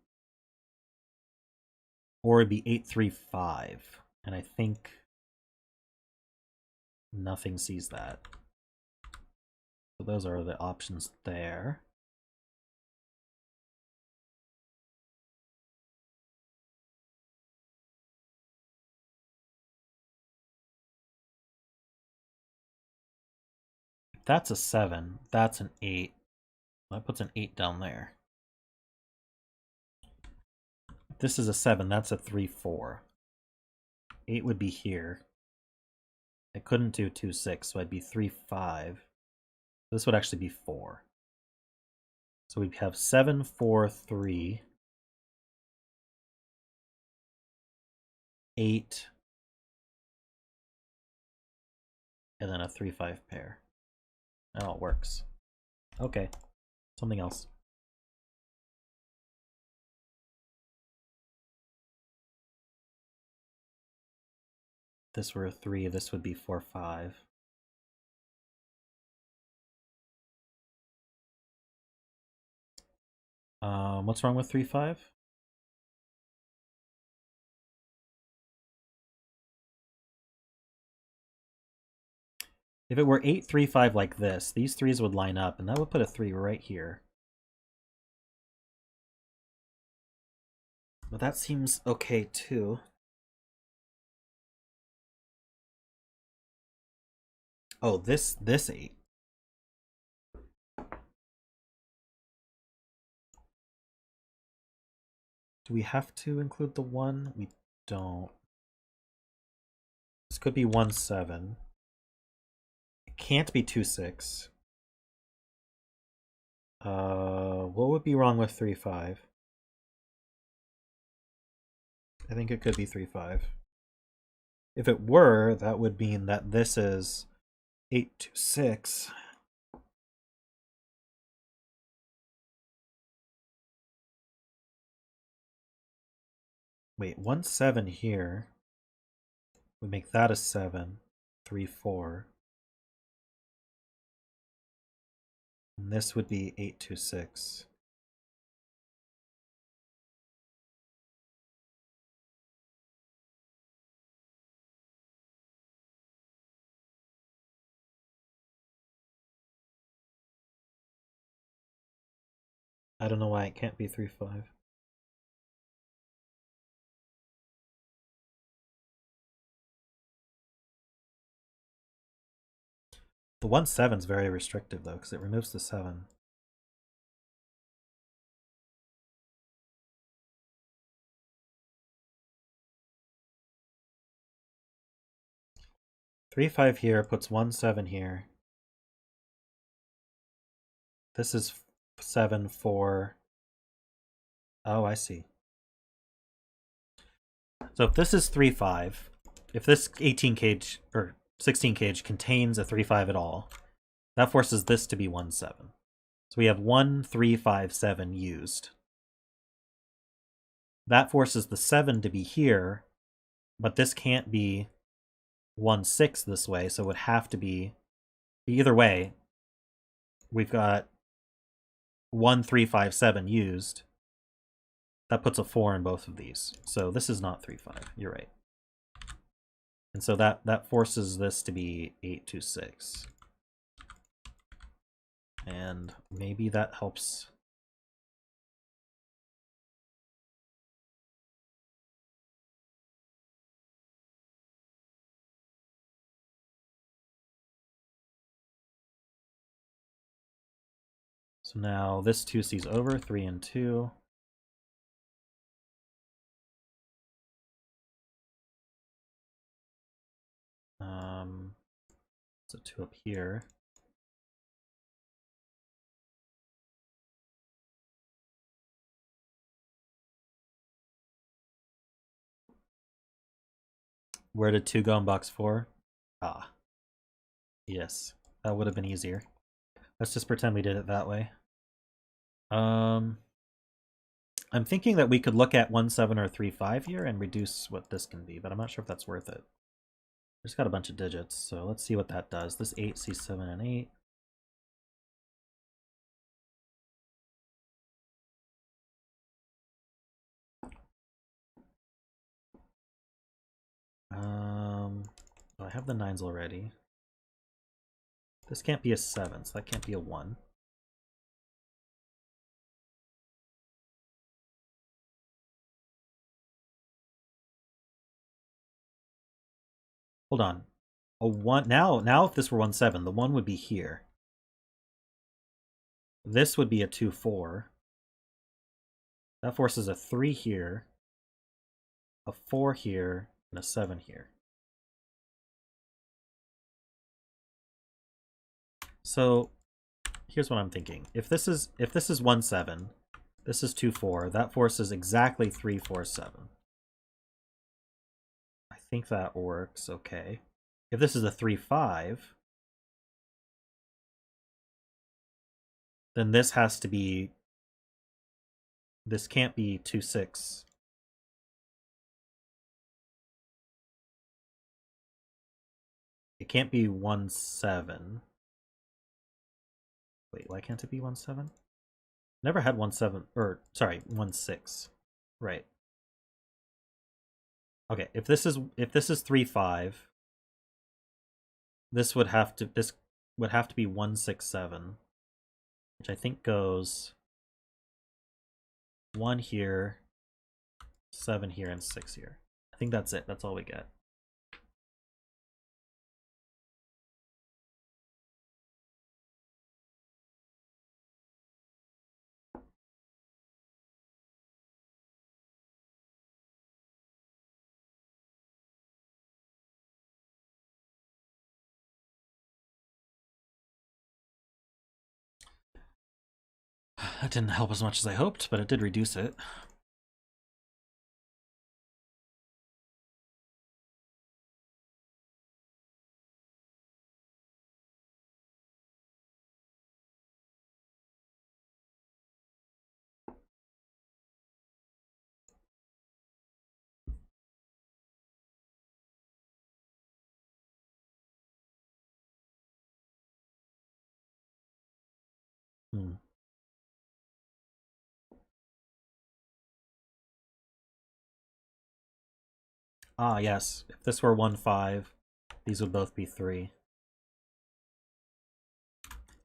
it'd be 8, 3, 5. And I think nothing sees that. So those are the options there. That's a 7. That's an 8. That puts an 8 down there. This is a 7. That's a 3, 4. 8 would be here. I couldn't do 2, 6, so I'd be 3, 5. This would actually be 4. So we'd have 7, 4, 3, 8, and then a 3, 5 pair. Oh, it works. Okay, something else. If this were a 3, this would be 4, 5. What's wrong with 3, 5? If it were 8, 3, 5 like this, these 3s would line up, and that would put a 3 right here. But that seems okay too. Oh, this 8. Do we have to include the 1? We don't. This could be 1 7. It can't be 2 6. What would be wrong with 3 5? I think it could be 3 5. If it were, that would mean that this is 8 2 6. Wait, 1 7 here would make that a 7. 3 4. And this would be 8 2 6. I don't know why it can't be 3 5. The 1 7 is very restrictive though, because it removes the 7. Three 5 here puts 1 7 here. This is 7 4. Oh, I see. So if this is 3 5, if this 18 cage or 16 cage contains a 3 5 at all, that forces this to be 1 7. So we have 1 3 5 7 used. That forces the 7 to be here, but this can't be 1 6 this way, so it would have to be either way. We've got 1 3 5 7 used. That puts a 4 in both of these. So this is not 3 5. You're right. And so that forces this to be 8 2 6. And maybe that helps. So now this 2C's over, 3 and 2. So 2 up here. Where did 2 go in box 4? Ah. Yes, that would have been easier. Let's just pretend we did it that way. I'm thinking that we could look at 1 7 or 3 5 here and reduce what this can be, but I'm not sure if that's worth it. There's got a bunch of digits, so let's see what that does. This 8 sees 7 and 8. I have the 9s already. This can't be a 7, so that can't be a 1. Hold on. A 1 now if this were 1 7, the 1 would be here. This would be a 2 4. That forces a 3 here, a 4 here, and a 7 here. So here's what I'm thinking. If this is 1 7, this is 2 4, that forces exactly 3 4 7. I think that works okay. If this is a 3 5, then this has to be, this can't be 2 6. It can't be 1 7. Wait, why can't it be 1 7? Never had 1 7, or sorry, 1 6. Right. Okay, if this is 3 5, this would have to be 1 6 7, which I think goes 1 here, 7 here, and 6 here. I think that's it. That's all we get. didn't help as much as I hoped, but it did reduce it. Ah, yes. If this were 1-5, these would both be 3.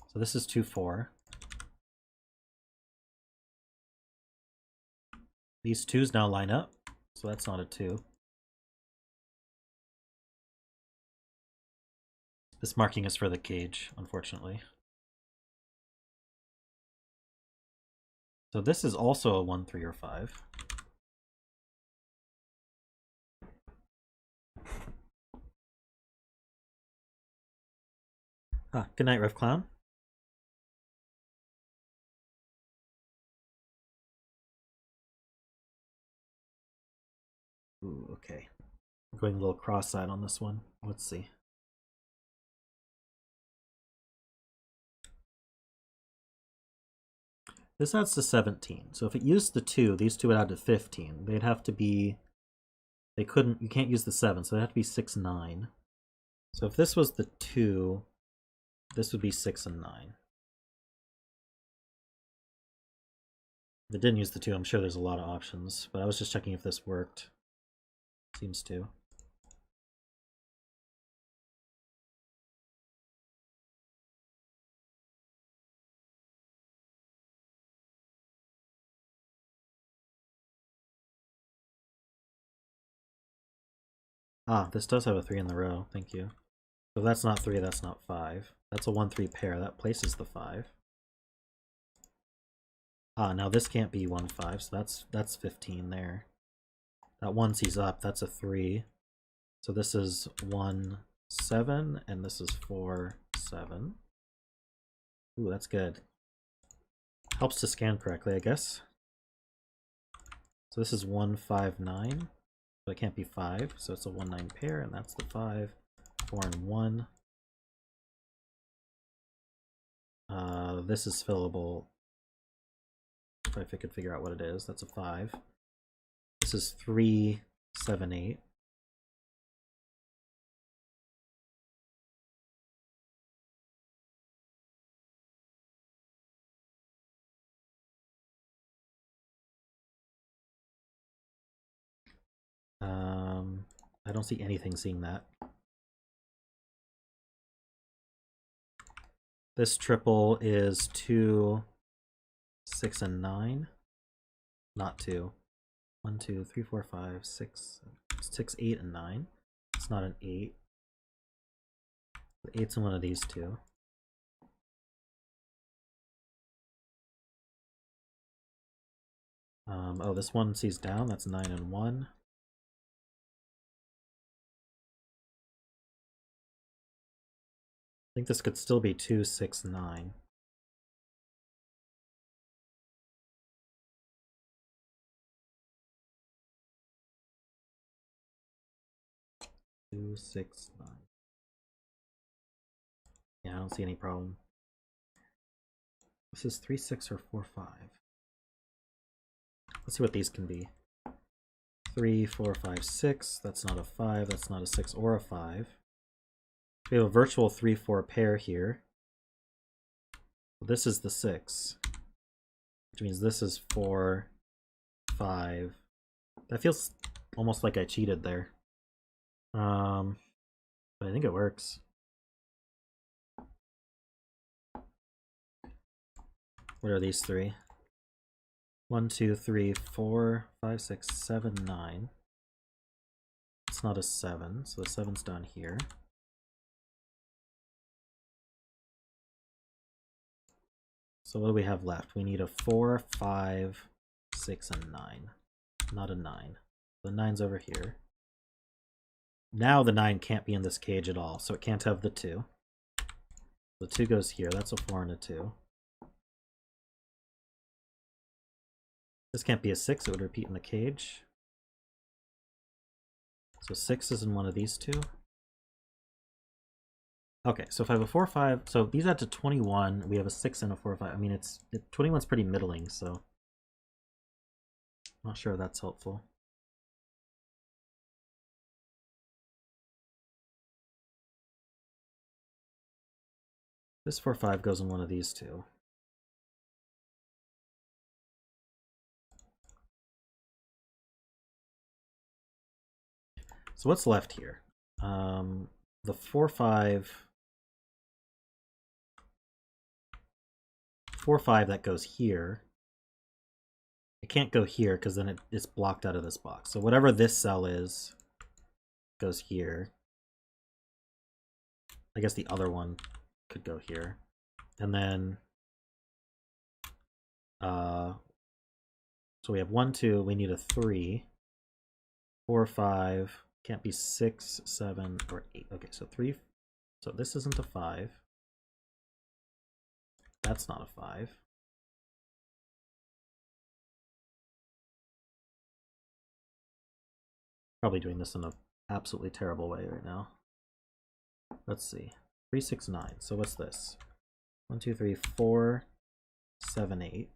So this is 2-4. These 2s now line up, so that's not a 2. This marking is for the cage, unfortunately. So this is also a 1, 3, or 5. Ah, good night, Riff Clown. Ooh, okay. I'm going a little cross-eyed on this one. Let's see. This adds to 17. So if it used the 2, these two would add to 15. They'd have to be... They couldn't... You can't use the 7, so they'd have to be 6, 9. So if this was the 2, this would be 6 and 9. If it didn't use the 2, I'm sure there's a lot of options, but I was just checking if this worked. Seems to. Ah, this does have a 3 in the row, thank you. So if that's not 3, that's not 5. That's a 1-3 pair, that places the 5. Ah, now this can't be 1-5, so that's 15 there. That 1 sees up, that's a 3. So this is 1-7, and this is 4-7. Ooh, that's good. Helps to scan correctly, I guess. So this is 1-5-9. So it can't be 5, so it's a 1-9 pair, and that's the 5. 4 and 1. This is fillable. If I could figure out what it is, that's a 5. This is 3, 7, 8. I don't see anything seeing that. This triple is 2, 6, and 9. Not 2. 1, 2, 3, 4, 5, 6, 6, 8, and 9. It's not an 8. The 8's in one of these two. Oh, this one sees down. That's 9 and 1. I think this could still be 2, 6, 9. 2, 6, 9. Yeah, I don't see any problem. This is 3, 6, or 4, 5. Let's see what these can be. 3, 4, 5, 6. That's not a 5. That's not a 6 or a 5. We have a virtual 3, 4 pair here. This is the 6. Which means this is 4, 5. That feels almost like I cheated there. But I think it works. What are these 3? 1, 2, 3, 4, 5, 6, 7, 9. It's not a 7, so the 7's down here. So what do we have left? We need a 4, 5, 6, and 9. Not a 9. The 9's over here. Now the 9 can't be in this cage at all, so it can't have the 2. The 2 goes here. That's a 4 and a 2. This can't be a 6, it would repeat in the cage. So 6 is in one of these two. Okay, so if I have a 4, 5, so these add to 21. We have a 6 and a 4, 5. I mean, 21's pretty middling, so I'm not sure if that's helpful. This 4, 5 goes in one of these two. So what's left here? The 4, 5... 4, 5 that goes here. It can't go here because then it's blocked out of this box. So whatever this cell is goes here. I guess the other one could go here. And then so we have 1, 2, we need a 3. 4, 5, can't be 6, 7, or 8. Okay, so 3. So this isn't a 5. That's not a 5. Probably doing this in an absolutely terrible way right now. Let's see. 3, 6, 9. So what's this? 1, 2, 3, 4, 7, 8.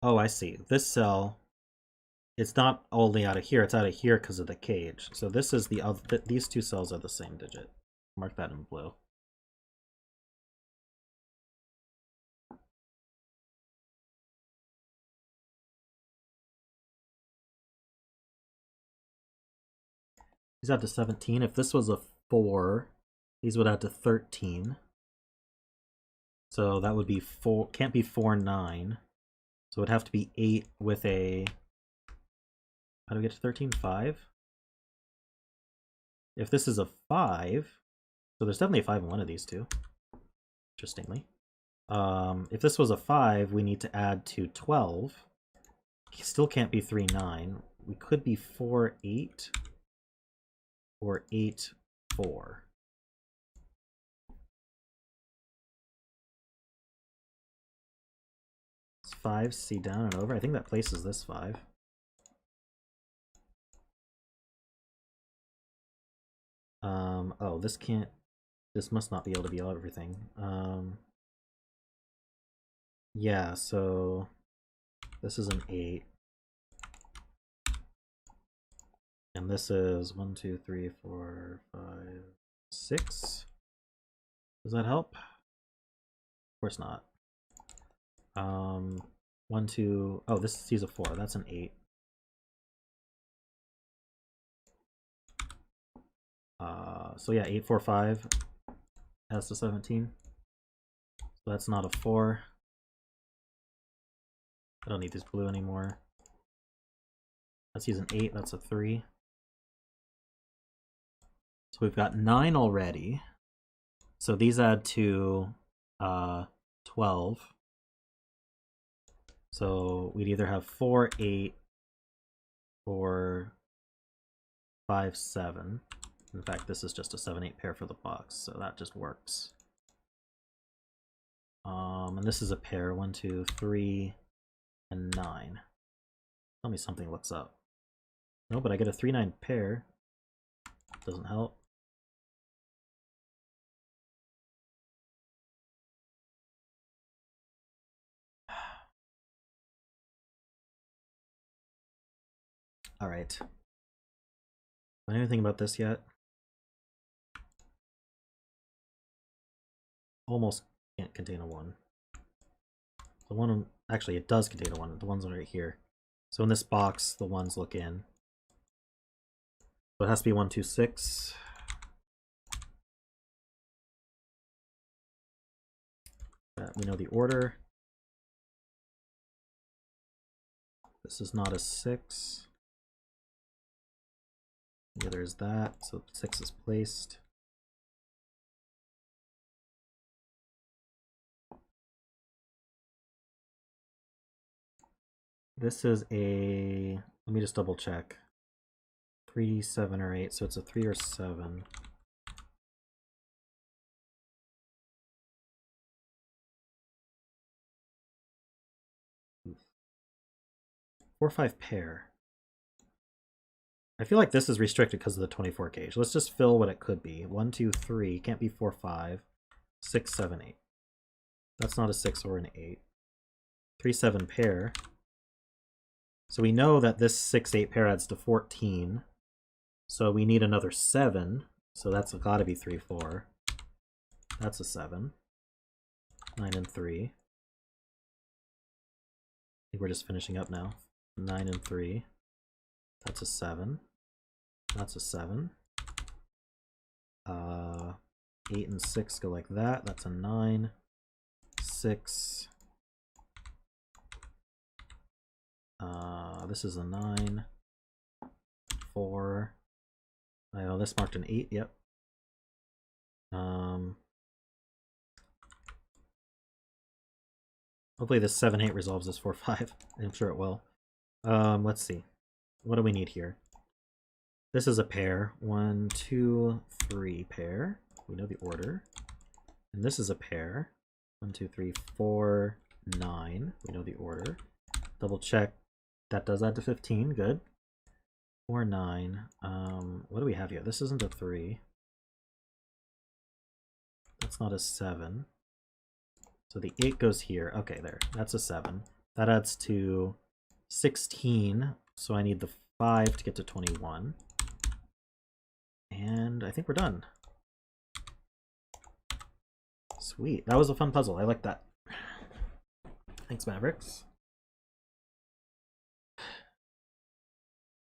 Oh, I see. This cell, it's not only out of here, it's out of here because of the cage. So this is the other, these two cells are the same digit. Mark that in blue. These add to 17. If this was a 4, these would add to 13. So that would be 4, can't be 4, 9. So it would have to be 8 with a, how do we get to 13? 5? If this is a 5, so there's definitely a 5 in one of these two, interestingly. If this was a 5, we need to add to 12. Still can't be 3, 9. We could be 4, 8. Or 8, 4. It's 5, C down and over. I think that places this 5. Oh, this can't, this must not be able to be everything. Yeah, so this is an 8. And this is 1, 2, 3, 4, 5, 6. Does that help? Of course not. 1, 2, oh, this sees a 4. That's an 8. So yeah, 8, 4, 5 has to 17. So that's not a 4. I don't need this blue anymore. Let's use an 8, that's a 3. So we've got 9 already. So these add to 12. So we'd either have 4, 8, or 5, 7. In fact, this is just a 7, 8 pair for the box, so that just works. And this is a pair, 1, 2, 3, and 9. Tell me something looks up. No, but I get a 3, 9 pair. Doesn't help. All right. Know anything about this yet? Almost can't contain a 1. The one, actually, it does contain a 1. The 1's right here. So in this box, the 1s look in. So it has to be 1, 2, 6. We know the order. This is not a 6. Neither is that, so 6 is placed. This is a, let me just double check. 3, 7, or 8, so it's a 3 or 7. 4-5 pair. I feel like this is restricted because of the 24 gauge. Let's just fill what it could be. 1, 2, 3. Can't be 4, 5. 6, 7, 8. That's not a 6 or an 8. 3, 7 pair. So we know that this 6, 8 pair adds to 14. So we need another 7. So that's got to be 3, 4. That's a 7. 9 and 3. I think we're just finishing up now. 9 and 3. That's a 7. That's a 7. 8 and 6 go like that. That's a 9. 6. This is a 9. 4. I know this marked an 8. Yep. Hopefully this 7, 8 resolves this 4, 5. I'm sure it will. Let's see. What do we need here? This is a pair. 1, 2, 3 pair. We know the order. And this is a pair. 1, 2, 3, 4, 9. We know the order. Double check. That does add to 15. Good. 4, 9. What do we have here? This isn't a 3. That's not a 7. So the 8 goes here. Okay, there. That's a 7. That adds to 16. So I need the 5 to get to 21. And I think we're done. Sweet. That was a fun puzzle. I like that. Thanks, Mavericks.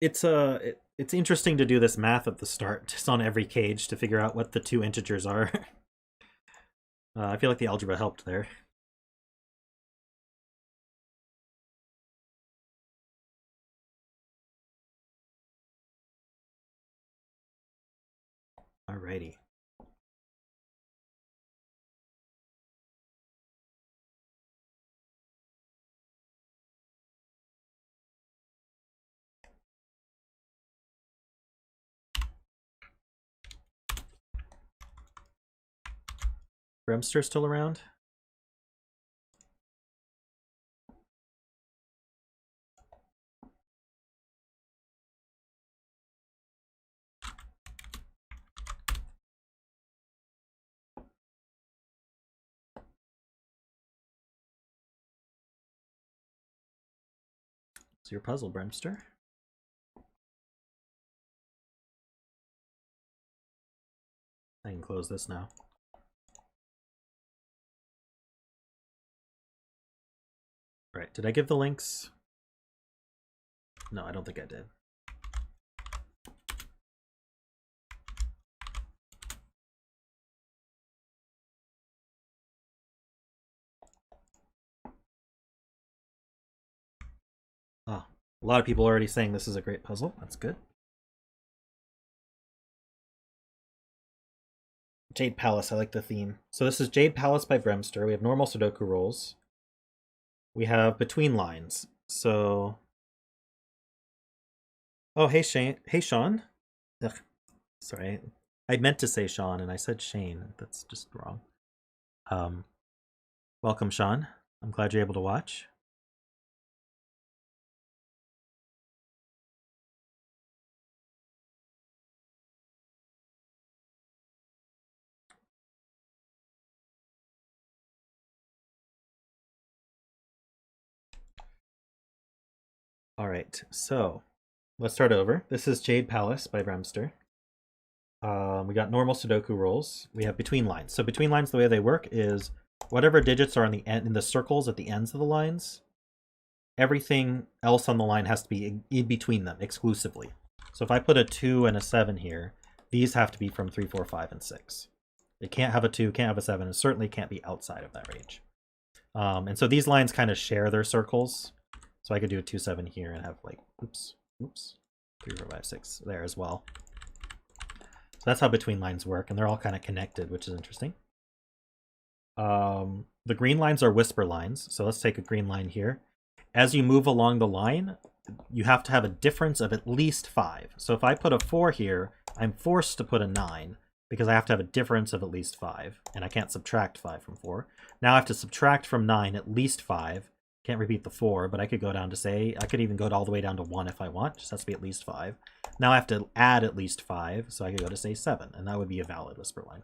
It's interesting to do this math at the start, just on every cage, to figure out what the two integers are. I feel like the algebra helped there. Alrighty. BremSter still around? It's your puzzle, BremSter. I can close this now. Right, did I give the links? No, I don't think I did. Oh, a lot of people are already saying this is a great puzzle. That's good. Jade Palace, I like the theme. So this is Jade Palace by BremSter. We have normal Sudoku rolls. We have between lines. So, oh, hey Shane. Hey Sean. Ugh. Sorry, I meant to say Sean and I said Shane. That's just wrong. Welcome, Sean. I'm glad you're able to watch. All right, so let's start over. This is Jade Palace by BremSter. We got normal Sudoku rolls. We have between lines. So between lines, the way they work is whatever digits are on the end, in the circles at the ends of the lines, everything else on the line has to be in between them exclusively. So if I put a 2 and a 7 here, these have to be from 3, 4, 5, and 6. It can't have a 2, can't have a 7, and certainly can't be outside of that range. And so these lines kind of share their circles. So I could do a 2, 7 here and have like, oops, 3, 4, 5, 6 there as well. So that's how between lines work, and they're all kind of connected, which is interesting. The green lines are whisper lines. So let's take a green line here. As you move along the line, you have to have a difference of at least 5. So if I put a 4 here, I'm forced to put a 9 because I have to have a difference of at least 5, and I can't subtract 5 from 4. Now I have to subtract from 9 at least 5, Can't repeat the 4, but I could go down to say, I could even go all the way down to 1 if I want. Just has to be at least 5. Now I have to add at least 5, so I could go to say 7, and that would be a valid whisper line.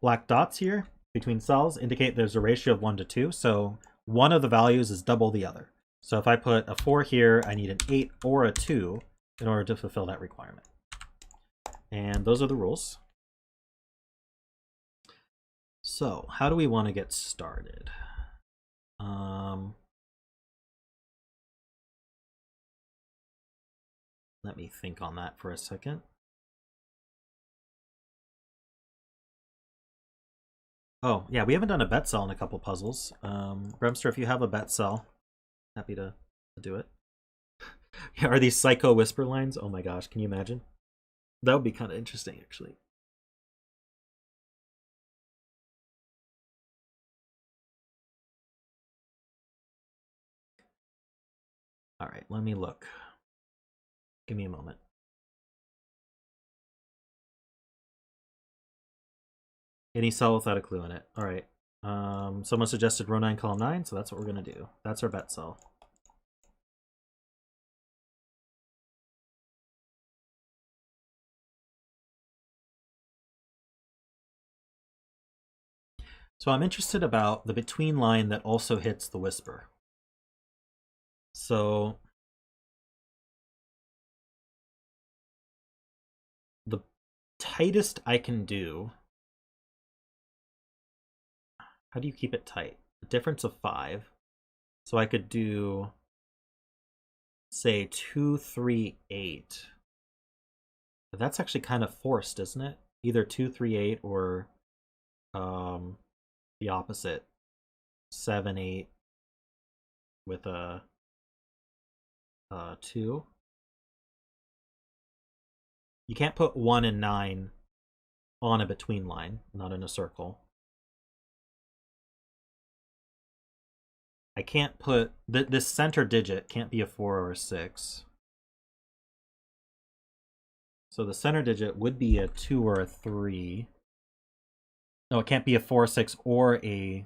Black dots here between cells indicate there's a ratio of 1 to 2, so one of the values is double the other. So if I put a 4 here, I need an 8 or a 2 in order to fulfill that requirement. And those are the rules. So how do we want to get started? Let me think on that for a second. Oh, yeah, we haven't done a bet cell in a couple puzzles. BremSter, if you have a bet cell, happy to do it. Are these psycho whisper lines? Oh my gosh, can you imagine? That would be kind of interesting, actually. All right, let me look. Give me a moment. Any cell without a clue in it. All right. Someone suggested row 9, column 9, so that's what we're going to do. That's our bet cell. So I'm interested about the between line that also hits the whisper. So the tightest I can do, how do you keep it tight? A difference of 5. So I could do, say, 2, 3, 8. But that's actually kind of forced, isn't it? Either 2, 3, 8 or the opposite, 7, 8 with a 2. You can't put 1 and 9 on a between line, not in a circle. I can't put this center digit can't be a 4 or a 6. So the center digit would be a 2 or a 3. No, it can't be a 4, 6, or a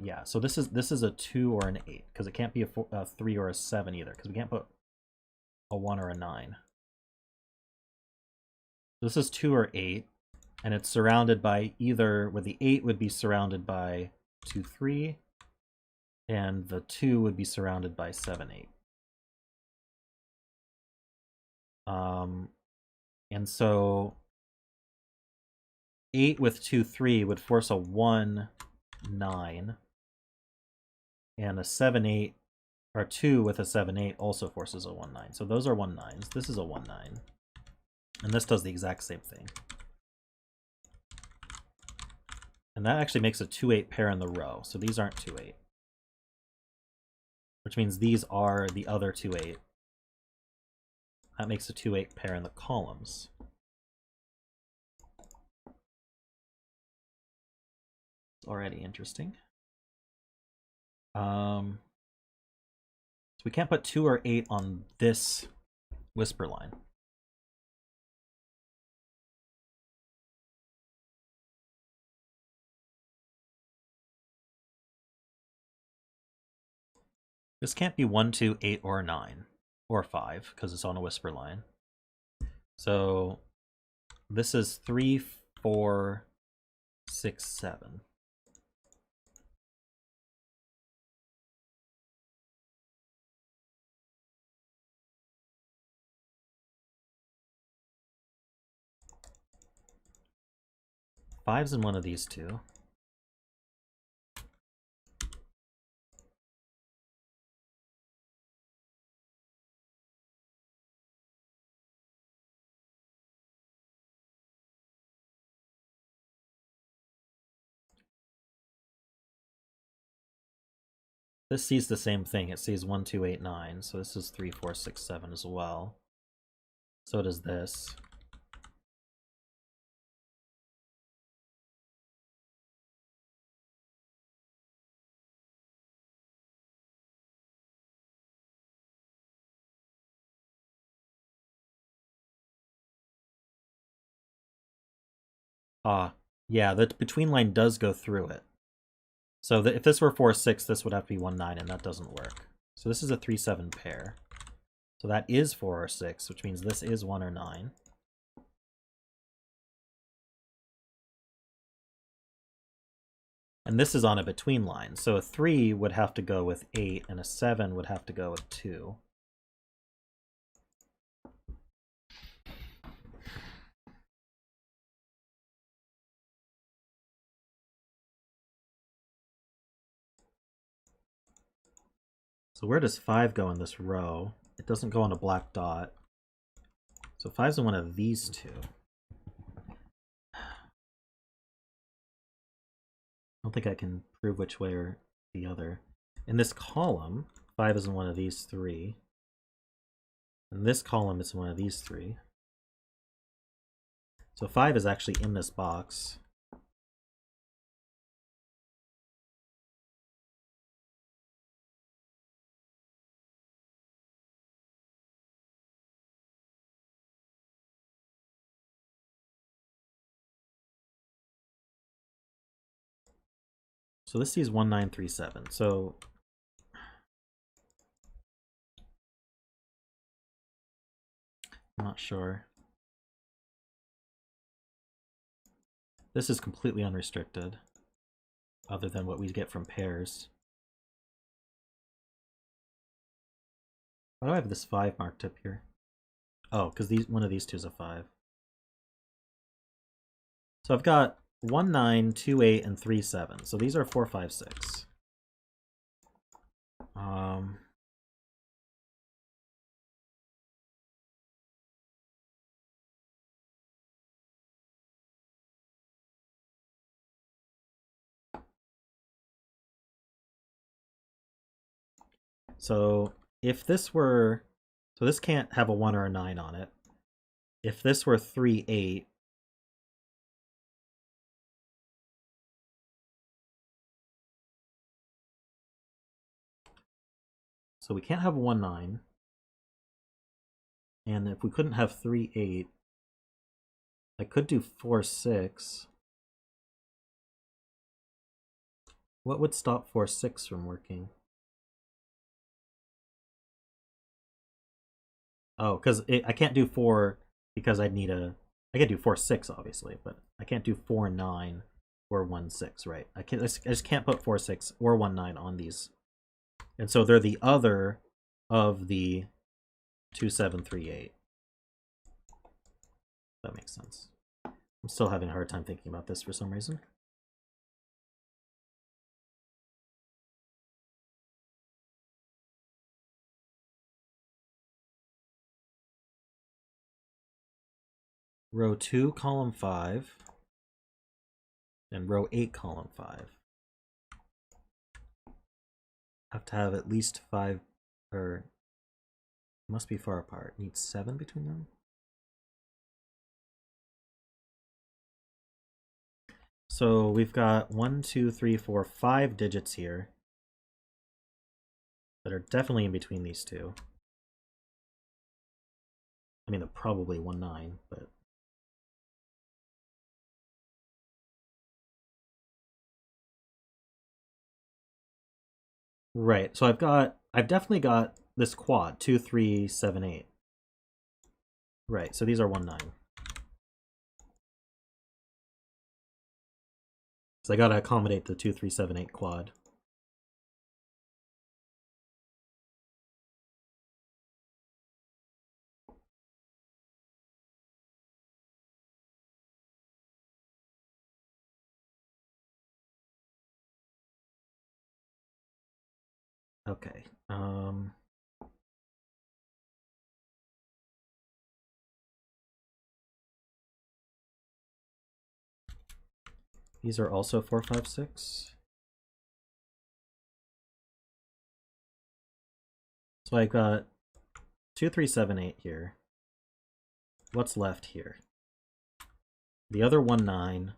yeah. So this is a 2 or an 8 because it can't be a 3 or a 7 either because we can't put a 1 or a 9. This is 2 or 8, and it's surrounded by either, where the 8 would be surrounded by 2, 3, and the 2 would be surrounded by 7, 8. And so 8 with 2, 3 would force a 1, 9, and a 7, 8, or 2 with a 7, 8 also forces a 1, 9. So those are 1, 9s. This is a 1, 9. And this does the exact same thing. And that actually makes a 2, 8 pair in the row. So these aren't 2, 8. Which means these are the other 2, 8. That makes a 2, 8 pair in the columns. It's already interesting. So we can't put 2 or 8 on this whisper line. This can't be 1, 2, 8, or 9, or 5, because it's on a whisper line. So this is 3, 4, 6, 7. Five's in one of these two. This sees the same thing. It sees 1, 2, 8, 9. So this is 3, 4, 6, 7 as well. So does this. Ah, Yeah, the between line does go through it. So if this were 4-6, this would have to be 1-9, and that doesn't work. So this is a 3-7 pair. So that is 4 or 6, which means this is 1 or 9. And this is on a between line. So a 3 would have to go with 8, and a 7 would have to go with 2. So where does 5 go in this row? It doesn't go on a black dot. So 5's in one of these two. I don't think I can prove which way or the other. In this column, 5 is in one of these three. In this column, it's in one of these three. So 5 is actually in this box. So this is 1937. So I'm not sure. This is completely unrestricted, other than what we get from pairs. Why do I have this 5 marked up here? Oh, because one of these two is a 5. So I've got 1, 9, 2, 8, and 3, 7. So these are 4, 5, 6. So if this were, so this can't have a 1 or a 9 on it. If this were 3, 8, so we can't have a 1, 9. And if we couldn't have 3, 8, I could do 4, 6. What would stop 4, 6 from working? Oh, because I can't do 4 because I'd need a... I can do 4, 6, obviously, but I can't do 4, 9 or 1, 6, right? I just can't put 4, 6 or 1, 9 on these. And so they're the other of the 2, 7, 3, 8. That makes sense. I'm still having a hard time thinking about this for some reason. Row 2, column 5, and row 8, column 5. Have to have at least 5, or must be far apart. Need 7 between them? So we've got 1, 2, 3, 4, 5 digits here that are definitely in between these two. I mean, they're probably 1, 9, but... Right, so I've definitely got this quad, 2, 3, 7, 8. Right, so these are 1, 9. So I gotta accommodate the 2, 3, 7, 8 quad. Okay. These are also 4, 5, 6. So I got 2, 3, 7, 8 here. What's left here? The other 1, 9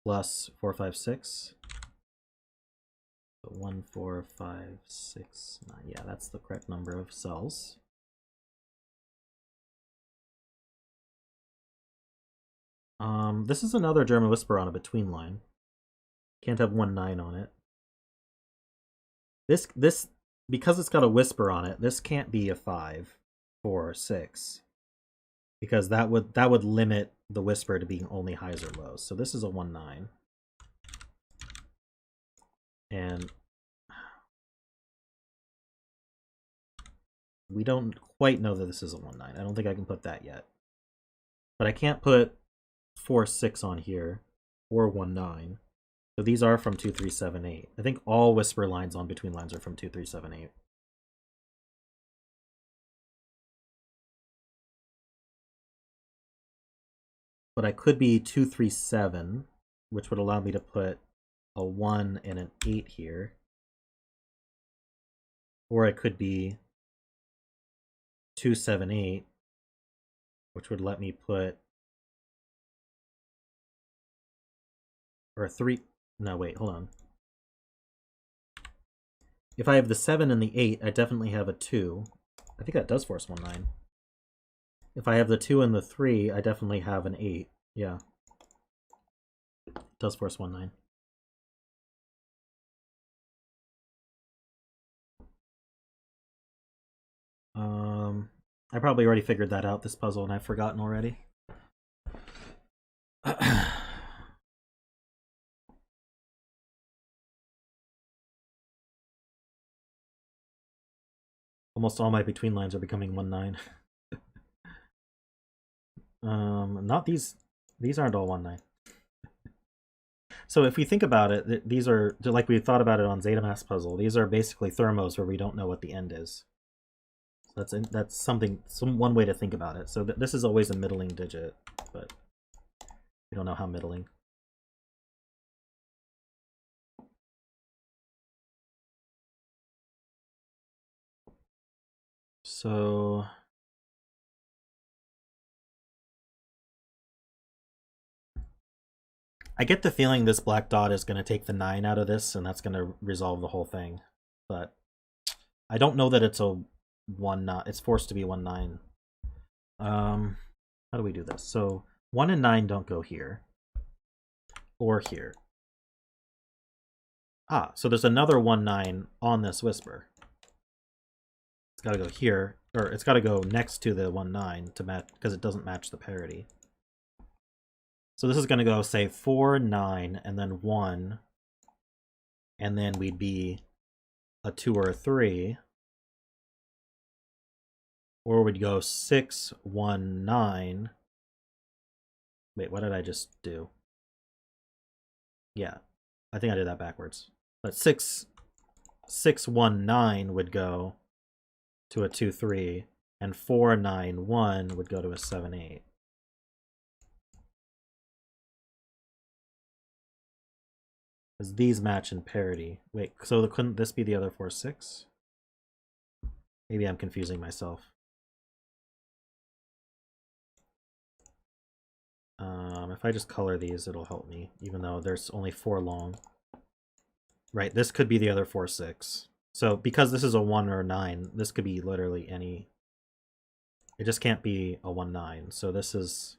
plus 4, 5, 6. So 1, 4, 5, 6, 9. Yeah, that's the correct number of cells. This is another German whisper on a between line. Can't have 1-9 on it. This because it's got a whisper on it, this can't be a 5, 4, 6. Because that would limit the whisper to being only highs or lows. So this is a 1-9. And we don't quite know that this is a 1-9. I don't think I can put that yet. But I can't put 4-6 on here or 1-9. So these are from 2-3-7-8. I think all whisper lines on between lines are from 2-3-7-8. But I could be 2-3-7, which would allow me to put a 1 and an 8 here. Or I could be 2-7-8, which would let me put, or 3, no wait, hold on. If I have the 7 and the 8, I definitely have a 2. I think that does force 1-9. If I have the 2 and the 3, I definitely have an 8. Yeah. It does force 1-9. I probably already figured that out, this puzzle, and I've forgotten already. Almost all my between lines are becoming 1-9. Not these. These aren't all 1-9. So if we think about it, these are, like we thought about it on zetamath puzzle, these are basically thermos where we don't know what the end is. So that's one way to think about it. So this is always a middling digit, but we don't know how middling. So I get the feeling this black dot is going to take the 9 out of this, and that's going to resolve the whole thing. But I don't know that it's a 1-9. It's forced to be 1-9. How do we do this? So 1 and 9 don't go here. Or here. Ah, so there's another 1-9 on this whisper. It's got to go here, or it's got to go next to the 1-9 to match, because it doesn't match the parity. So this is going to go, say, 4, 9, and then 1, and then we'd be a 2 or a 3. Or we'd go 6, 1, 9. Wait, what did I just do? Yeah, I think I did that backwards. But 6, 1, 9 would go to a 2, 3, and 4, 9, 1 would go to a 7, 8. Because these match in parity. Wait, so couldn't this be the other 4, 6? Maybe I'm confusing myself. If I just color these, it'll help me, even though there's only 4 long. Right, this could be the other 4, 6. So because this is a 1 or a 9, this could be literally any. It just can't be a 1, 9. So this is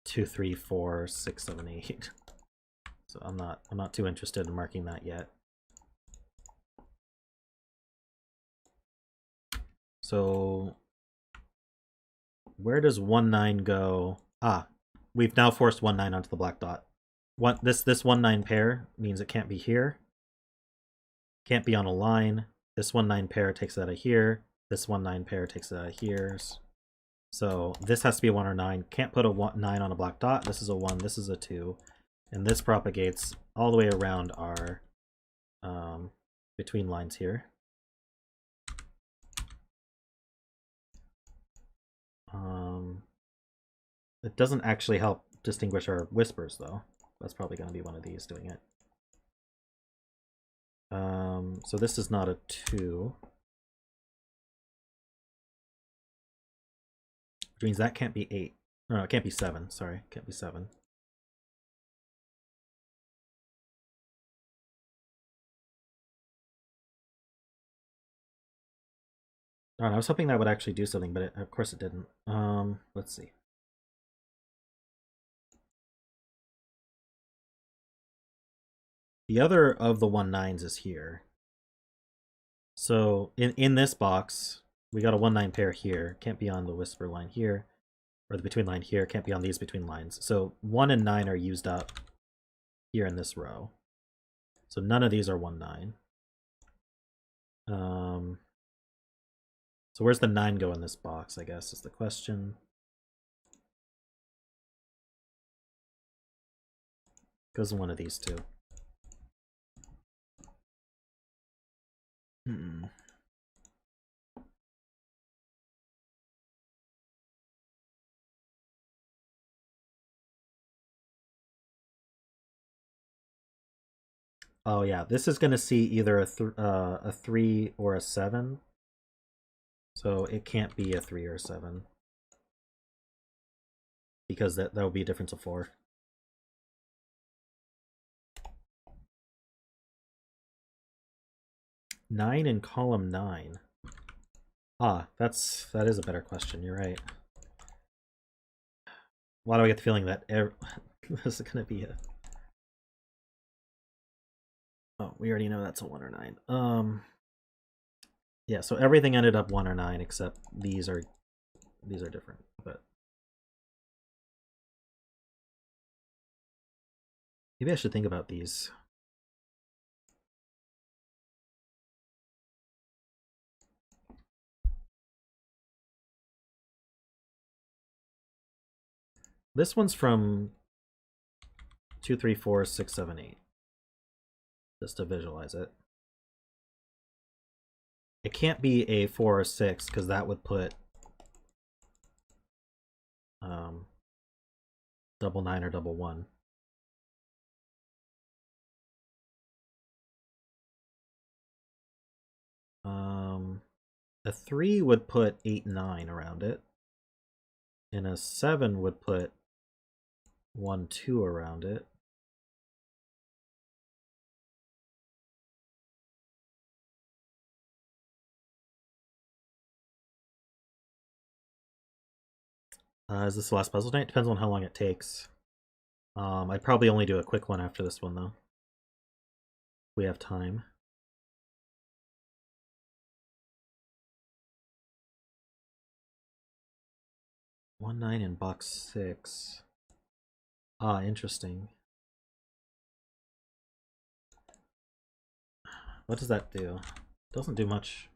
2, 3, 4, 6, 7, 8. So I'm not too interested in marking that yet. So where does 1, 9 go? Ah, we've now forced 1, 9 onto the black dot. This 1, 9 pair means it can't be here. Can't be on a line. This 1, 9 pair takes it out of here. This 1, 9 pair takes it out of here. So this has to be a 1 or 9. Can't put a 9 on a black dot. This is a 1. This is a 2. And this propagates all the way around our between lines here. It doesn't actually help distinguish our whispers, though. That's probably going to be one of these doing it. So this is not a 2. Which means that can't be 8. No, it can't be 7. Sorry, it can't be 7. Darn, I was hoping that would actually do something, but of course it didn't. Let's see. The other of the 1/9s is here. So in this box, we got a 1/9 pair here. Can't be on the whisper line here, or the between line here. Can't be on these between lines. So 1 and 9 are used up here in this row. So none of these are 1/9. So where's the 9 go in this box, I guess, is the question. Goes in one of these two. Oh yeah, this is going to see either a 3 or a 7. So it can't be a 3 or a 7. Because that would be a difference of 4. Nine in column 9. Ah, that is a better question. You're right. Why do I get the feeling that this is going to be a... Oh, we already know that's a 1 or 9. Yeah, so everything ended up 1 or 9 except these are different. But maybe I should think about these. This one's from 2, 3, 4, 6, 7, 8. Just to visualize it. It can't be a 4 or 6 because that would put double 9 or double 1. A 3 would put 8, 9 around it. And a 7 would put 1, 2 around it. Is this the last puzzle tonight? Depends on how long it takes. I'd probably only do a quick one after this one, though. If we have time. One 9 in box 6. Ah, interesting. What does that do? Doesn't do much.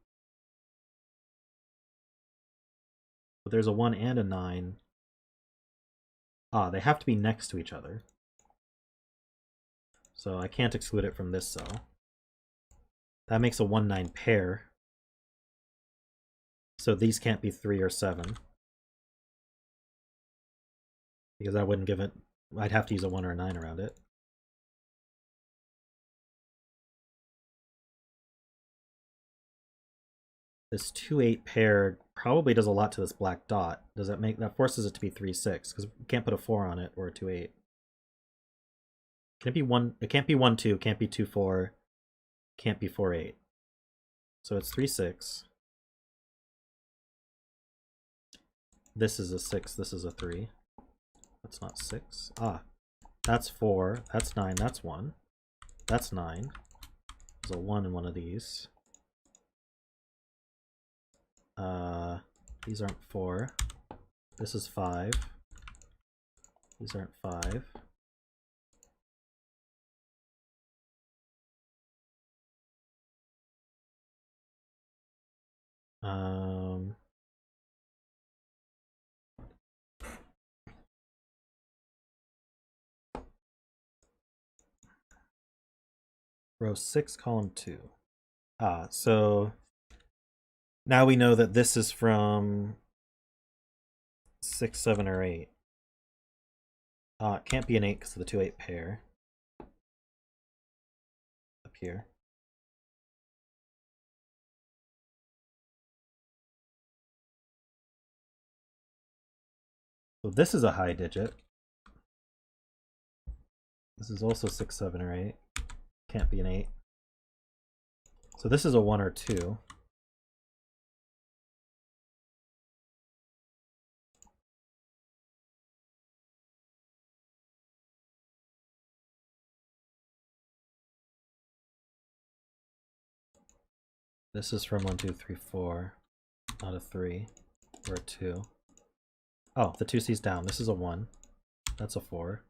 But there's a 1 and a 9. Ah, they have to be next to each other. So I can't exclude it from this cell. That makes a 1, 9 pair. So these can't be 3 or 7. Because I wouldn't give it... I'd have to use a 1 or a 9 around it. This 2, 8 pair probably does a lot to this black dot. Does that make... That forces it to be 3, 6. Because we can't put a 4 on it or a 2, 8. Can it be 1... It can't be 1, 2. Can't be 2, 4. Can't be 4, 8. So it's 3, 6. This is a 6. This is a 3. That's not 6. Ah. That's 4. That's 9. That's 1. That's 9. There's a 1 in one of these. These aren't 4. This is 5. These aren't 5. Row 6, column 2. Ah, so now we know that this is from 6, 7, or 8. It can't be an 8 because of the 2, 8 pair. Up here. So this is a high digit. This is also 6, 7, or 8. Can't be an 8. So this is a 1 or 2. This is from 1, 2, 3, 4. Not a 3 or a 2. Oh, the 2C's down. This is a 1. That's a 4.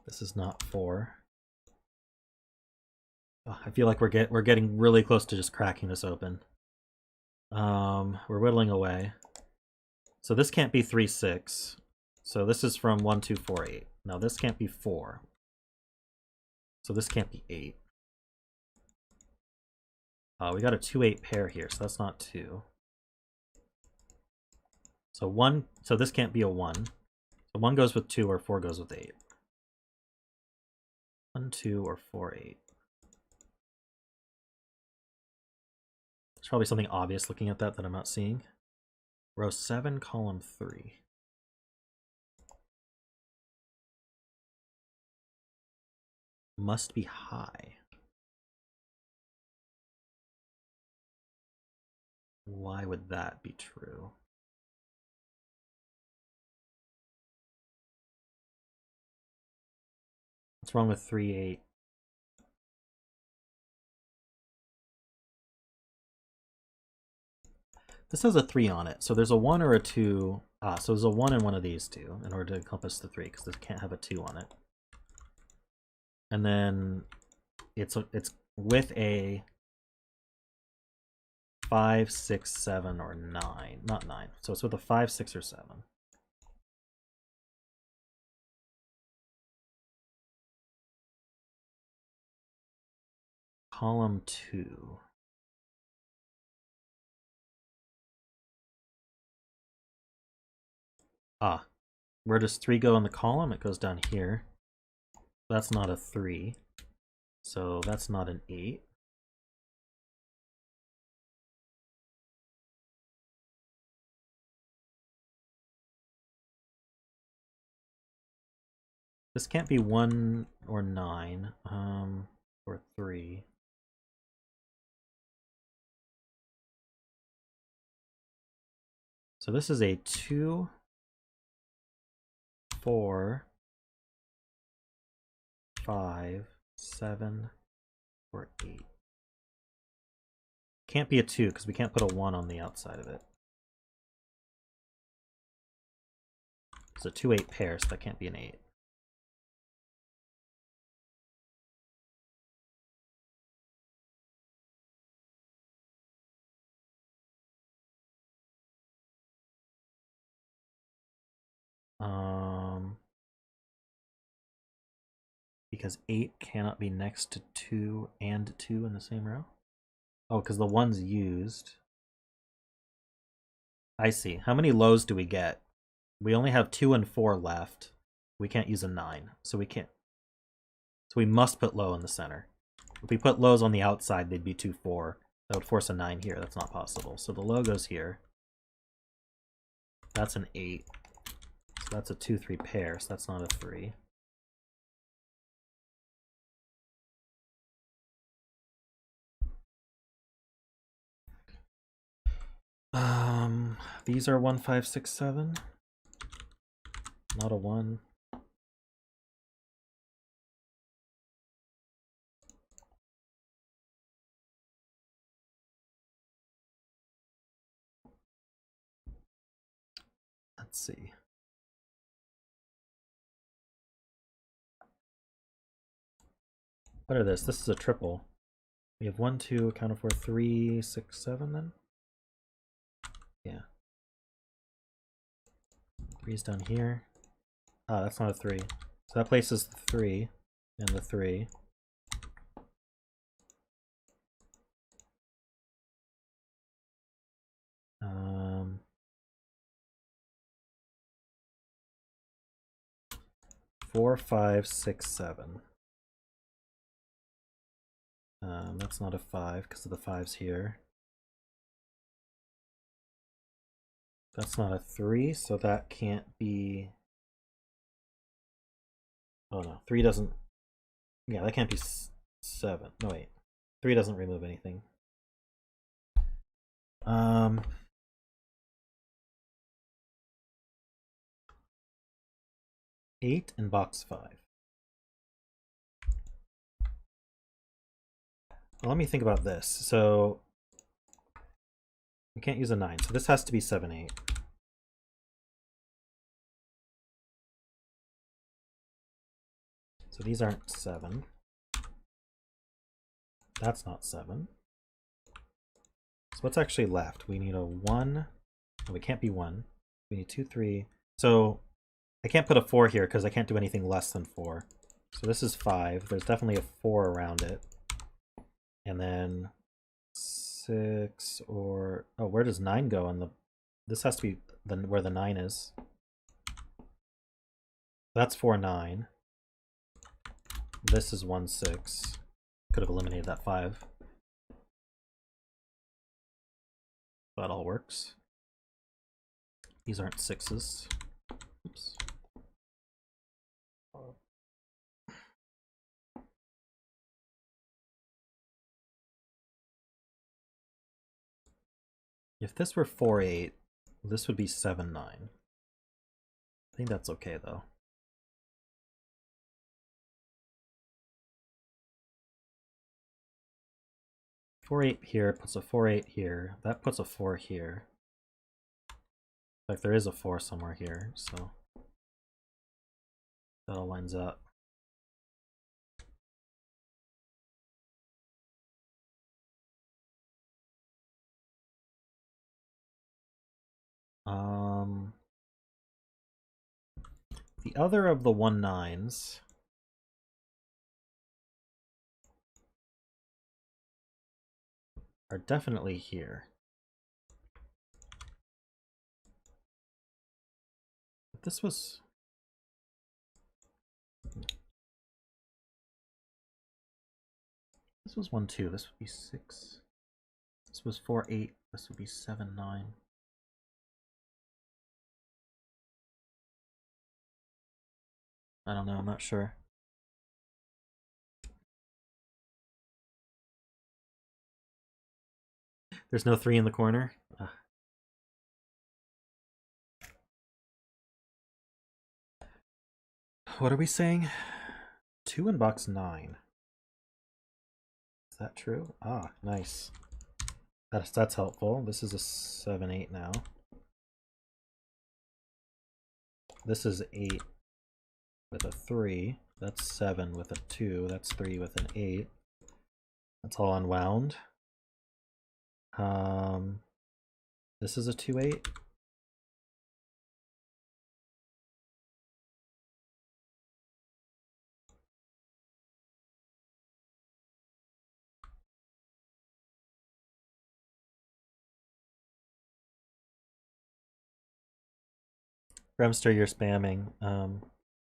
This is not 4. Oh, I feel like we're getting really close to just cracking this open. We're whittling away. So this can't be 3, 6. So this is from 1, 2, 4, 8. Now this can't be 4. So this can't be 8. We got a 2, 8 pair here, so that's not 2. So 1, so this can't be a 1. So 1 goes with 2 or 4 goes with 8. 1, 2, or 4, 8. There's probably something obvious looking at that I'm not seeing. Row 7, column 3. Must be high. Why would that be true? What's wrong with 3, 8? This has a 3 on it, so there's a 1 or a 2. So there's a 1 in one of these two in order to encompass the 3, because this can't have a 2 on it. And then it's with a 5, 6, 7, or 9. Not 9. So it's with a 5, 6, or 7. Column 2. Where does 3 go in the column? It goes down here. That's not a 3. So that's not an 8. This can't be 1 or 9, or 3. So this is a 2, 4, 5, 7, or 8. Can't be a 2 because we can't put a 1 on the outside of it. It's a 2, 8 pair, so that can't be an 8. Because 8 cannot be next to 2 and 2 in the same row? Oh, because the 1's used. I see. How many lows do we get? We only have 2 and 4 left. We can't use a 9, so we can't. So we must put low in the center. If we put lows on the outside, they'd be 2, 4. That would force a 9 here. That's not possible. So the low goes here. That's an 8. So that's a 2, 3 pair, so that's not a 3. These are 1, 5, 6, 7. Not a 1. Let's see. What are this? This is a triple. We have 1, 2, accounted for 3, 6, 7 then? Yeah. 3's down here. That's not a 3. So that places the 3 and the 3. Four, 5, 6, 7. That's not a 5 because of the 5's here. That's not a 3, so that can't be. Oh no, 3 doesn't. Yeah, that can't be 7. No, wait. 3 doesn't remove anything. 8 in box 5. Well, let me think about this. So we can't use a 9, so this has to be 7, 8. So these aren't 7. That's not 7. So what's actually left? We need a 1. Oh, it can't be 1. We need 2, 3. So I can't put a 4 here because I can't do anything less than 4. So this is 5. There's definitely a 4 around it. And then 6 or... Oh, where does 9 go? On the... This has to be where the 9 is. That's 4, 9. This is 1, 6. Could have eliminated that 5. That all works. These aren't 6s. Oops. If this were 4, 8, this would be 7, 9. I think that's okay though. Four 8 here puts a 4 8 here. That puts a 4 here. Like there is a 4 somewhere here, so that all lines up. The other of the 1 9s are definitely here. But this was... This was 1 2. This would be 6. This was 4 8. This would be 7 9. I don't know, I'm not sure. There's no 3 in the corner? Ugh. What are we saying? 2 in box 9. Is that true? Ah, nice. That's helpful. This is a 7 8 now. This is 8 with a 3. That's 7 with a 2. That's 3 with an 8. That's all unwound. This is a 2 8. BremSter, you're spamming.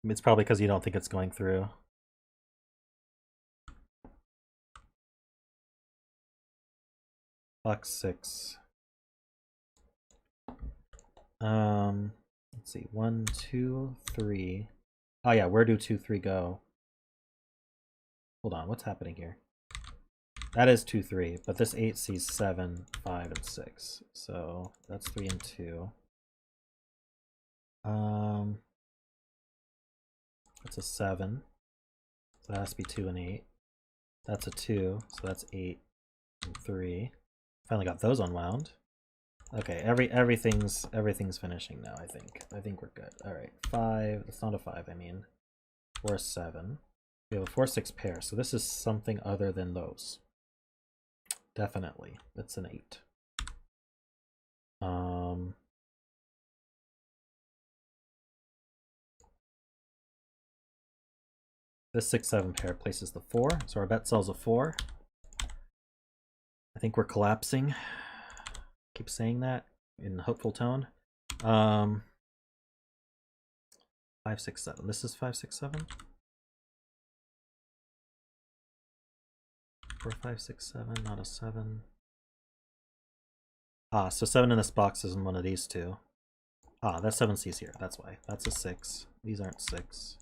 It's probably because you don't think it's going through. Box 6. Let's see. 1 2 3. Oh yeah, where do 2 3 go? Hold on, what's happening here? That is 2 3, but this 8 sees 7 5 and 6. So that's 3 and 2. That's a 7. So that has to be 2 and 8. That's a 2, so that's 8 and 3. Finally got those unwound. Okay, everything's finishing now, I think. I think we're good. Alright, 5. It's not a 5, I mean. 4 7. We have a 4 6 pair, so this is something other than those. Definitely. It's an 8. This 6 7 pair places the 4, so our bet sells a 4. I think we're collapsing. Keep saying that in hopeful tone. 5 6 7. This is 5 6 7. 4 5 6 7, not a 7. Ah, so 7 in this box isn't one of these two. Ah, that 7C's here. That's why. That's a 6. These aren't 6.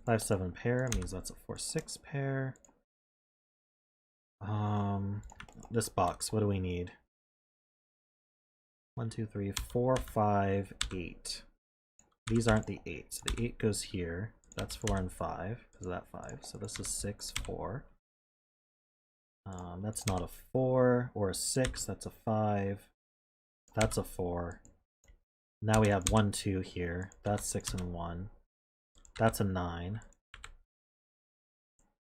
5 7 pair means that's a 4 6 pair. This box, what do we need? 1 2 3 4 5 8. these aren't the 8. So the 8 goes here. That's 4 and 5 because of that 5. So this is 6, 4. That's not a 4 or a 6. That's a 5. That's a 4. Now we have 1, 2 here. That's 6 and 1. That's a 9.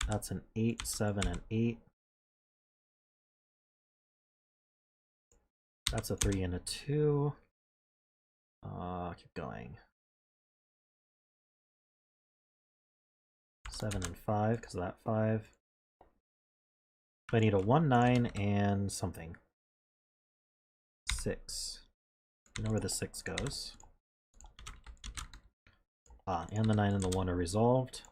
That's an 8, 7, and 8. That's a 3 and a 2. Keep going. 7 and 5 because of that 5. I need a 1, 9, and something. 6. You know where the 6 goes. And the 9 and the 1 are resolved.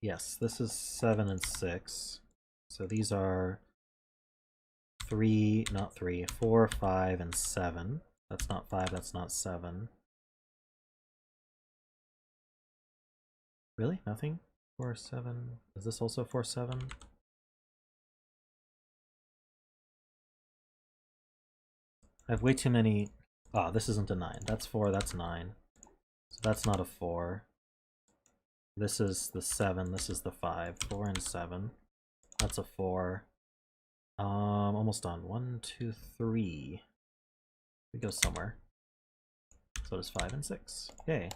Yes, this is 7 and 6. So these are 4, 5, and 7. That's not 5, that's not 7. Really? Nothing? 4, 7. Is this also 4, 7? I have way too many. This isn't a 9. That's 4, that's 9. So that's not a 4. This is the 7, this is the 5. 4 and 7. That's a 4. Almost done. 1, 2, 3. We go somewhere. So does 5 and 6. Yay.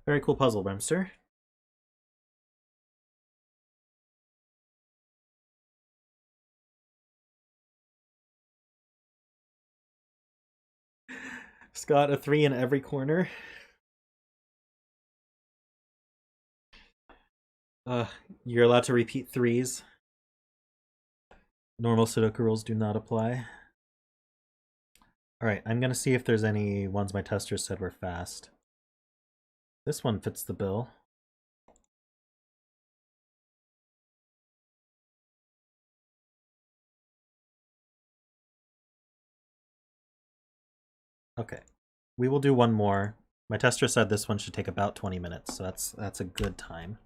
Very cool puzzle, BremSter. Scott, a 3 in every corner. You're allowed to repeat 3s. Normal Sudoku rules do not apply. Alright, I'm gonna see if there's any ones my testers said were fast. This one fits the bill. Okay, we will do one more. My tester said this one should take about 20 minutes, so that's a good time.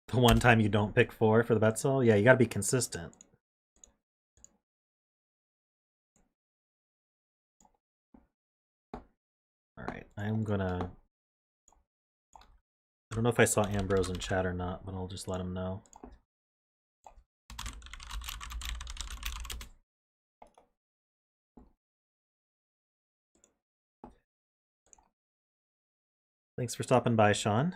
The one time you don't pick 4 for the Betzel? Yeah, you gotta be consistent. Alright, I'm gonna... I don't know if I saw Ambrose in chat or not, but I'll just let him know. Thanks for stopping by, Sean.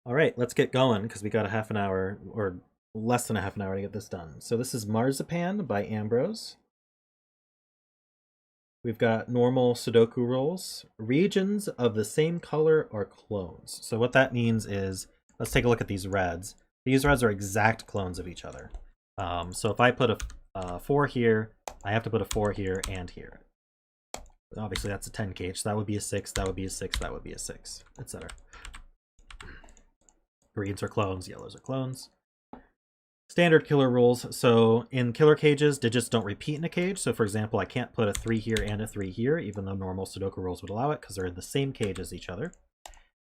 All right, let's get going because we got a half an hour or less than a half an hour to get this done. So this is Marzipan by Ambrose. We've got normal Sudoku rules. Regions of the same color are clones. So what that means is, let's take a look at these reds. These reds are exact clones of each other. So if I put a 4 here, I have to put a 4 here and here. Obviously that's a 10 gauge, so that would be a 6, that would be a 6, that would be a 6, etc. Greens are clones, yellows are clones. Standard killer rules. So in killer cages, digits don't repeat in a cage. So for example, I can't put a 3 here and a 3 here, even though normal Sudoku rules would allow it because they're in the same cage as each other.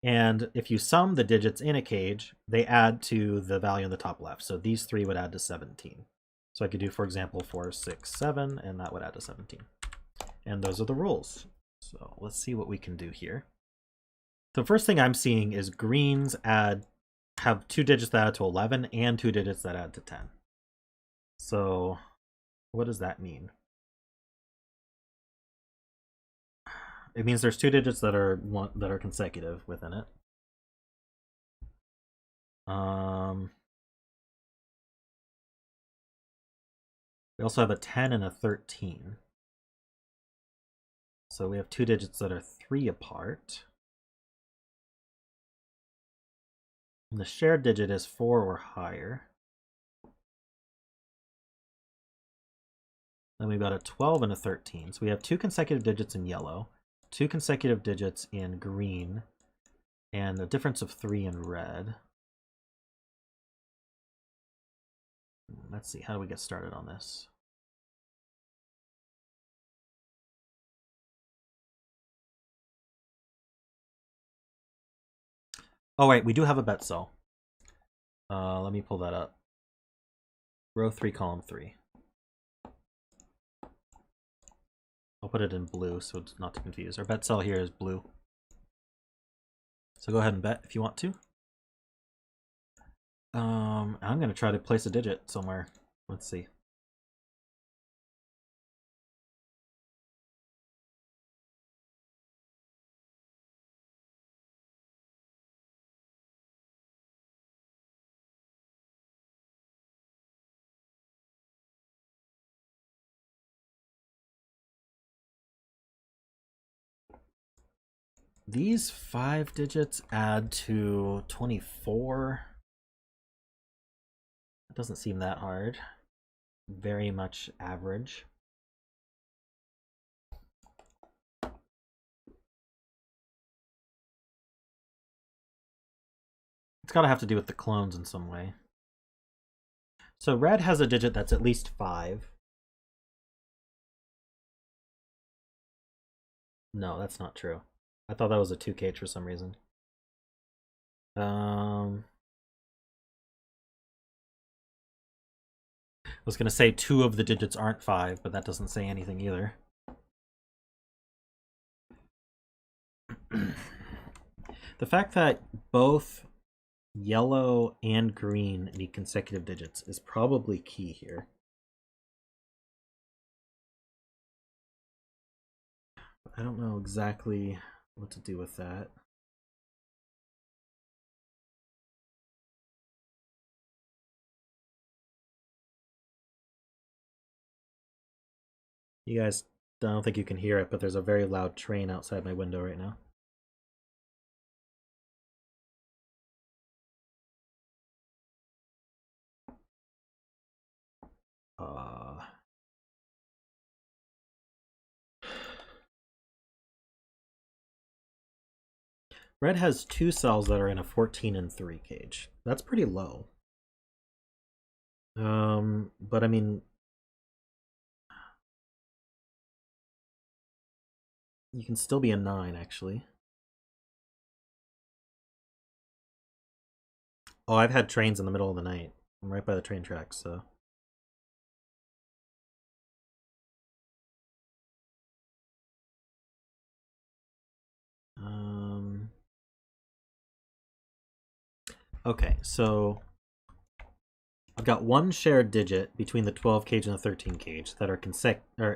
And if you sum the digits in a cage, they add to the value in the top left. So these 3 would add to 17. So I could do, for example, 4, 6, 7, and that would add to 17. And those are the rules. So let's see what we can do here. The first thing I'm seeing is greens have 2 digits that add to 11 and 2 digits that add to 10. So what does that mean? It means there's 2 digits that are consecutive within it. We also have a 10 and a 13. So we have 2 digits that are 3 apart. And the shared digit is 4 or higher. Then we've got a 12 and a 13. So we have 2 consecutive digits in yellow, 2 consecutive digits in green, and a difference of 3 in red. Let's see, how do we get started on this? Oh, wait, we do have a bet cell. Let me pull that up. Row 3, column 3. I'll put it in blue so it's not to confuse. Our bet cell here is blue. So go ahead and bet if you want to. I'm going to try to place a digit somewhere. Let's see. These 5 digits add to 24. It doesn't seem that hard. Very much average. It's got to have to do with the clones in some way. So red has a digit that's at least 5. No, that's not true. I thought that was a 2K for some reason. I was going to say 2 of the digits aren't 5, but that doesn't say anything either. The fact that both yellow and green need consecutive digits is probably key here. I don't know exactly what to do with that. You guys, I don't think you can hear it, but there's a very loud train outside my window right now. Red has 2 cells that are in a 14 and 3 cage. That's pretty low. But I mean, you can still be a 9 actually. Oh, I've had trains in the middle of the night. I'm right by the train tracks, so. Okay, so I've got 1 shared digit between the 12 cage and the 13 cage that are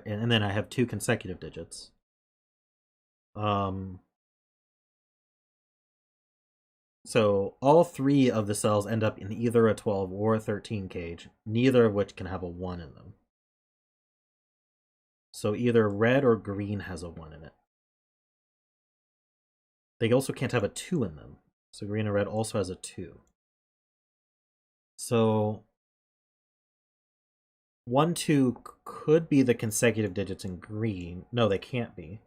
and then I have 2 consecutive digits. So all 3 of the cells end up in either a 12 or a 13 cage, neither of which can have a 1 in them. So either red or green has a 1 in it. They also can't have a 2 in them. So green or red also has a 2. So 1, 2 could be the consecutive digits in green. No, they can't be.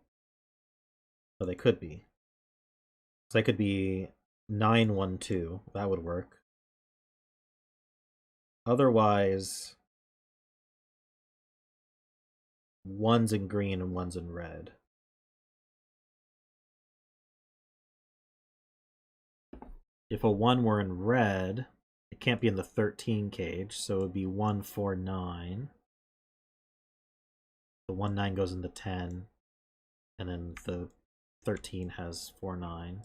So they could be. So they could be 9, 1, 2. That would work. Otherwise, 1's in green and 1's in red. If a 1 were in red, it can't be in the 13 cage, so it would be 1, 4, 9. The 1, 9 goes into 10, and then the 13 has 4, 9.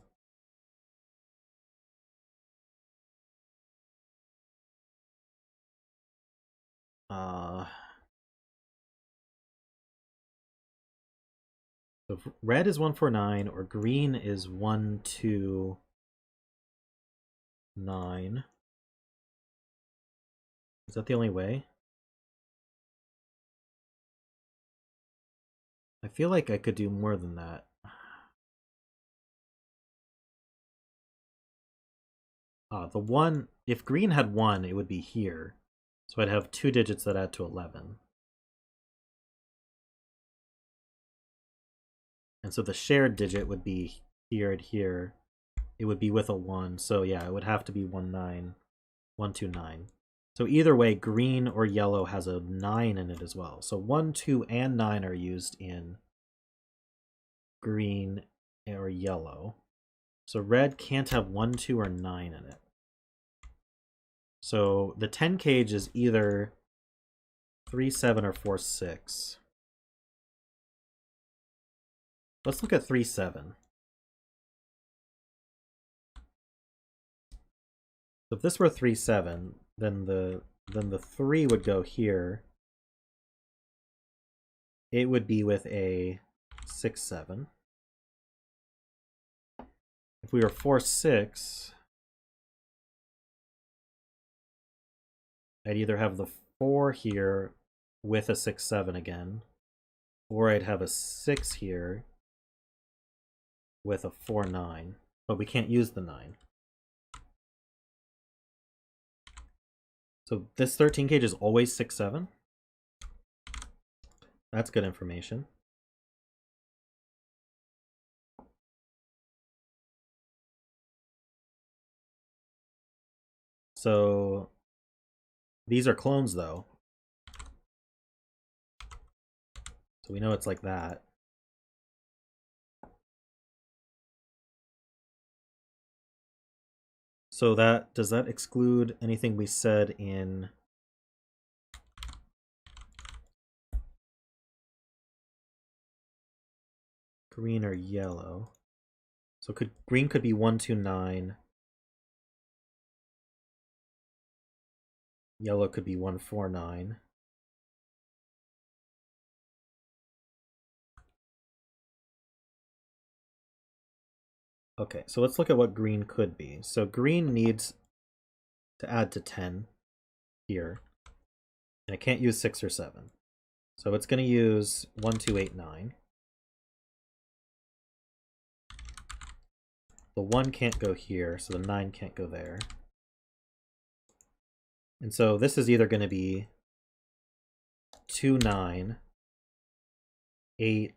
So if red is 1, 4, 9, or green is 1, 2, 9. Is that the only way? I feel like I could do more than that. The 1, if green had 1, it would be here. So I'd have 2 digits that add to 11. And so the shared digit would be here and here. It would be with a 1. So yeah, it would have to be 129. So either way, green or yellow has a 9 in it as well. So 1, 2, and 9 are used in green or yellow. So red can't have 1, 2, or 9 in it. So the 10 cage is either 3, 7, or 4, 6. Let's look at 3, 7. So if this were 3, 7, then the 3 would go here. It would be with a 6, 7. If we were 4, 6, I'd either have the 4 here with a 6, 7 again, or I'd have a 6 here with a 4, 9. But we can't use the 9. So this 13 cage is always 6, 7. That's good information. So these are clones though. So we know it's like that. So does that exclude anything we said in green or yellow? So green could be 1, 2, 9. Yellow could be 1, 4, 9. Okay, so let's look at what green could be. So green needs to add to 10 here. And it can't use 6 or 7. So it's going to use 1, 2, 8, 9. The 1 can't go here, so the 9 can't go there. And so this is either going to be 2, 9, 8,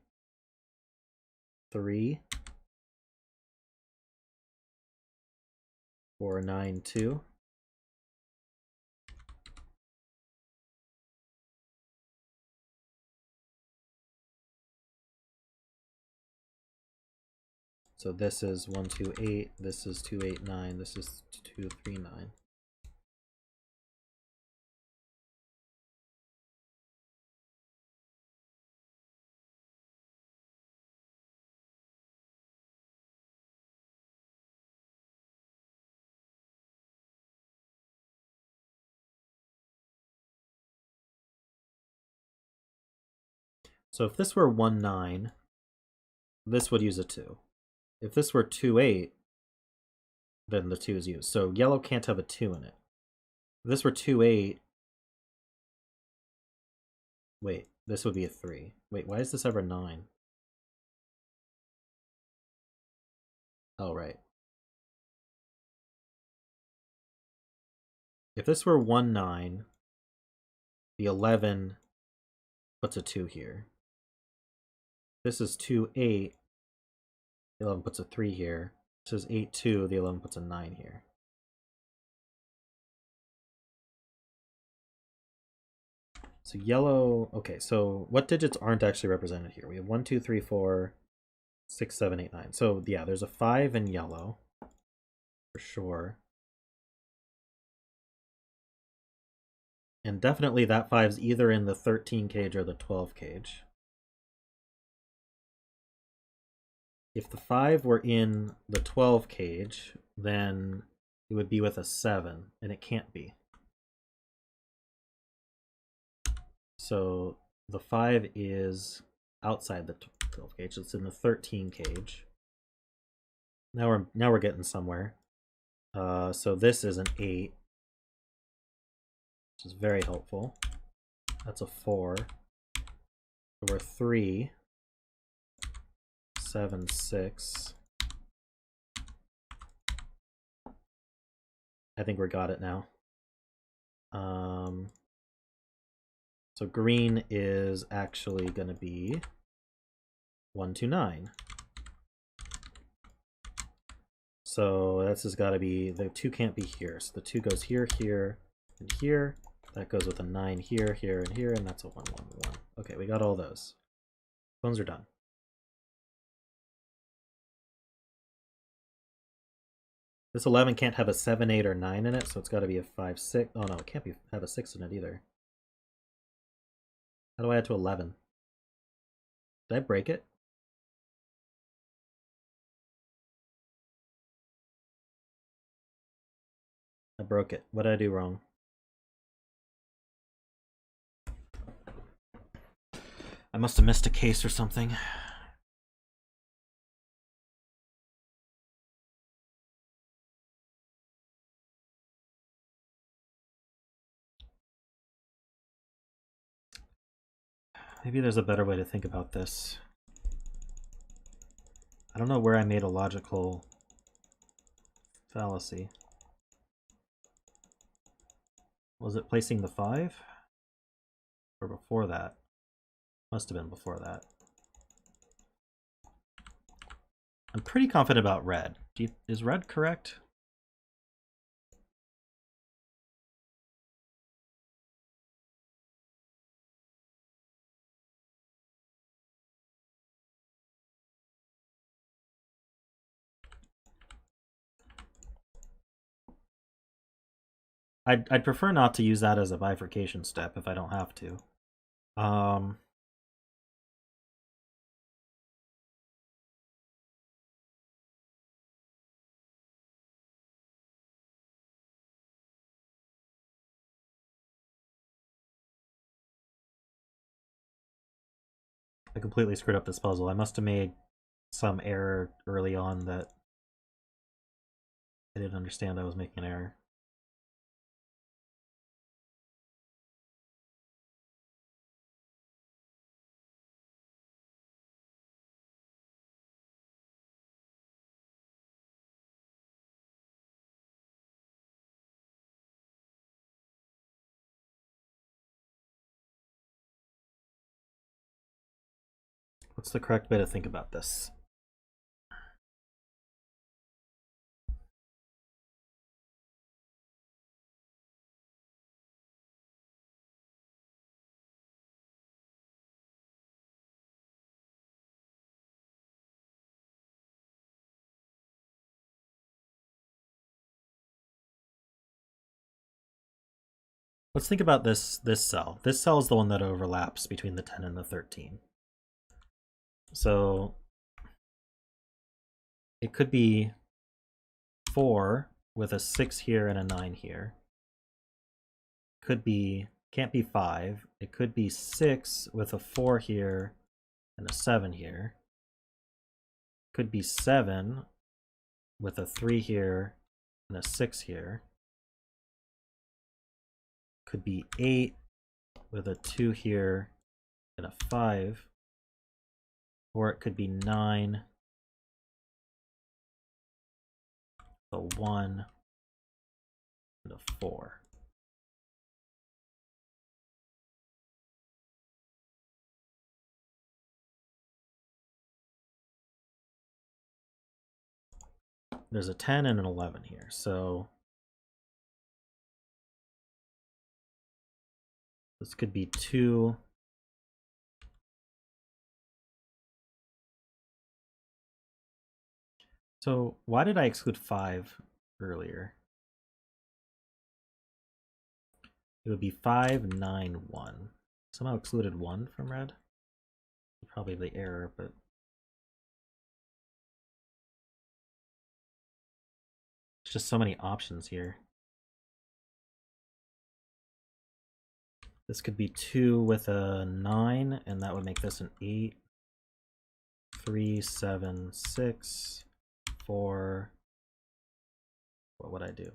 3, or 9, 2. So this is 1, 2, 8, this is 2, 8, 9, this is 2, 3, 9. So if this were 1, 9, this would use a 2. If this were 2, 8, then the 2 is used. So yellow can't have a 2 in it. If this were 2, 8, wait, this would be a 3. Wait, why is this ever 9? Oh, right. If this were 1, 9, the 11 puts a 2 here. This is 2, 8, the 11 puts a 3 here. This is 8, 2, the 11 puts a 9 here. So yellow, okay, so what digits aren't actually represented here? We have 1, 2, 3, 4, 6, 7, 8, 9. So yeah, there's a 5 in yellow, for sure. And definitely that 5's either in the 13 cage or the 12 cage. If the 5 were in the 12 cage, then it would be with a 7, and it can't be. So the 5 is outside the 12 cage. It's in the 13 cage. Now we're getting somewhere. So this is an 8, which is very helpful. That's a 4. So we're 3, 7, 6. I think we got it now. So green is actually going to be 1 to 9. So this has got to be, the 2 can't be here. So the 2 goes here, here, and here. That goes with a 9 here, here, and here, and that's a 1, 1, 1. Okay, we got all those. Bones are done. This 11 can't have a 7, 8, or 9 in it, so it's got to be a 5, 6. Oh no, it can't have a 6 in it either. How do I add to 11? Did I break it? I broke it. What did I do wrong? I must have missed a case or something. Maybe there's a better way to think about this. I don't know where I made a logical fallacy. Was it placing the 5? Or before that? Must have been before that. I'm pretty confident about red. Is red correct? I'd prefer not to use that as a bifurcation step if I don't have to. I completely screwed up this puzzle. I must have made some error early on that I didn't understand I was making an error. What's the correct way to think about this? Let's think about this cell. This cell is the one that overlaps between the 10 and the 13. So it could be 4 with a 6 here and a 9 here. Can't be 5. It could be 6 with a 4 here and a 7 here. Could be 7 with a 3 here and a 6 here. Could be 8 with a 2 here and a 5. Or it could be 9 a 1 and a 4. There's a 10 and an 11 here, so this could be 2. So why did I exclude 5 earlier? It would be 5, 9, 1. Somehow excluded 1 from red. Probably the error, but there's just so many options here. This could be 2 with a 9, and that would make this an 8. 3, 7, 6, 4. What would I do?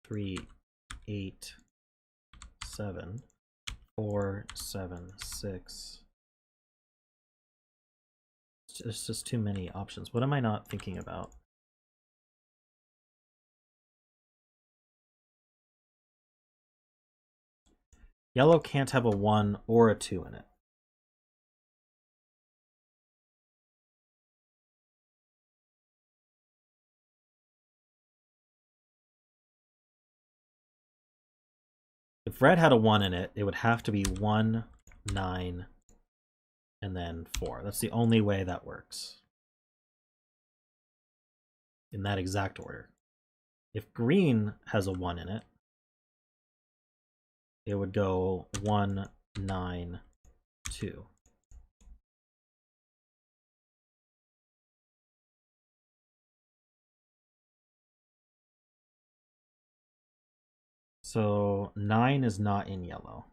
3, 8, 7, 4, 7, 6. It's just too many options. What am I not thinking about? Yellow can't have a 1 or a 2 in it. If red had a 1 in it, it would have to be 1, 9, and then 4. That's the only way that works. In that exact order. If green has a 1 in it, it would go 1, 9, 2. So 9 is not in yellow.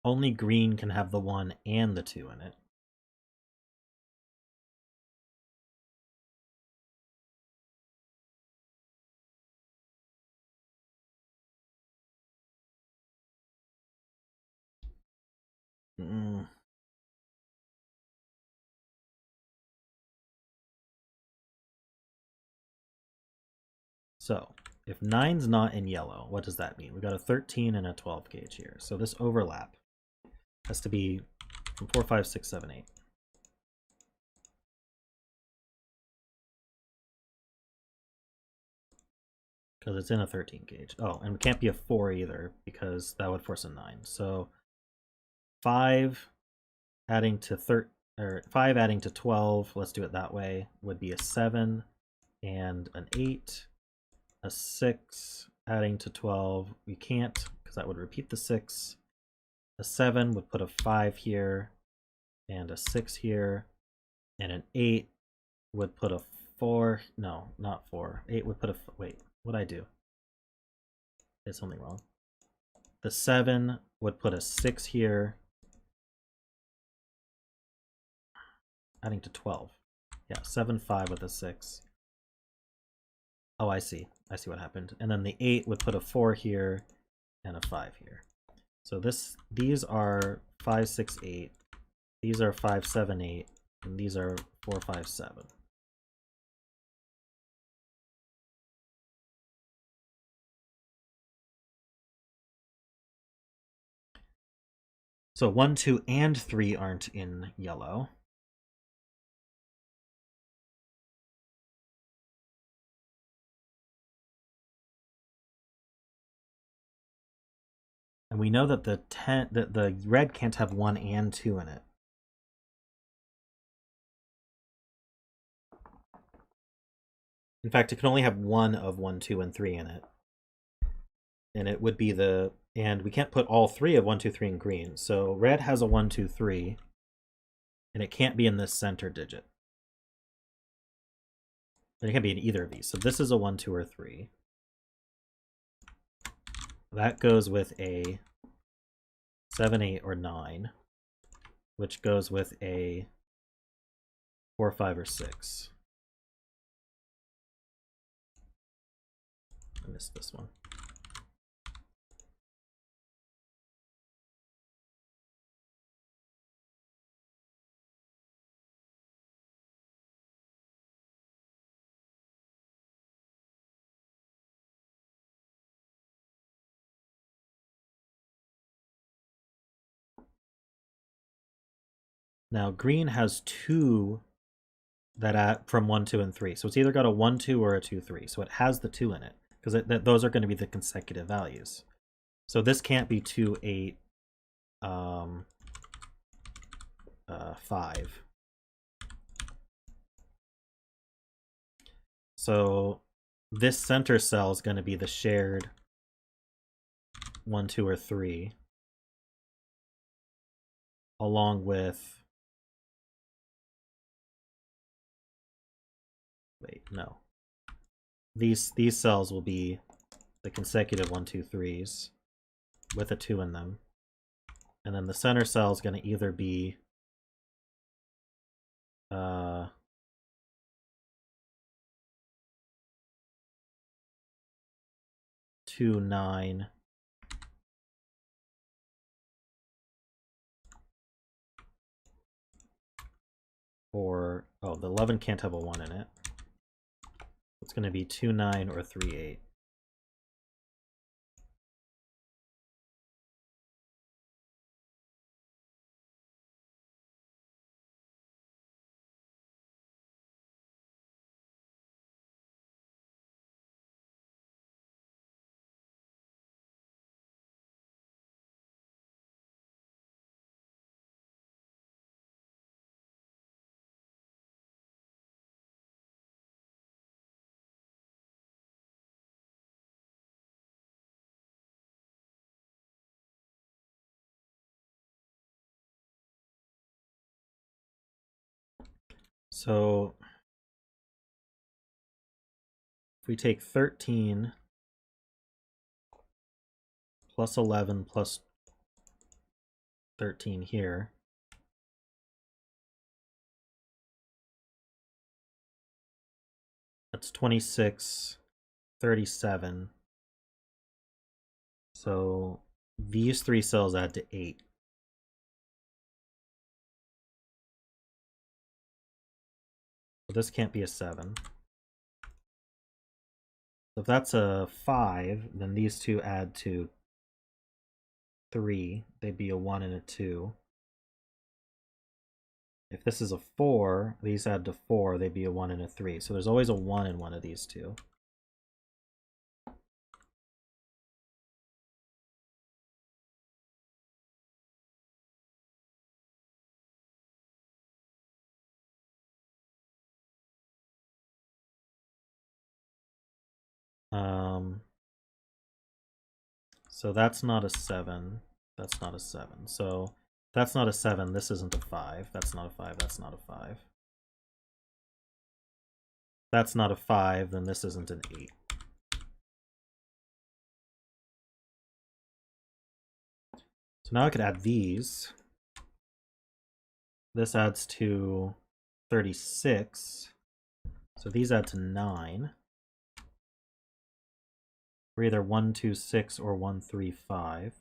Only green can have the 1 and the 2 in it. So if 9's not in yellow, what does that mean? We got a 13 and a 12 gauge here. So this overlap has to be from 4, 5, 6, 7, 8. Because it's in a 13 gauge. Oh, and it can't be a 4 either, because that would force a 9. So 5 adding to 5 adding to 12, let's do it that way, would be a 7 and an 8. A 6 adding to 12, we can't, because that would repeat the 6. A 7 would put a 5 here, and a 6 here, and an 8 would put a 4, no, not 4. 8 would put a, wait, what'd I do? Did something wrong. The 7 would put a 6 here, adding to 12. Yeah, 7, 5 with a 6. Oh, I see. I see what happened. And then the 8 would put a 4 here and a 5 here. So these are 5, 6, 8. These are 5, 7, 8. And these are 4, 5, 7. So 1, 2, and 3 aren't in yellow. And we know that the red can't have 1 and 2 in it. In fact, it can only have 1 of 1, 2, and 3 in it. And it would be and we can't put all 3 of 1, 2, 3 in green. So red has a 1, 2, 3, and it can't be in this center digit. And it can't be in either of these. So this is a 1, 2, or 3. That goes with a 7, 8, or 9, which goes with a 4, 5, or 6. I missed this one. Now green has 2 that from 1, 2, and 3. So it's either got a 1, 2 or a 2, 3. So it has the 2 in it, because those are going to be the consecutive values. So this can't be 2, 8, 5. So this center cell is going to be the shared 1, 2, or 3, along with, wait, no. These cells will be the consecutive 1, 2, 3s with a 2 in them. And then the center cell is going to either be 2, 9, or, oh, the 11 can't have a 1 in it. It's going to be 2, 9, or 3, 8. So if we take 13 plus 11 plus 13 here, that's 26, 37. So these 3 cells add to 8. So this can't be a 7. So if that's a 5, then these 2 add to 3. They'd be a 1 and a 2. If this is a 4, these add to 4, they'd be a 1 and a 3. So there's always a 1 in one of these 2. So that's not a 7. That's not a 7. So that's not a 7. This isn't a 5. That's not a 5. That's not a 5. That's not a 5. Then this isn't an 8. So now I could add these. This adds to 36. So these add to 9. We're either 1, 2, 6 or 1, 3, 5.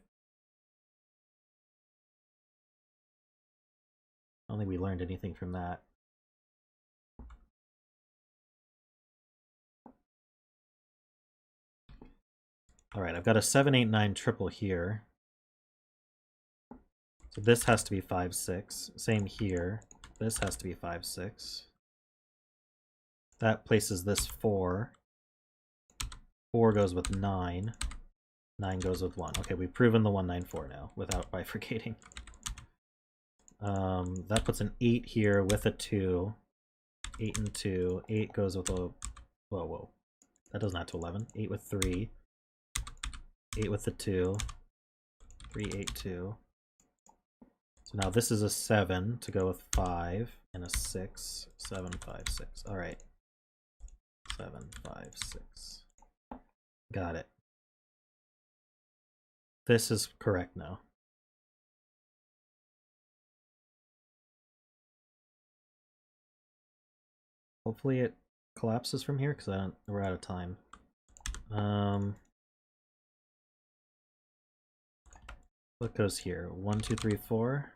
I don't think we learned anything from that. All right, I've got a 7, 8, 9 triple here. So this has to be 5, 6. Same here. This has to be 5, 6. That places this 4. 4 goes with 9. 9 goes with 1. Okay, we've proven the 194 now without bifurcating. That puts an 8 here with a 2. 8 and 2. 8 goes with a... Whoa. That doesn't add to 11. 8 with 3. 8 with the 2. 3, 8, 2. So now this is a 7 to go with 5 and a 6. 7, 5, 6. All right. 7, 5, 6. Got it. This is correct now. Hopefully it collapses from here because we're out of time. What goes here? 1, 2, 3, 4.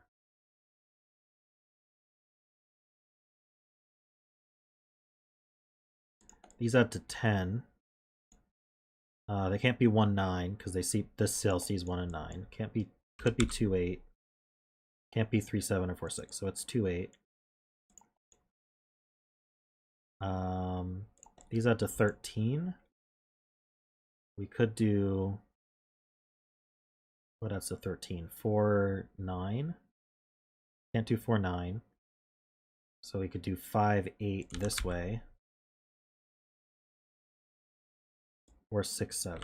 These add to 10. They can't be 1, 9 because they see this cell sees 1 and 9. Can't be. Could be 2, 8. Can't be 3, 7 or 4, 6. So it's 2, 8. These add to 13. We could do... What adds to 13? 4, 9. Can't do 4, 9. So we could do 5, 8 this way. Or 6, 7.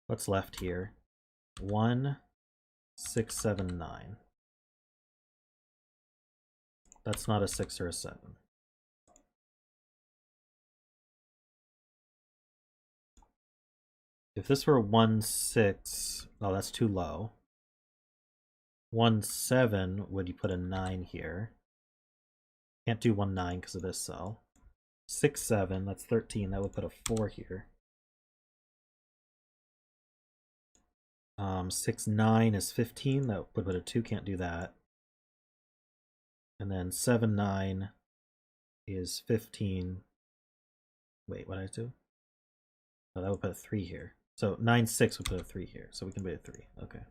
What's left here? 1, 6, 7, 9. That's not a 6 or a 7. If this were 1, 6, oh, that's too low. 1, 7, would you put a 9 here? Can't do 1, 9 because of this cell. 6, 7, that's 13. That would put a 4 here. 6, 9 is 15. That would put a 2. Can't do that. And then 7, 9 is 15. Wait, what did I do? Oh, that would put a 3 here. So 9, 6 would put a 3 here. So we can put a 3. Okay.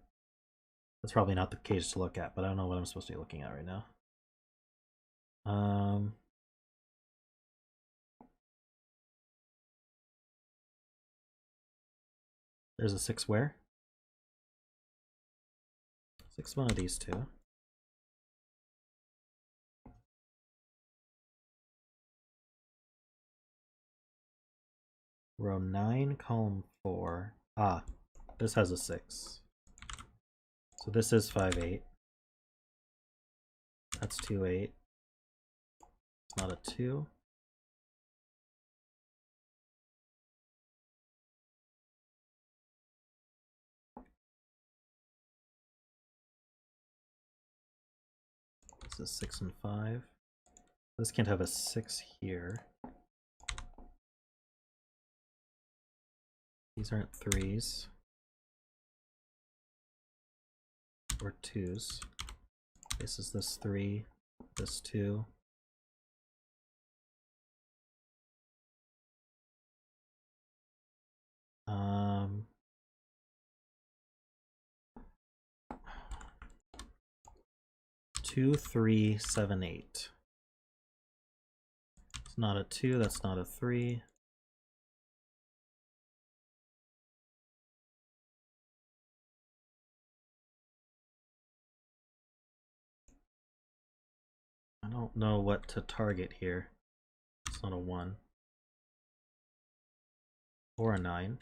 That's probably not the case to look at, but I don't know what I'm supposed to be looking at right now. There's a 6 where? 6, one of these two. row 9, column 4. Ah, this has a 6. So this is 5, 8. That's 2, 8. It's not a 2. This is 6 and 5. This can't have a 6 here. These aren't 3s. Or 2s. This is this 3, this 2. Two, 3, 7, 8. It's not a 2, that's not a 3. I don't know what to target here. It's not a 1. Or a 9.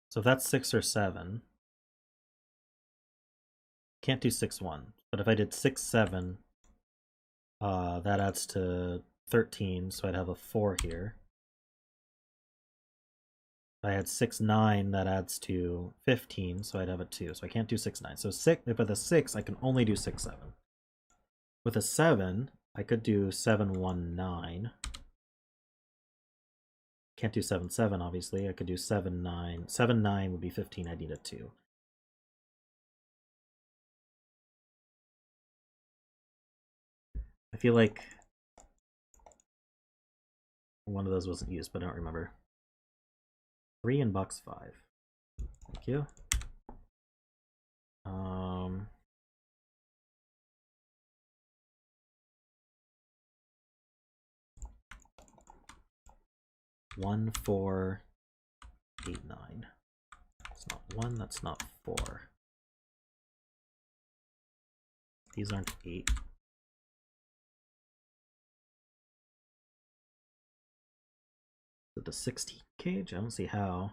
So if that's 6 or 7, can't do 6, 1. But if I did 6, 7, that adds to 13, so I'd have a 4 here. If I had 6, 9, that adds to 15, so I'd have a 2. So I can't do 6, 9. So if with a 6, I can only do 6, 7. With a 7, I could do 7, 1, 9. Can't do 7, 7, obviously. I could do 7, 9. 7, 9 would be 15. I need a 2. I feel like one of those wasn't used, but I don't remember. 3 in box 5. Thank you. One, 4, 8, 9. That's not 1, that's not 4. These aren't 8. Is it the 16 cage? I don't see how.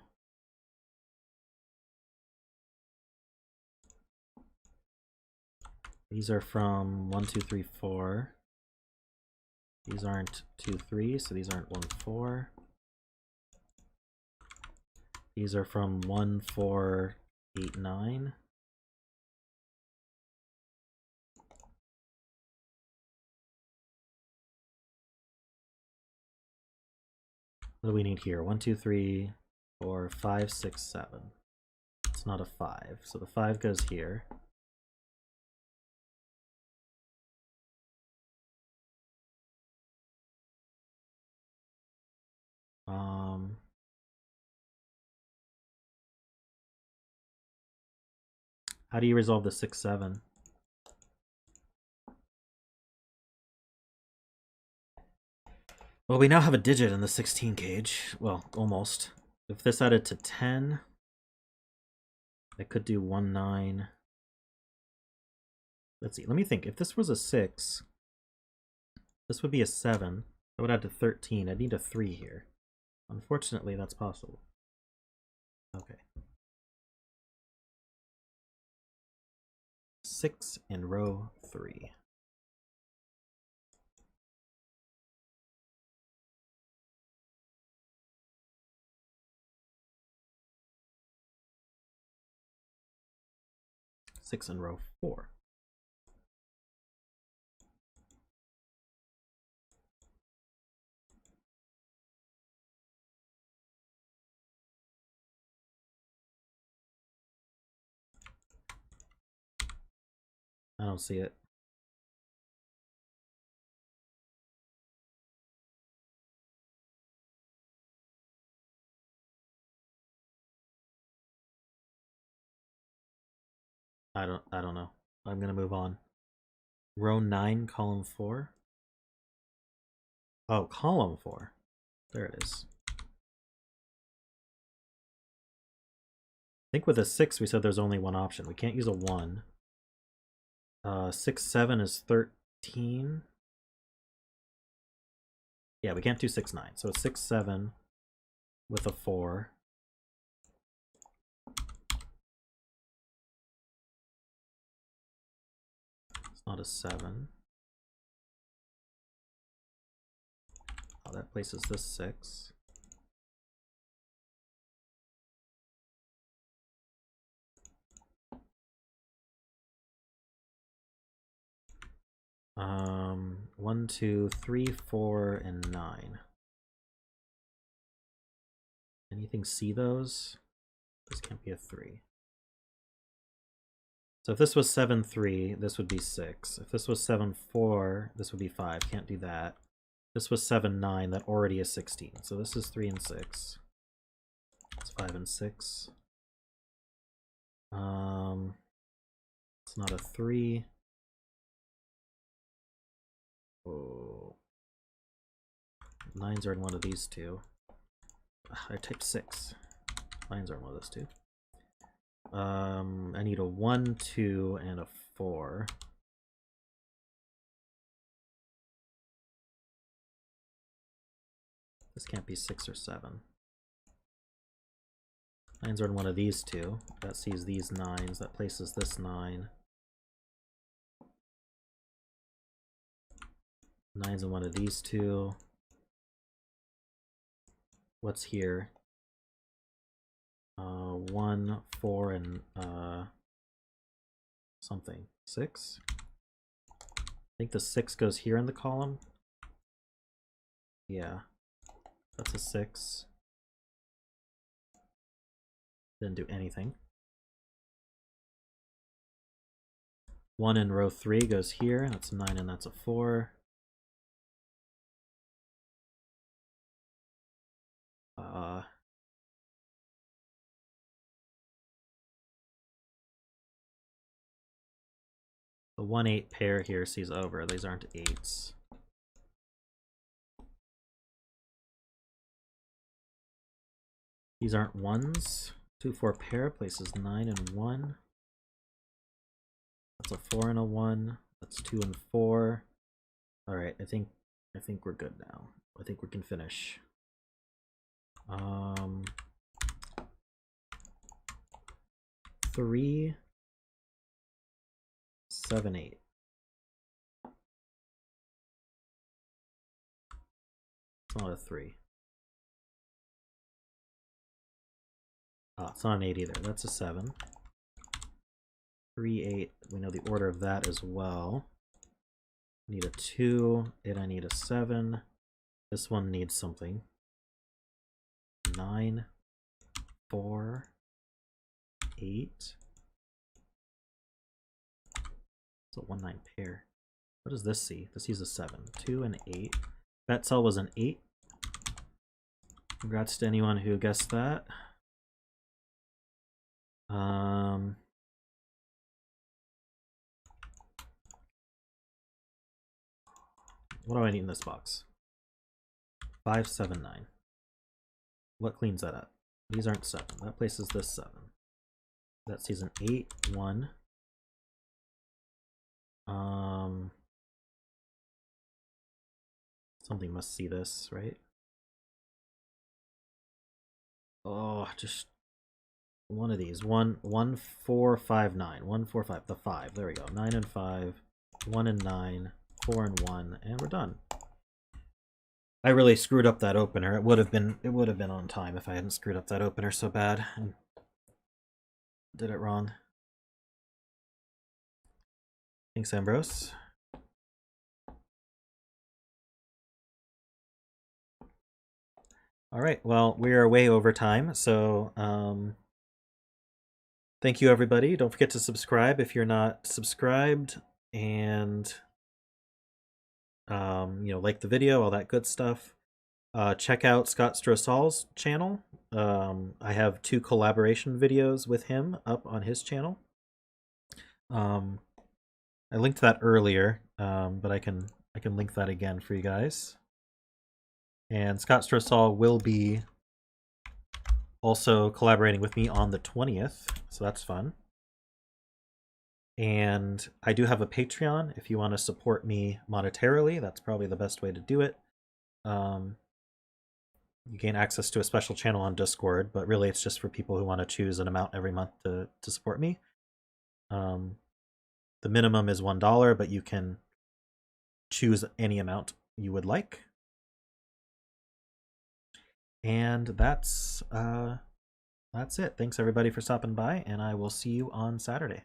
These are from 1, 2, 3, 4. These aren't 2, 3, so these aren't 1, 4. These are from 1, 4, 8, 9. What do we need here? 1, 2, 3, 4, 5, 6, 7. It's not a 5, so the 5 goes here. How do you resolve the 6, 7? Well, we now have a digit in the 16 cage. Well, almost. If this added to 10, I could do 1, 9. Let's see, let me think. If this was a 6, this would be a 7. That would add to 13. I'd need a 3 here. Unfortunately, that's possible. Okay. 6 in row 3. Six in row 4. I don't see it. I don't know. I'm gonna move on. Row 9, column 4. Oh, column 4. There it is. I think with a 6 we said there's only one option. We can't use a 1. 6, 7 is 13. Yeah, we can't do 6, 9. So it's 6, 7 with a 4. It's not a 7. Oh, that places this 6. One, 2, 3, 4, and 9. Anything see those? This can't be a 3. So if this was 7, 3, this would be 6. If this was 7, 4, this would be 5. Can't do that. This was 7, 9, that already is 16. So this is 3 and 6. It's 5 and 6. It's not a 3. Oh. 9s are in one of these two. I typed 6. 9s are in one of those two. I need a 1, 2, and a 4. This can't be 6 or 7. 9s are in one of these two. That sees these 9s. That places this 9. 9's in one of these two. What's here? 1, 4, and something. 6? I think the 6 goes here in the column. Yeah. That's a 6. Didn't do anything. 1 in row 3 goes here. That's a 9 and that's a 4. The 1, 8 pair here sees over. These aren't 8s. These aren't 1s. 2, 4 pair places 9 and 1. That's a 4 and a 1. That's 2 and 4. All right, I think we're good now. I think we can finish. 3, 7, 8. It's not a 3. It's not an 8 either. That's a 7. 3, 8. We know the order of that as well. Need a 2, and I need a 7. This one needs something. 9, 4, 8. It's a 1, 9 pair. What does this see? This sees a 7. 2 and 8. That cell was an 8. Congrats to anyone who guessed that. What do I need in this box? 5, 7, 9. What cleans that up? These aren't 7. That places this 7. That sees an 8, 1. Something must see this, right? Oh, just one of these. 1, 4, 5, 9. 1, 4, 5. The 5. There we go. 9 and 5. 1 and 9. 4 and 1. And we're done. I really screwed up that opener. It would have been on time if I hadn't screwed up that opener so bad and did it wrong. Thanks, Ambrose. All right, well, we are way over time, so thank you, everybody. Don't forget to subscribe if you're not subscribed, and like the video, all that good stuff. Check out Scott Strosahl's channel. I have 2 collaboration videos with him up on his channel. I linked that earlier, but I can link that again for you guys. And Scott Strosahl will be also collaborating with me on the 20th, so that's fun. And I do have a Patreon if you want to support me monetarily. That's probably the best way to do it. You gain access to a special channel on Discord, but really it's just for people who want to choose an amount every month to support me. The minimum is $1, but you can choose any amount you would like. And that's it. Thanks everybody for stopping by, and I will see you on Saturday.